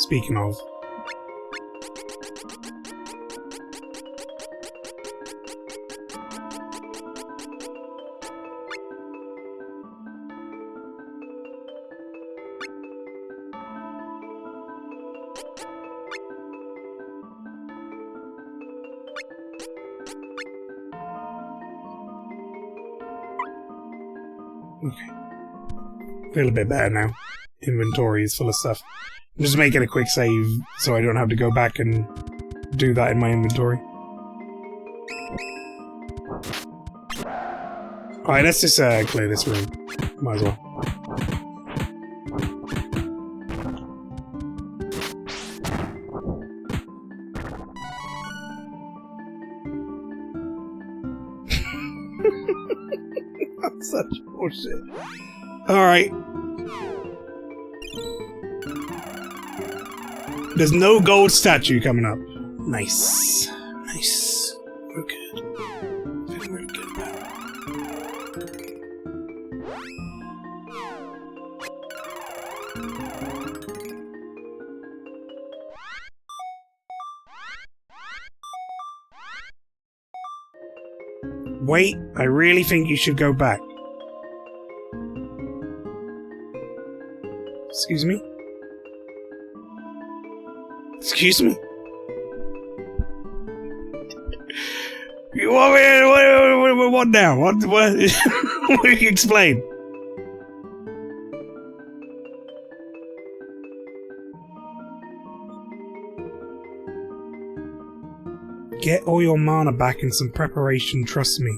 [SPEAKER 1] Speaking of. Okay. Feel a bit better now. Inventory is full of stuff. I'm just making a quick save so I don't have to go back and do that in my inventory. Alright, let's just clear this room. Might as well. That's such bullshit. Alright. There's no gold statue coming up. Nice. Nice. We're good. Feeling really good about it. Wait, I really think you should go back. Excuse me? Excuse me? You want me? What now? What do you explain? Get all your mana back and some preparation, trust me.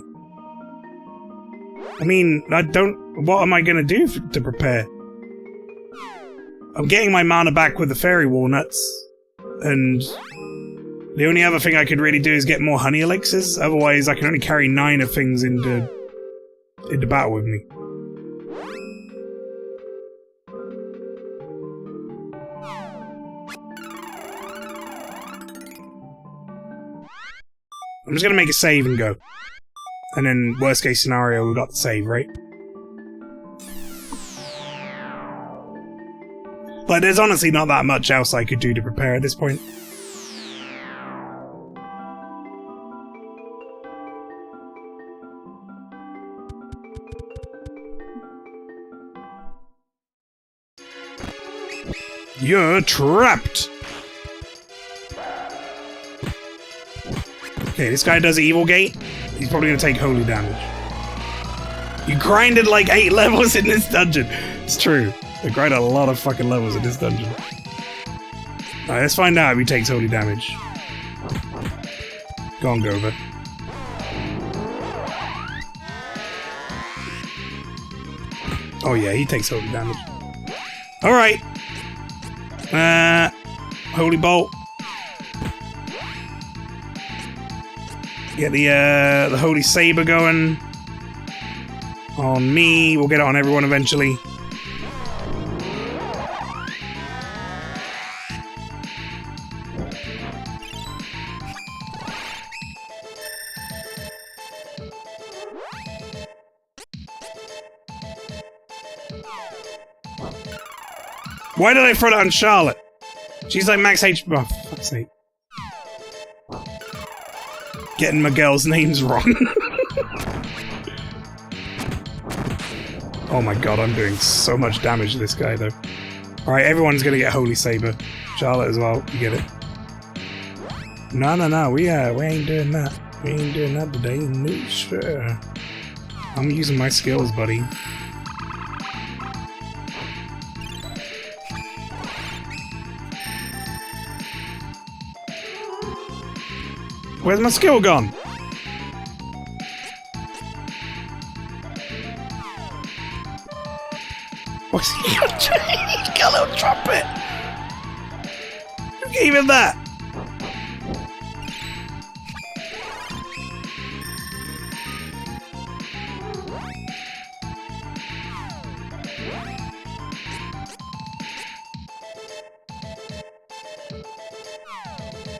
[SPEAKER 1] I mean, what am I gonna do to prepare? I'm getting my mana back with the fairy walnuts, and the only other thing I could really do is get more honey elixirs, otherwise I can only carry 9 of things into battle with me. I'm just gonna make a save and go. And then, worst case scenario, we've got the save, right? But there's honestly not that much else I could do to prepare at this point. You're trapped! Okay, this guy does Evil Gate. He's probably gonna take holy damage. You grinded like 8 levels in this dungeon. It's true. I grind a lot of fucking levels in this dungeon. Alright, let's find out if he takes holy damage. Go on, Gova. Oh yeah, he takes holy damage. Alright. Holy Bolt. Get the Holy Saber going. On me. We'll get it on everyone eventually. Why did I throw that on Charlotte? She's like max HP. Oh, for fuck's sake. Getting Miguel's names wrong. Oh my god, I'm doing so much damage to this guy, though. Alright, everyone's gonna get Holy Saber. Charlotte as well, you get it. No, we ain't doing that. We ain't doing that today. No, sure. I'm using my skills, buddy. Where's my skill gone? What's he got? He's got a little trumpet! Who gave him that?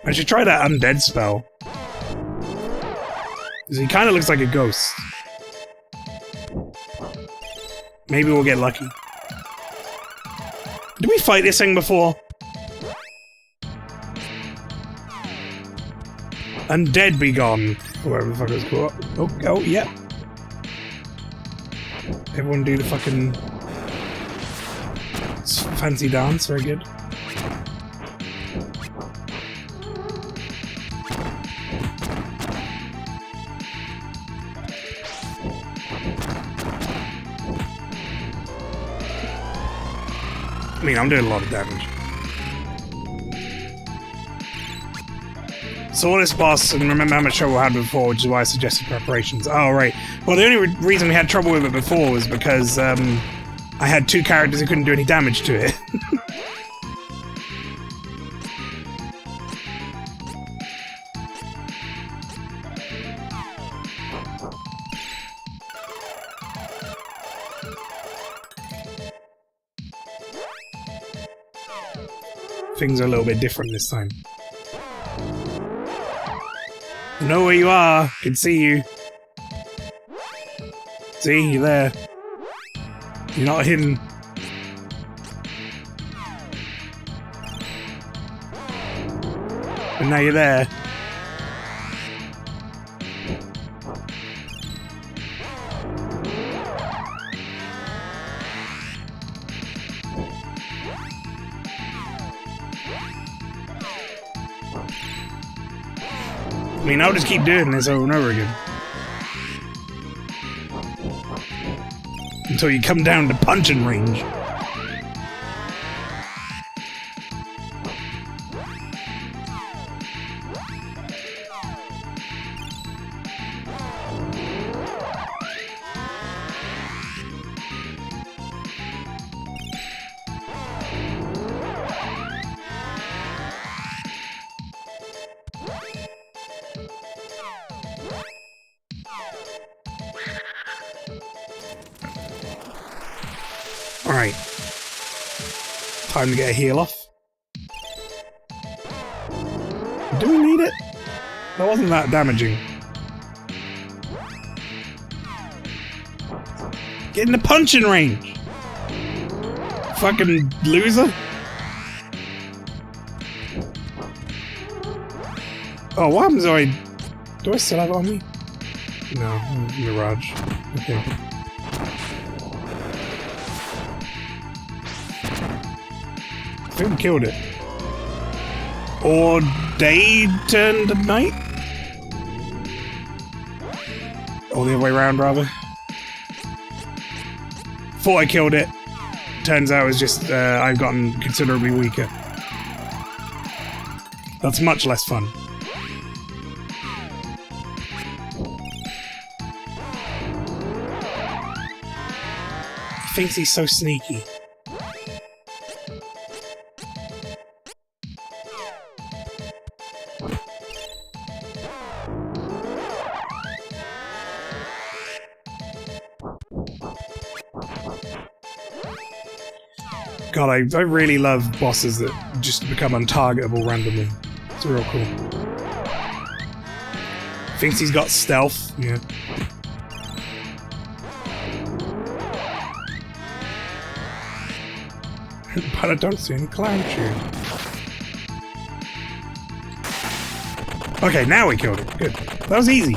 [SPEAKER 1] I should try that undead spell. Because he kind of looks like a ghost. Maybe we'll get lucky. Did we fight this thing before? Undead be gone. Whatever the fuck it's called. Oh, yeah. Everyone do the fucking fancy dance. Very good. I mean, I'm doing a lot of damage. Saw this boss and remember how much trouble I had before, which is why I suggested preparations. Oh, right. Well, the only reason we had trouble with it before was because I had two characters who couldn't do any damage to it. Things are a little bit different this time. I know where you are. Can see you. See, you're there. You're not hidden. And now you're there. I mean, I'll just keep doing this over and over again. Until you come down to punching range. Alright. Time to get a heal off. Do we need it? That wasn't that damaging. Get in the punching range! Fucking loser! Oh, what happens if I... Do I still have it on me? No, Mirage. Okay. I think we killed it. Or day turned to night? Or the other way around, rather. Thought I killed it. Turns out it was just, I've gotten considerably weaker. That's much less fun. He thinks he's so sneaky. God, I really love bosses that just become untargetable randomly. It's real cool. Thinks he's got stealth, yeah. But I don't see any clown tune. Okay, now we killed it. Good. That was easy.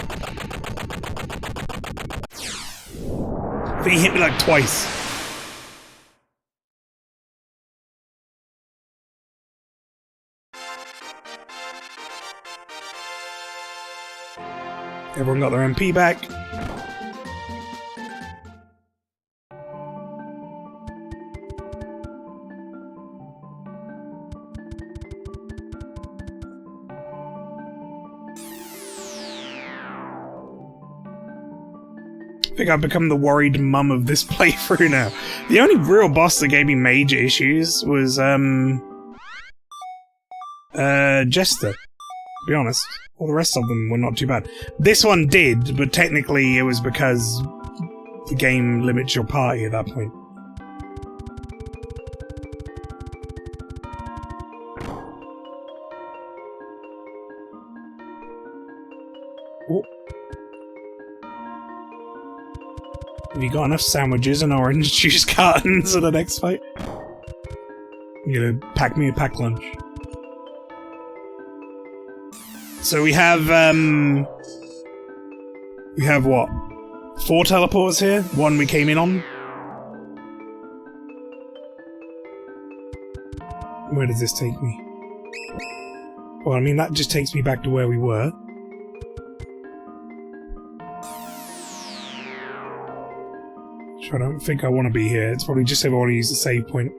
[SPEAKER 1] I think he hit me like twice. Everyone got their MP back. I think I've become the worried mum of this playthrough now. The only real boss that gave me major issues was, Jester, to be honest. All the rest of them were not too bad. This one did, but technically it was because the game limits your party at that point. Oh. Have you got enough sandwiches and orange juice cartons for the next fight? You're gonna pack me a pack lunch. So we have what? 4 teleports here? 1 we came in on? Where does this take me? Well, I mean, that just takes me back to where we were. I don't think I want to be here. It's probably just if I want to use the save point.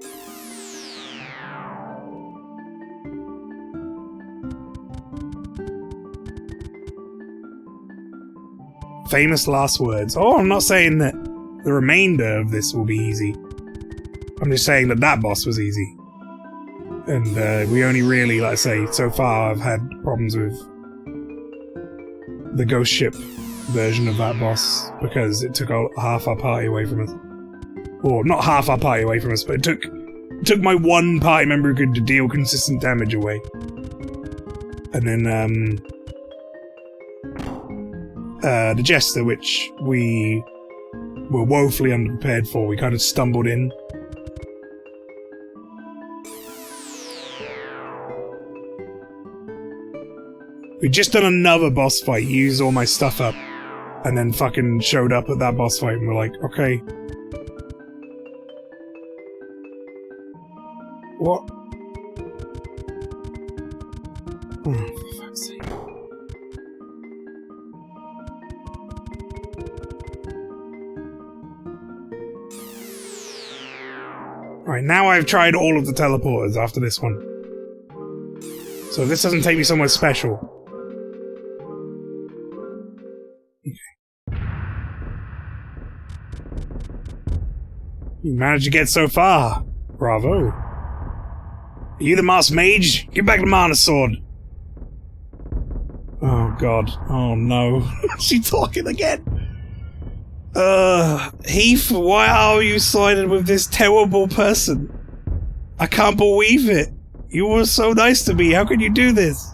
[SPEAKER 1] Famous last words. Oh, I'm not saying that the remainder of this will be easy. I'm just saying that that boss was easy. And we only really, like I say, so far I've had problems with the ghost ship version of that boss because it took half our party away from us. Or not half our party away from us, but it took my one party member who could deal consistent damage away. And then the Jester, which we were woefully underprepared for. We kind of stumbled in. We'd just done another boss fight, used all my stuff up, and then fucking showed up at that boss fight and we're like, okay. What? Oh, for fuck's sake. Right, now I've tried all of the teleporters after this one. So if this doesn't take me somewhere special. You managed to get so far. Bravo. Are you the Masked Mage? Give back the Mana Sword. Oh god. Oh no. She's talking again. Heath, why are you sided with this terrible person? I can't believe it. You were so nice to me. How could you do this?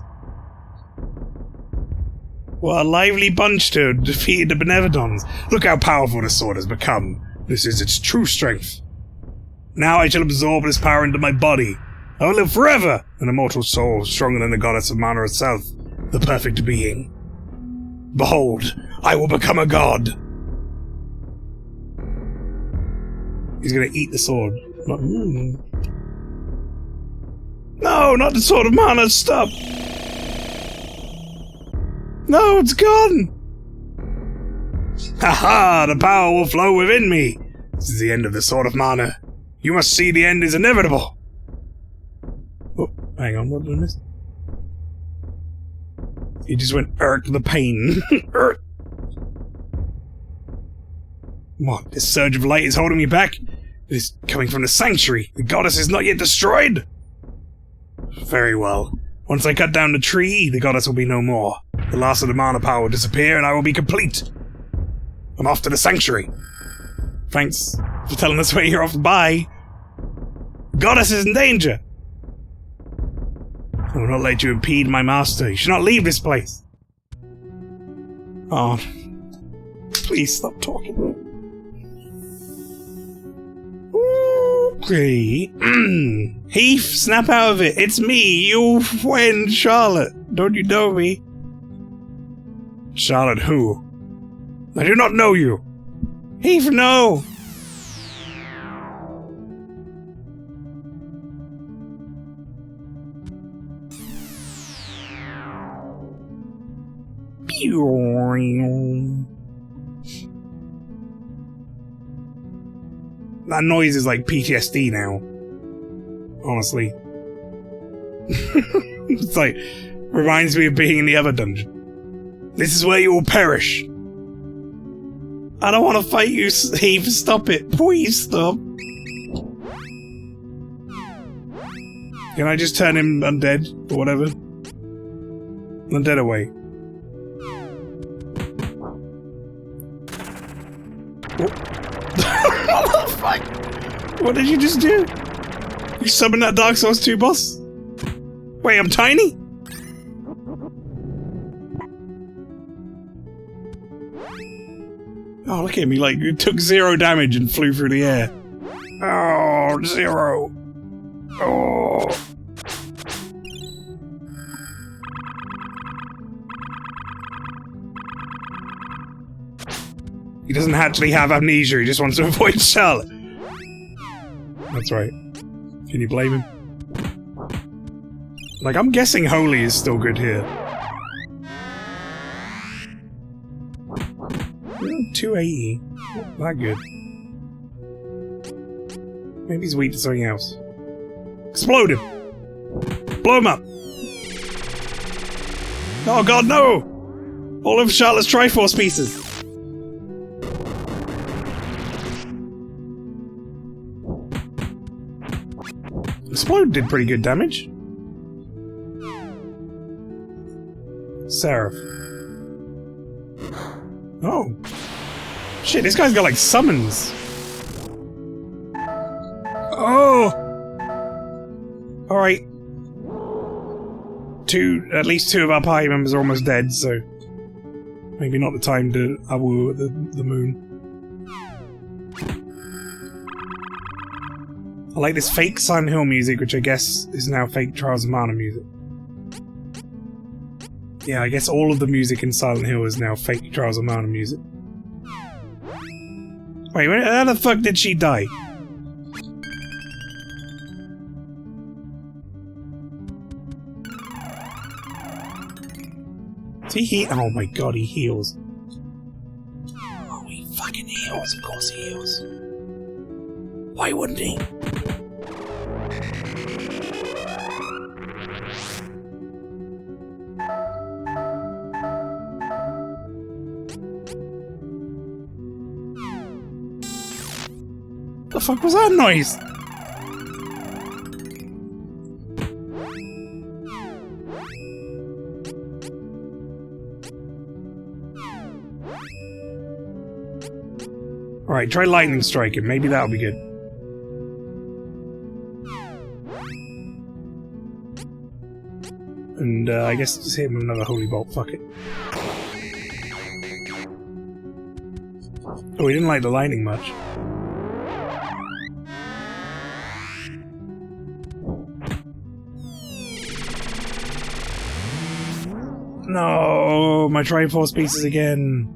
[SPEAKER 1] What a lively bunch to have defeated the Benevodons. Look how powerful the sword has become. This is its true strength. Now I shall absorb this power into my body. I will live forever, an immortal soul stronger than the goddess of mana itself, the perfect being. Behold, I will become a god. He's gonna eat the sword. No, not the sword of mana, stop! No, it's gone! Haha, the power will flow within me. This is the end of the Sword of Mana. You must see the end is inevitable. Oh, hang on, what did I miss? He just went, the pain. What, this surge of light is holding me back? It is coming from the sanctuary. The goddess is not yet destroyed. Very well. Once I cut down the tree, the goddess will be no more. The last of the mana power will disappear and I will be complete. I'm off to the sanctuary. Thanks for telling us where you're off. Bye. Goddess is in danger. I will not let you impede my master. You should not leave this place. Oh. Please stop talking. Okay. Heath, snap out of it. It's me, your friend Charlotte. Don't you know me? Charlotte who? I do not know you. Heath, no! That noise is like PTSD now. Honestly. It's like, reminds me of being in the other dungeon. This is where you will perish. I don't want to fight you, Heath. Stop it. Please stop. Can I just turn him undead? Or whatever? Undead away. What the fuck? What did you just do? You summoned that Dark Souls 2 boss? Wait, I'm tiny? Oh, look at me, like, it took 0 damage and flew through the air. Oh, 0. Oh. He doesn't actually have amnesia, he just wants to avoid Charlotte. That's right. Can you blame him? Like, I'm guessing Holy is still good here. 280. Not that good. Maybe he's weak to something else. Explode him! Blow him up! Oh god, no! All of Charlotte's Triforce pieces! Explode did pretty good damage. Seraph. Oh. Shit, this guy's got like summons. Oh! Alright. At least two of our party members are almost dead, so... maybe not the time to awoo at the moon. I like this fake Silent Hill music, which I guess is now fake Trials of Mana music. Yeah, I guess all of the music in Silent Hill is now fake Trials of Mana music. Wait, how the fuck did she die? Does he oh my god, he heals. Oh, he fucking heals, of course he heals. Why wouldn't he? The fuck was that noise? Alright, try lightning striking. Maybe that'll be good. And I guess just hit him with another holy bolt. Fuck it. Oh, he didn't like the lightning much. No, my Triforce pieces again.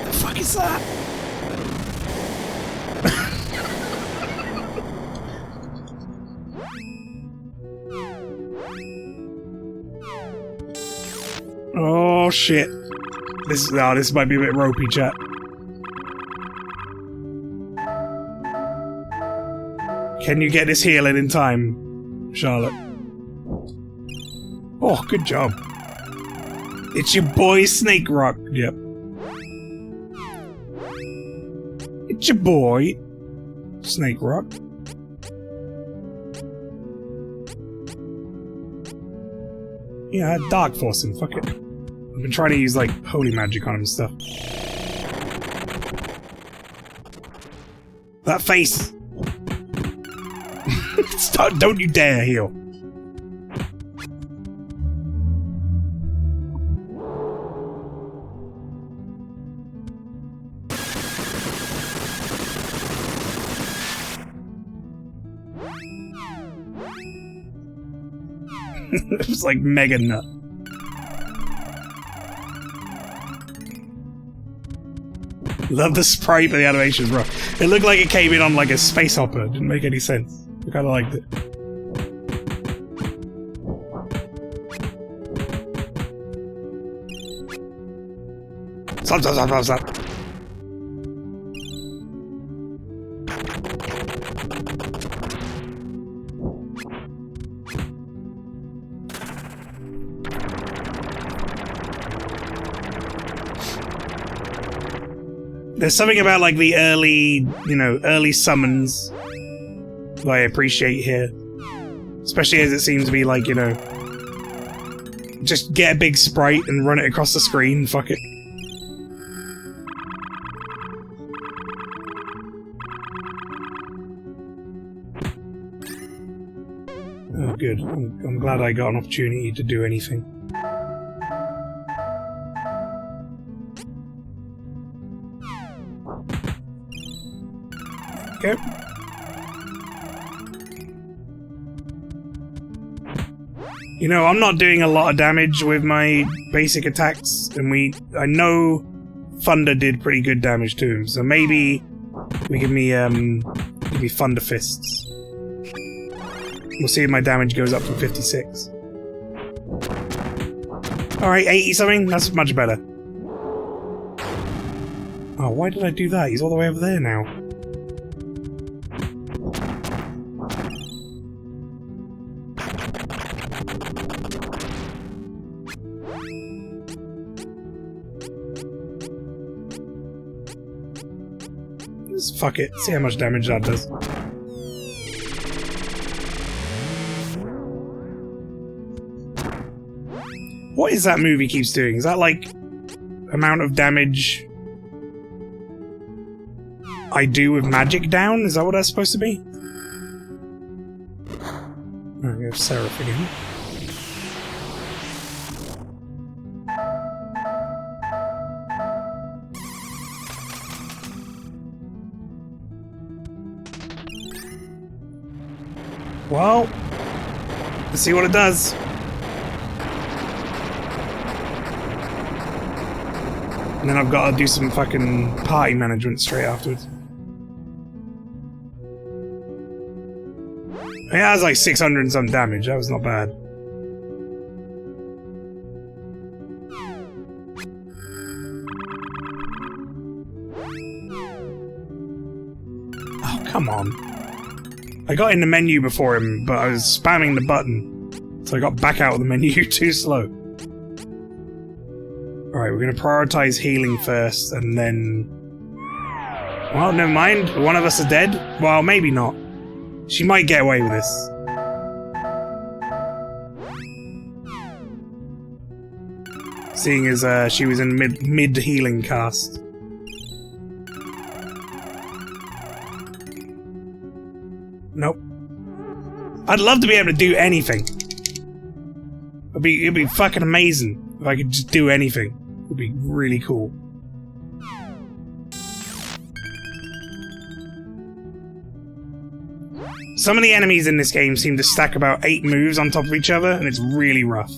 [SPEAKER 1] The fuck is that? Oh shit! This might be a bit ropey, chat. Can you get this healing in time, Charlotte? Oh, good job. It's your boy Snake Rock. Yep. It's your boy Snake Rock. Yeah, Dark Force him. Fuck it. I've been trying to use like holy magic on him and stuff. That face. Stop, don't you dare heal. It was like mega nut. Love the sprite of the animations, bro. It looked like it came in on like a space hopper. It didn't make any sense. I kinda liked it. Stop. There's something about like the early summons that I appreciate here. Especially as it seems to be like, just get a big sprite and run it across the screen, fuck it. Oh good, I'm glad I got an opportunity to do anything. Okay. You know, I'm not doing a lot of damage with my basic attacks, and I know Thunder did pretty good damage to him, so maybe we give me Thunder Fists. We'll see if my damage goes up from 56. Alright, 80 something? That's much better. Oh, why did I do that? He's all the way over there now. Just fuck it. See how much damage that does. What is that move he keeps doing? Is that like amount of damage I do with magic down? Is that what that's supposed to be? Oh, we have Seraph again. Well, let's see what it does. And then I've got to do some fucking party management straight afterwards. It has like 600 and some damage, that was not bad. Oh, come on. I got in the menu before him, but I was spamming the button. So I got back out of the menu too slow. Alright, we're gonna prioritize healing first, and then... Well, never mind. One of us are dead? Well, maybe not. She might get away with this. Seeing as she was in mid-healing cast. Nope. I'd love to be able to do anything. It'd be fucking amazing if I could just do anything. It'd be really cool. Some of the enemies in this game seem to stack about 8 moves on top of each other, and it's really rough.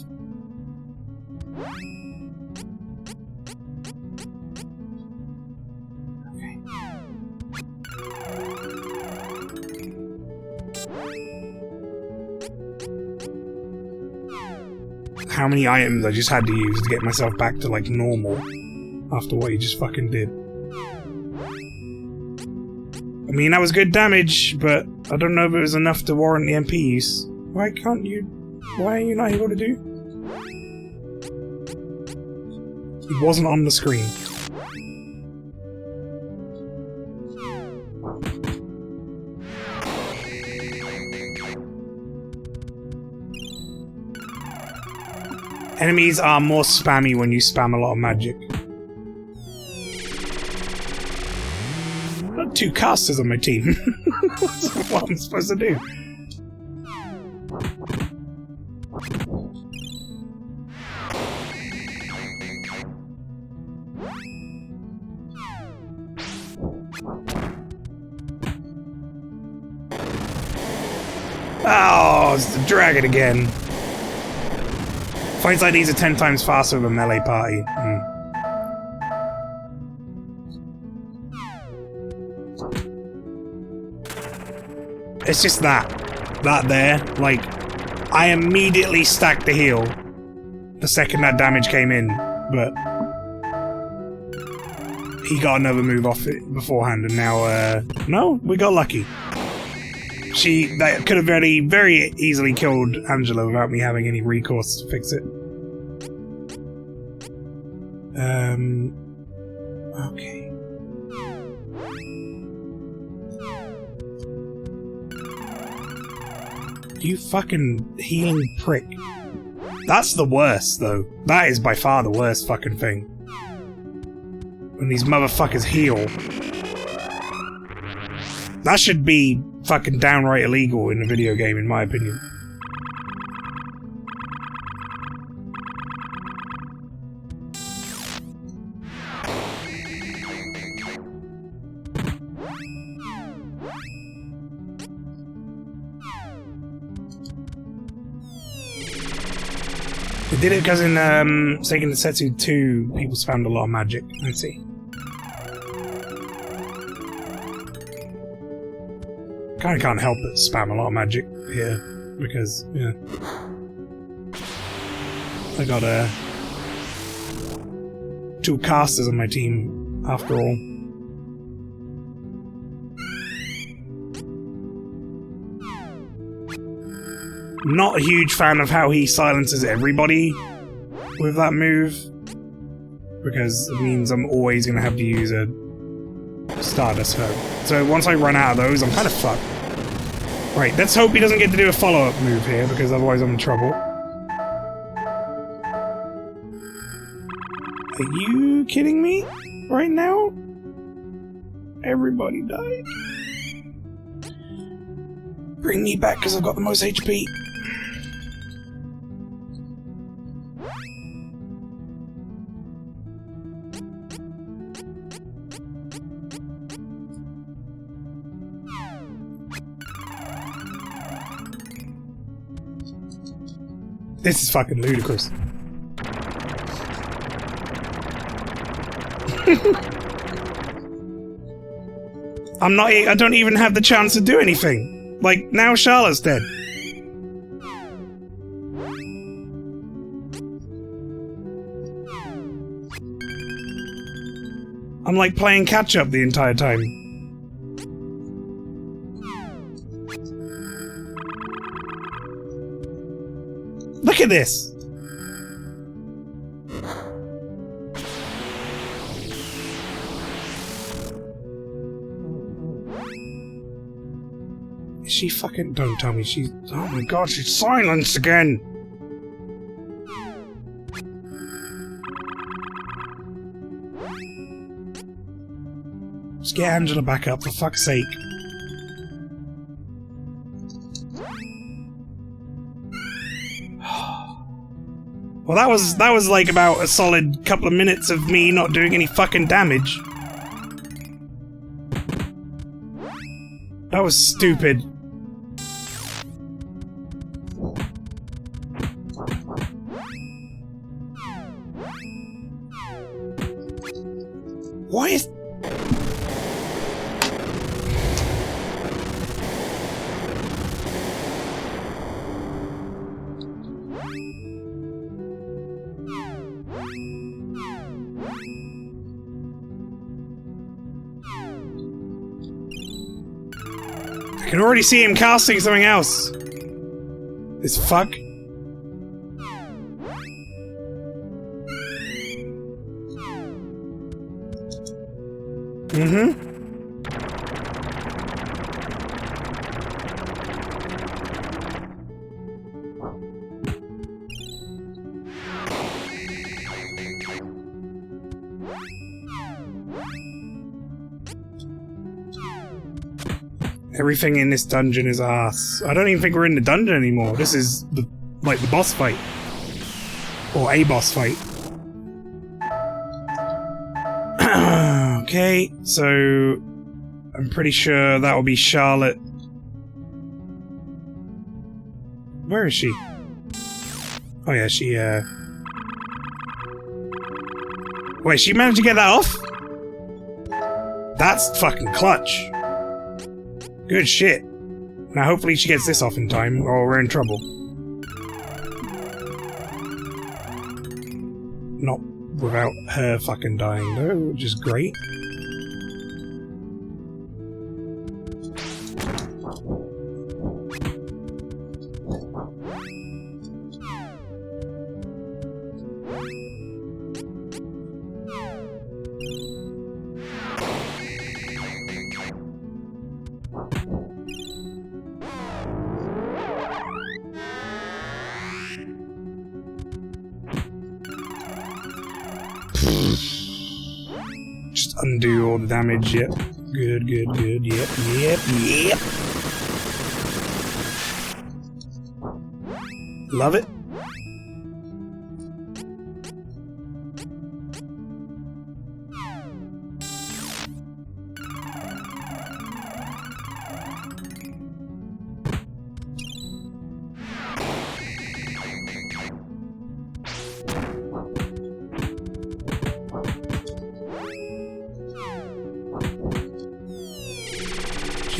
[SPEAKER 1] How many items I just had to use to get myself back to, like, normal after what he just fucking did. I mean, that was good damage, but I don't know if it was enough to warrant the MP use. Why can't you... Why are you not able to do? It wasn't on the screen. Enemies are more spammy when you spam a lot of magic. I've got 2 casters on my team. What am I supposed to do? Oh, it's the dragon again. Fights like these are 10 times faster than melee party. It's just that there, like, I immediately stacked the heal the second that damage came in, but he got another move off it beforehand, and now, no, we got lucky. That could have very, very easily killed Angela without me having any recourse to fix it. Okay. You fucking healing prick. That's the worst, though. That is by far the worst fucking thing. When these motherfuckers heal. That should be fucking downright illegal in a video game, in my opinion. They did it because in Seiken Densetsu 2, people spammed a lot of magic. Let's see. Kinda can't help but spam a lot of magic here, because, yeah. I got 2 casters on my team, after all. Not a huge fan of how he silences everybody with that move, because it means I'm always going to have to use a Stardust Herb. So once I run out of those, I'm kind of fucked. Right, let's hope he doesn't get to do a follow-up move here, because otherwise I'm in trouble. Are you kidding me? Right now? Everybody died. Bring me back, because I've got the most HP. This is fucking ludicrous. I don't even have the chance to do anything. Like, now Charlotte's dead. I'm like playing catch up the entire time. Look at this! Is she fucking... Don't tell me she's... Oh my god, she's silenced again! Just get Angela back up, for fuck's sake. Well, that was like about a solid couple of minutes of me not doing any fucking damage. That was stupid. Why is... I can already see him casting something else. This fuck. Mm-hmm. Everything in this dungeon is ass. I don't even think we're in the dungeon anymore. This is the boss fight. Or a boss fight. Okay, so I'm pretty sure that will be Charlotte. Where is she? Oh yeah, she Wait, she managed to get that off? That's fucking clutch. Good shit. Now hopefully she gets this off in time, or we're in trouble. Not without her fucking dying though, which is great. Just undo all the damage, yep. Good, good, good, yep, yep, yep. Love it.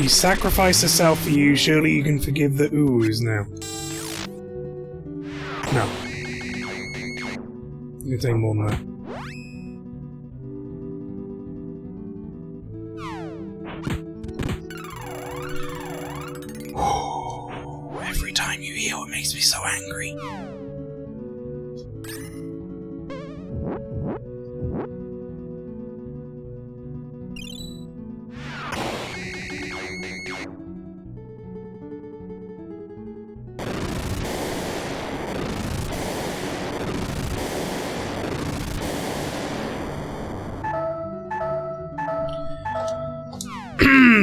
[SPEAKER 1] He sacrificed herself for you. Surely you can forgive the oohs now. No. You can take more than that. Every time you heal, it makes me so angry.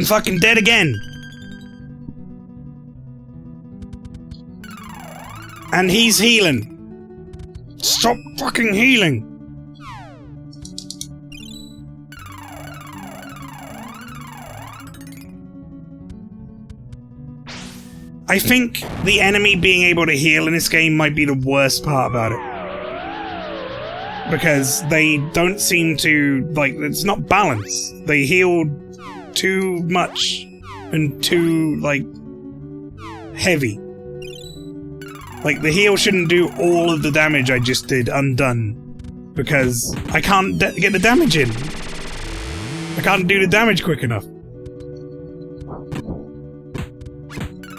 [SPEAKER 1] Fucking dead again. And he's healing. Stop fucking healing. I think the enemy being able to heal in this game might be the worst part about it. Because they don't seem to, like, it's not balanced. They heal too much and too, like, heavy. Like, the heal shouldn't do all of the damage I just did undone. Because I can't get the damage in. I can't do the damage quick enough.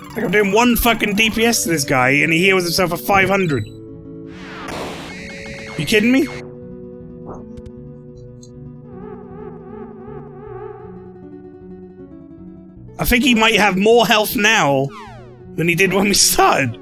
[SPEAKER 1] It's like I'm doing one fucking DPS to this guy and he heals himself for 500. You kidding me? I think he might have more health now than he did when we started.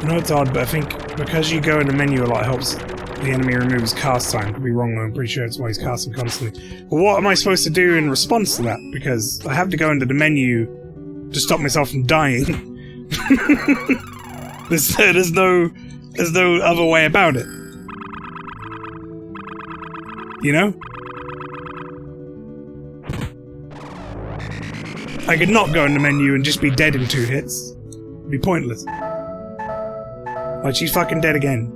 [SPEAKER 1] I know it's odd, but I think because you go in the menu a lot, it helps the enemy remove his cast time. Could be wrong though, I'm pretty sure it's why he's casting constantly. But what am I supposed to do in response to that? Because I have to go into the menu to stop myself from dying. There's no other way about it. You know? I could not go in the menu and just be dead in 2 hits. It'd be pointless. Like, she's fucking dead again.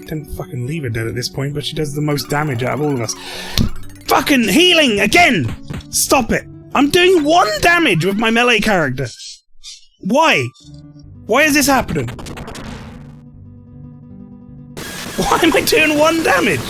[SPEAKER 1] Didn't fucking leave her dead at this point, but she does the most damage out of all of us. Fucking healing again! Stop it! I'm doing 1 damage with my melee character. Why? Why is this happening? Why am I doing 1 damage?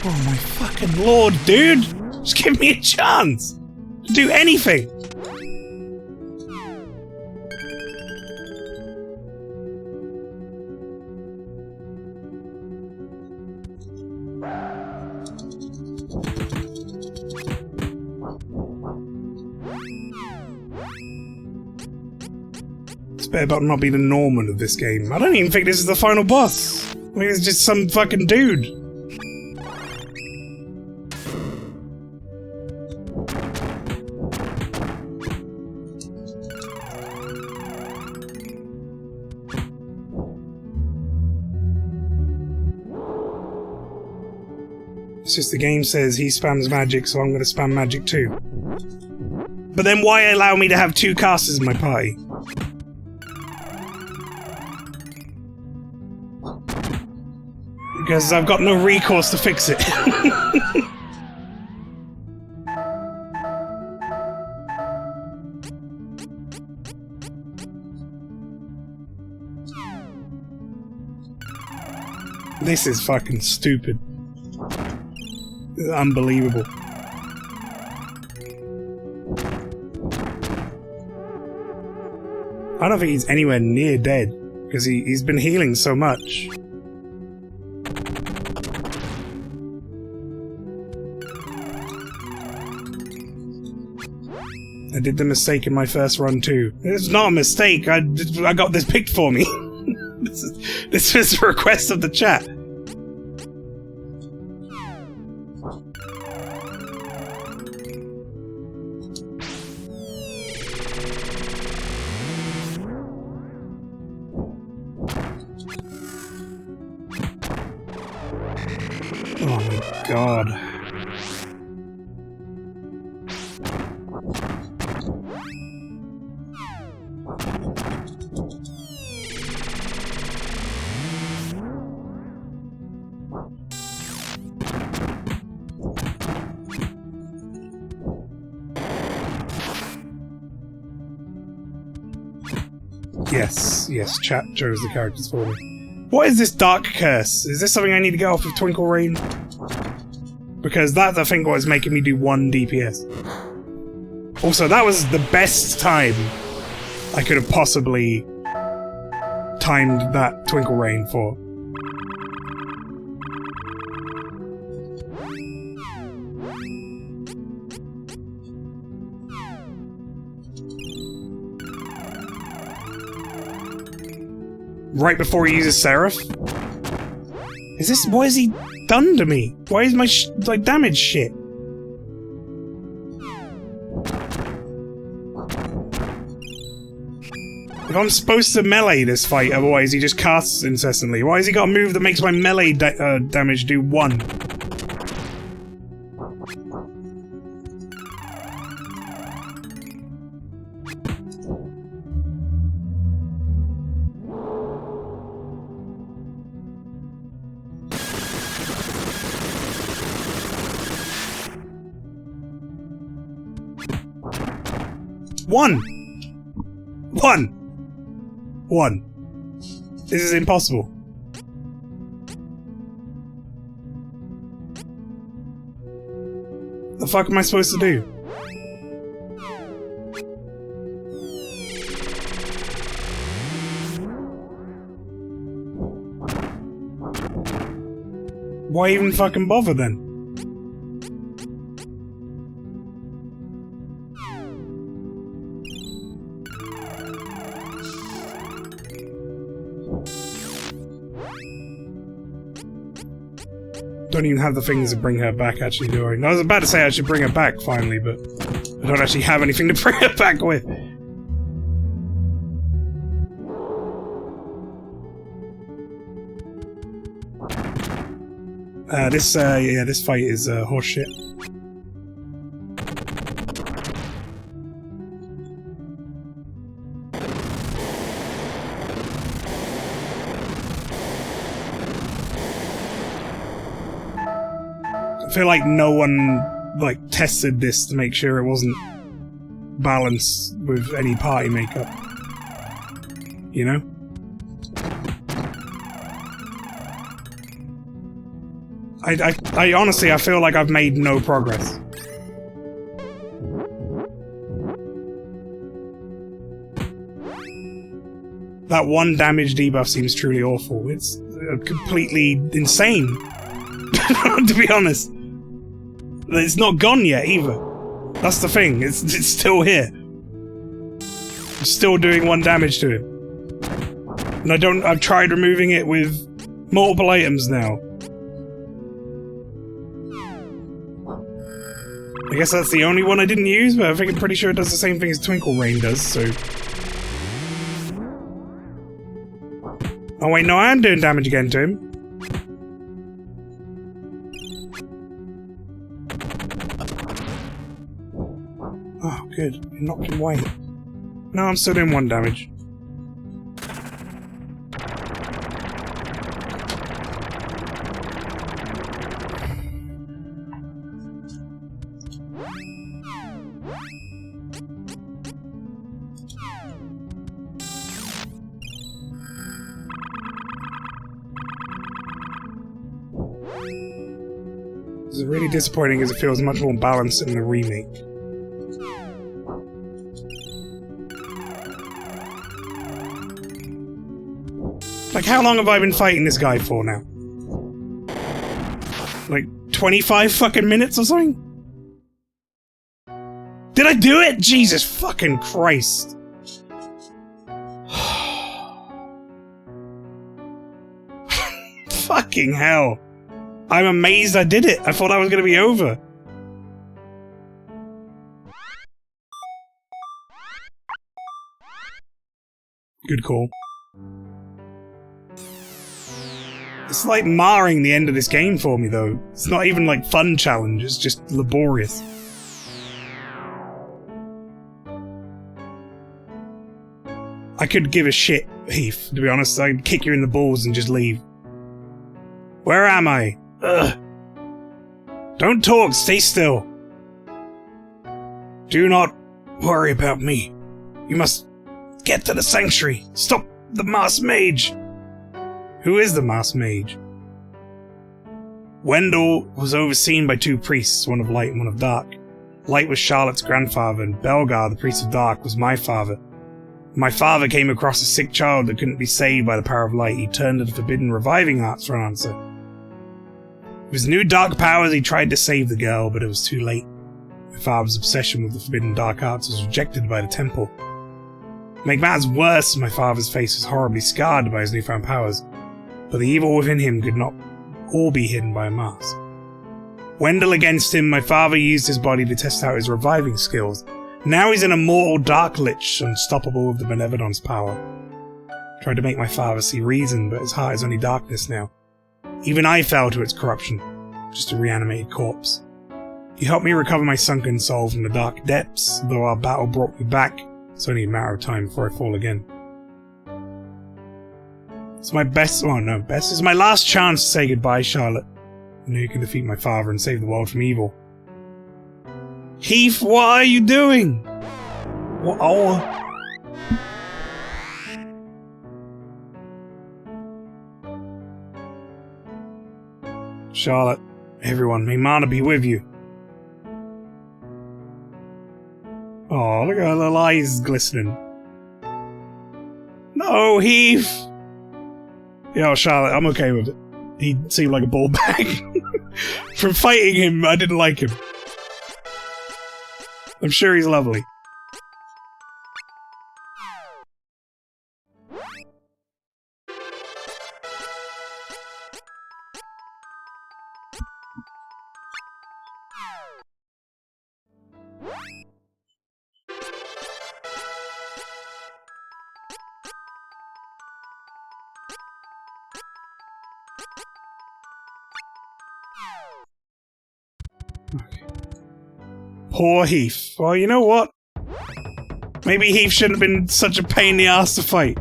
[SPEAKER 1] Oh my fucking lord, dude! Just give me a chance to do anything! It's better about not being the Norman of this game. I don't even think this is the final boss. I think it's just some fucking dude. It's just the game says he spams magic, so I'm going to spam magic too. But then why allow me to have 2 casters in my party? Because I've got no recourse to fix it. This is fucking stupid. This is unbelievable. I don't think he's anywhere near dead, because he's been healing so much. I did the mistake in my first run too. It's not a mistake. I got this picked for me. This is a request of the chat. Oh my god. Yes, chat chose the characters for me. What is this dark curse? Is this something I need to get off of Twinkle Rain? Because that's, I think, what is making me do 1 DPS. Also, that was the best time I could have possibly timed that Twinkle Rain for. Right before he uses Seraph? Is this... what has he done to me? Why is my damage shit? If I'm supposed to melee this fight, otherwise he just casts incessantly. Why has he got a move that makes my melee damage do 1? One. This is impossible. The fuck am I supposed to do? Why even fucking bother then? Don't even have the things to bring her back, actually, do I? I was about to say I should bring her back, finally, but I don't actually have anything to bring her back with. This fight is horseshit. I feel like no one, tested this to make sure it wasn't balanced with any party makeup. You know? I honestly, I feel like I've made no progress. That 1 damage debuff seems truly awful. It's completely insane, to be honest. It's not gone yet, either. That's the thing, it's still here. I'm still doing 1 damage to him. And I've tried removing it with multiple items now. I guess that's the only one I didn't use, but I think I'm pretty sure it does the same thing as Twinkle Rain does, so... Oh wait, no, I am doing damage again to him. Oh, good. You knocked him away. No, I'm still doing 1 damage. This is really disappointing as it feels much more balanced in the remake. Like, how long have I been fighting this guy for now? Like, 25 fucking minutes or something? Did I do it? Jesus fucking Christ. Fucking hell. I'm amazed I did it. I thought I was going to be over. Good call. It's like marring the end of this game for me, though. It's not even like fun challenge, it's just laborious. I could give a shit, Heath, to be honest. I'd kick you in the balls and just leave. Where am I? Ugh. Don't talk, stay still. Do not worry about me. You must get to the sanctuary. Stop the masked mage. Who is the masked mage? Wendell was overseen by two priests, one of light and one of dark. Light was Charlotte's grandfather, and Belgar, the priest of dark, was my father. My father came across a sick child that couldn't be saved by the power of light. He turned to the forbidden reviving arts for an answer. With his new dark powers, he tried to save the girl, but it was too late. My father's obsession with the forbidden dark arts was rejected by the temple. To make matters worse, my father's face was horribly scarred by his newfound powers, but the evil within him could not all be hidden by a mask. Wendell against him, my father used his body to test out his reviving skills. Now he's an immortal dark lich, unstoppable with the Benevolence power. Tried to make my father see reason, but his heart is only darkness now. Even I fell to its corruption, just a reanimated corpse. You helped me recover my sunken soul from the dark depths, though our battle brought me back. It's only a matter of time before I fall again. It's my best, oh no, best is my last chance to say goodbye, Charlotte. I know you can defeat my father and save the world from evil. Heath, what are you doing? What? Oh. Charlotte, everyone, may Mana be with you. Oh, look at her little eyes glistening. No, Heath! Yo, Charlotte, I'm okay with it. He seemed like a ball bag. From fighting him, I didn't like him. I'm sure he's lovely. Poor Heath. Well, you know what? Maybe Heath shouldn't have been such a pain in the ass to fight.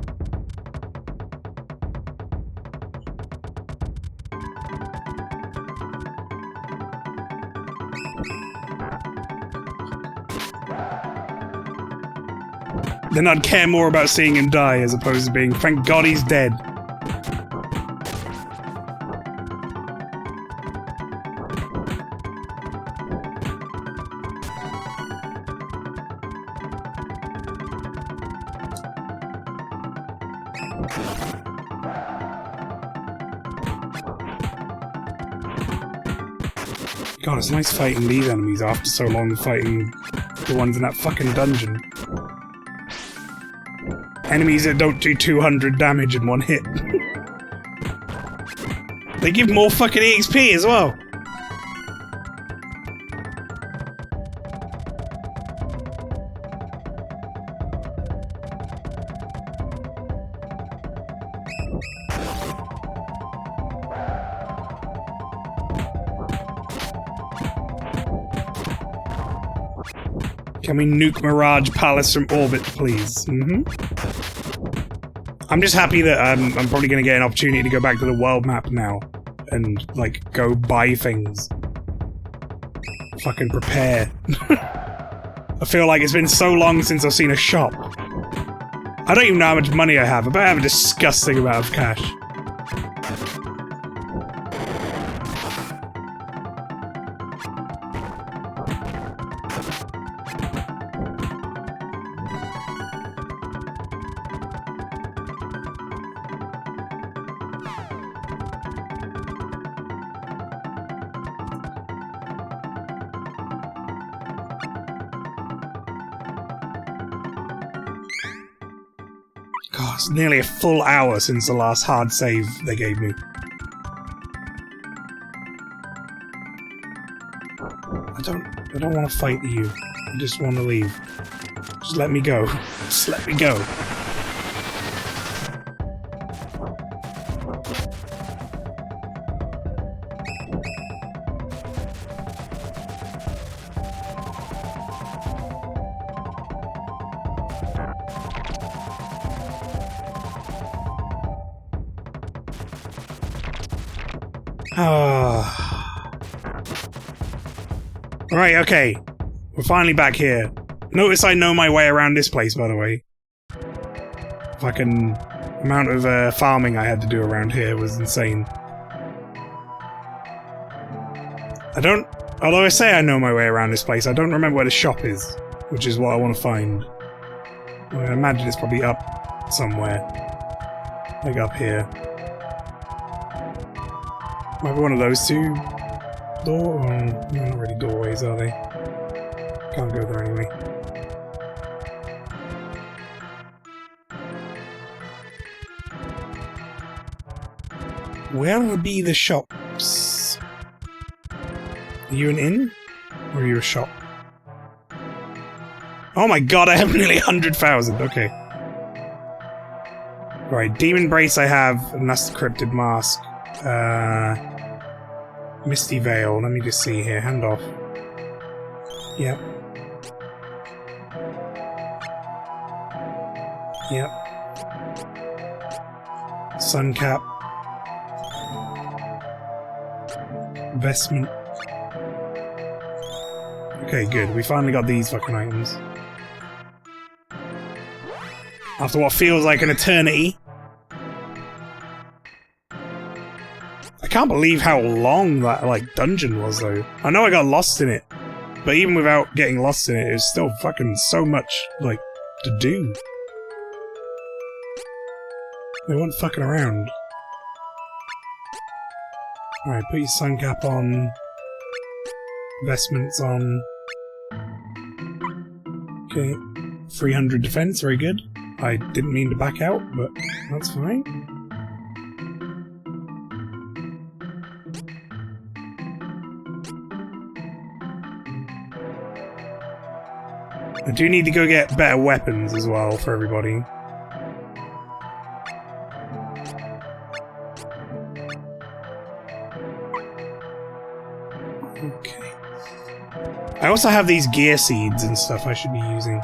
[SPEAKER 1] Then I'd care more about seeing him die as opposed to being, thank God he's dead. God, it's nice fighting these enemies after so long fighting the ones in that fucking dungeon. Enemies that don't do 200 damage in one hit. They give more fucking EXP as well. Can we nuke Mirage Palace from orbit, please? I'm just happy that I'm probably going to get an opportunity to go back to the world map now and, like, go buy things. Fucking prepare. I feel like it's been so long since I've seen a shop. I don't even know how much money I have. I bet I have a disgusting amount of cash. God, it's nearly a full hour since the last hard save they gave me. I don't want to fight you. I just want to leave. Just let me go. Just let me go. Right, okay. We're finally back here. Notice I know my way around this place, by the way. Fucking amount of farming I had to do around here was insane. Although I say I know my way around this place, I don't remember where the shop is, which is what I want to find. I imagine it's probably up somewhere. Like up here. Might be one of those two. Not really doorways, are they? Can't go there anyway. Where will be the shops? Are you an inn? Or are you a shop? Oh my god, I have nearly 100,000. Okay. Right, Demon Brace I have, and that's the Cryptid Mask. Misty Veil, let me just see here. Hand off. Yep. Yep. Sun Cap. Investment. Okay, good. We finally got these fucking items. After what feels like an eternity. I can't believe how long that, like, dungeon was, though. I know I got lost in it, but even without getting lost in it, it was still fucking so much, like, to do. They weren't fucking around. Alright, put your sun cap on. Investments on. Okay. 300 defense, very good. I didn't mean to back out, but that's fine. I do need to go get better weapons as well for everybody. Okay. I also have these gear seeds and stuff I should be using.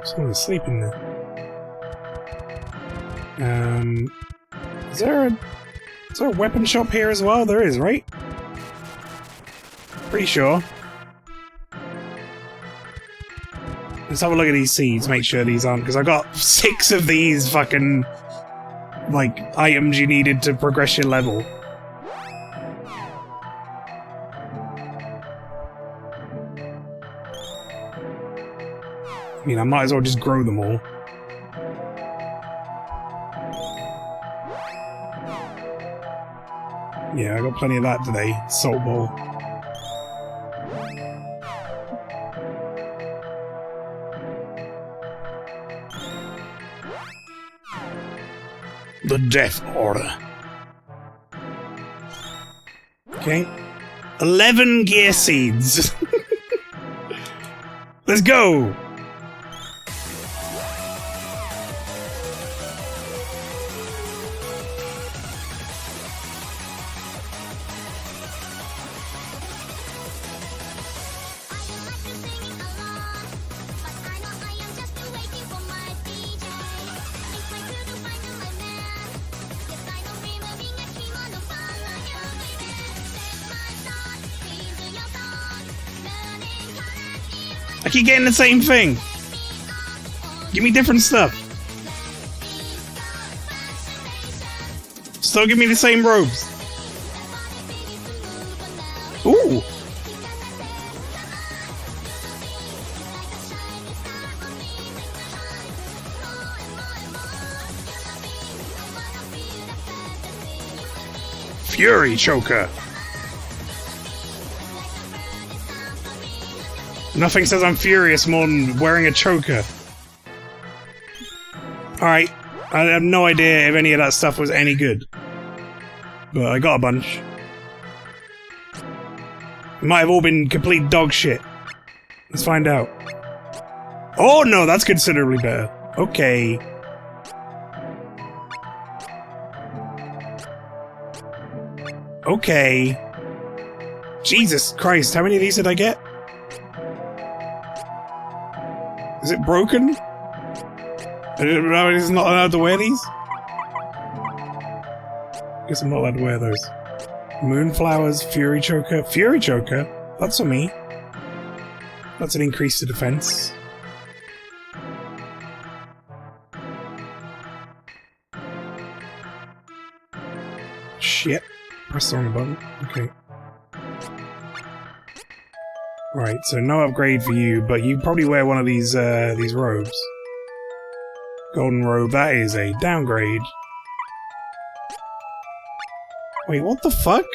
[SPEAKER 1] Someone's sleeping there. Is there a weapon shop here as well? There is, right? Pretty sure. Let's have a look at these seeds, make sure these aren't, because I got 6 of these fucking, like, items you needed to progress your level. I mean, I might as well just grow them all. Yeah, I got plenty of that today. Salt bowl. The Death Order. Okay. 11 gear seeds. Let's go! I keep getting the same thing. Give me different stuff. Still give me the same robes. Ooh. Fury Choker. Nothing says I'm furious more than wearing a choker. Alright, I have no idea if any of that stuff was any good. But I got a bunch. It might have all been complete dog shit. Let's find out. Oh no, that's considerably better. Okay. Okay. Jesus Christ, how many of these did I get? Is it broken? I didn't know I was not allowed to wear these? Guess I'm not allowed to wear those. Moonflowers, Fury Choker. Fury Choker? That's for me. That's an increase to defense. Shit. Press the wrong button. Okay. Right, so no upgrade for you, but you probably wear one of these robes. Golden robe, that is a downgrade. Wait, what the fuck?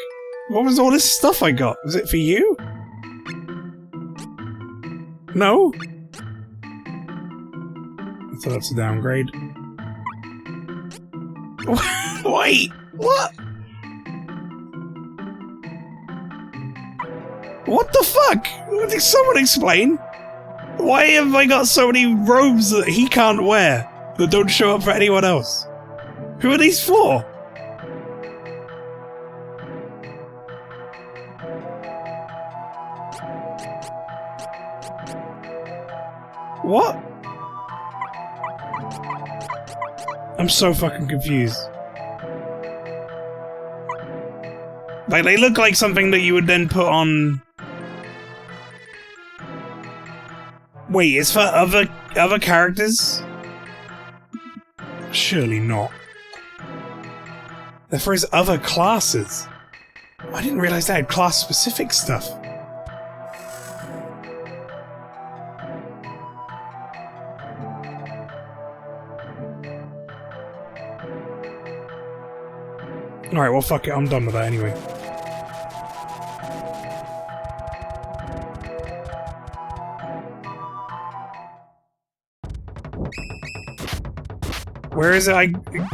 [SPEAKER 1] What was all this stuff I got? Was it for you? No? So that's a downgrade. Wait, what? What the fuck? Did someone explain? Why have I got so many robes that he can't wear that don't show up for anyone else? Who are these for? What? I'm so fucking confused. Like, they look like something that you would then put on... Wait, it's for other characters? Surely not. They're for his other classes. I didn't realize they had class-specific stuff. Alright, well fuck it, I'm done with that anyway. Where is it?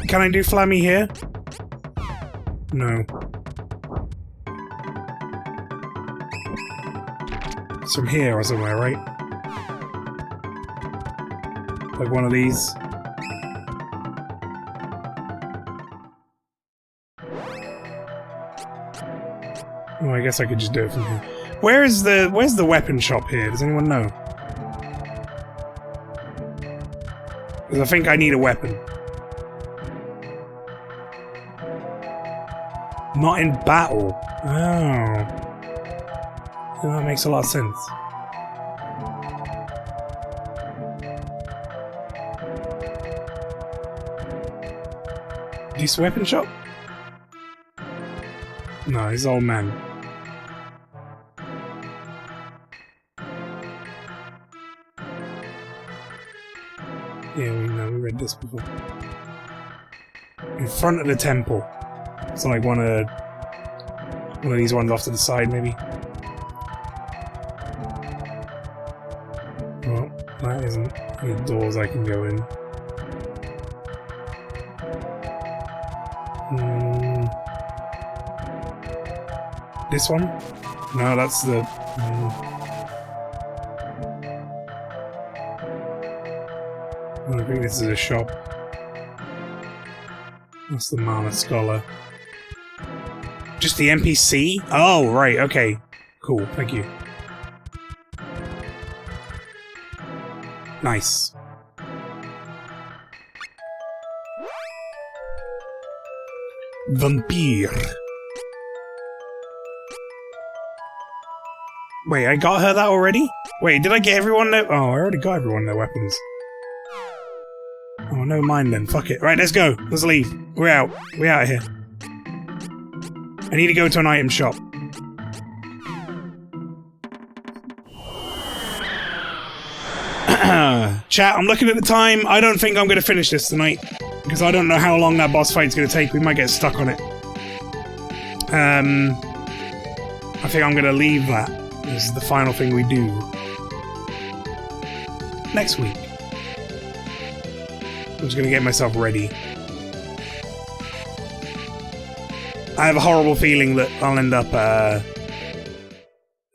[SPEAKER 1] Can I do Flammy here? No. It's from here or somewhere, right? Like one of these. Oh, I guess I could just do it from here. Where's the weapon shop here? Does anyone know? Because I think I need a weapon. Not in battle. Oh. Well, that makes a lot of sense. This weapon shop? No, he's old man. Yeah, we read this before. In front of the temple. It's like one of these ones off to the side, maybe. Well, that isn't any doors I can go in. This one? No, that's the... I think this is a shop. That's the Mammoth Scholar. Just the NPC? Oh, right, okay. Cool, thank you. Nice. Vampire. Wait, I got her that already? Wait, did I get everyone their... Oh, I already got everyone their weapons. Oh, never mind then. Fuck it. Right, let's go. Let's leave. We're out. We're out of here. I need to go to an item shop. Chat, I'm looking at the time. I don't think I'm going to finish this tonight. Because I don't know how long that boss fight's going to take. We might get stuck on it. I think I'm going to leave that. This is the final thing we do. next week. I'm just gonna get myself ready. I have a horrible feeling that I'll end up,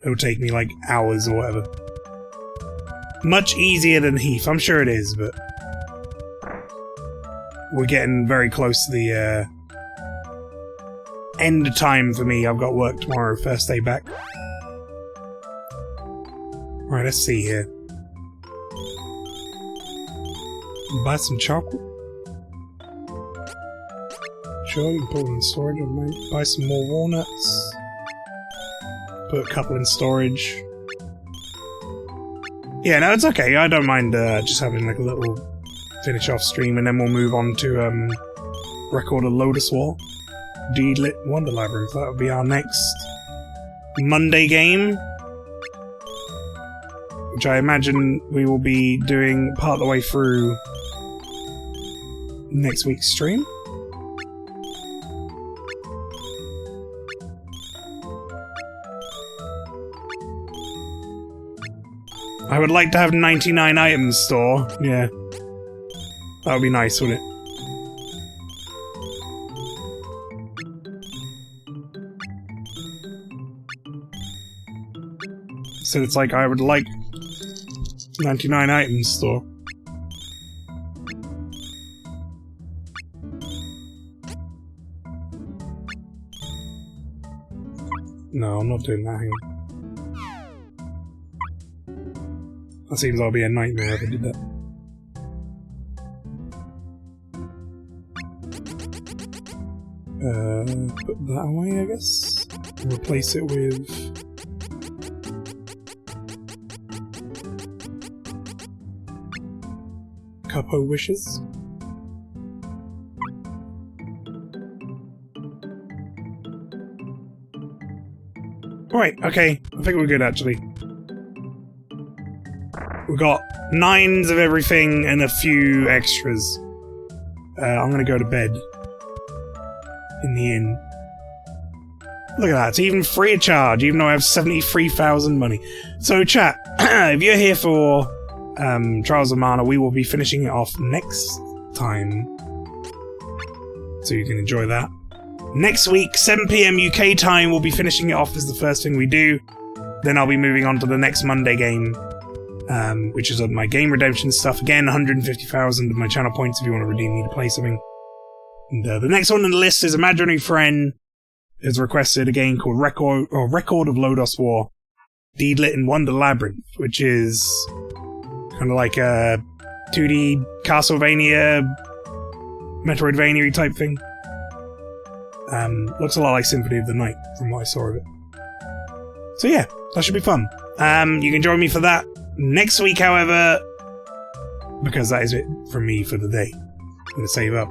[SPEAKER 1] it'll take me like hours or whatever. Much easier than Heath, I'm sure it is, but we're getting very close to the, end time for me. I've got work tomorrow, first day back. Right, let's see here. Buy some chocolate. Sure, you can put it in storage. Buy some more walnuts. Put a couple in storage. Yeah, no, it's okay. I don't mind just having like a little finish off stream, and then we'll move on to Record of Lotus War. Deedlit Wonder Labyrinth. That'll be our next Monday game, which I imagine we will be doing part of the way through next week's stream. I would like to have 99 items store. Yeah. That would be nice, wouldn't it? So it's like I would like 99 items store. No, I'm not doing that. Hang on. That seems I'll be a nightmare if I did that. Put that away, I guess. Replace it with... Couple wishes. Right, okay. I think we're good, actually. We've got 9s of everything and a few extras. I'm gonna go to bed. In the inn. Look at that, it's even free of charge, even though I have 73,000 money. So, chat, if you're here for Trials of Mana, we will be finishing it off next time. So you can enjoy that. Next week, 7 PM UK time, we'll be finishing it off as the first thing we do. Then I'll be moving on to the next Monday game. Which is my game redemption stuff. Again, 150,000 of my channel points if you want to redeem me to play something. And the next one on the list is Imaginary Friend has requested a game called Record of Lotus War, Deedlit in Wonder Labyrinth, which is kind of like a 2D Castlevania, Metroidvania type thing. Looks a lot like Symphony of the Night from what I saw of it. So yeah, that should be fun. You can join me for that next week, however, because that is it from me for the day. I'm going to save up.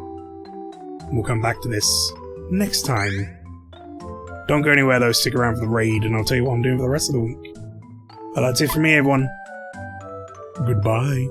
[SPEAKER 1] We'll come back to this next time. Don't go anywhere though, stick around for the raid and I'll tell you what I'm doing for the rest of the week. But that's it from me, everyone. Goodbye.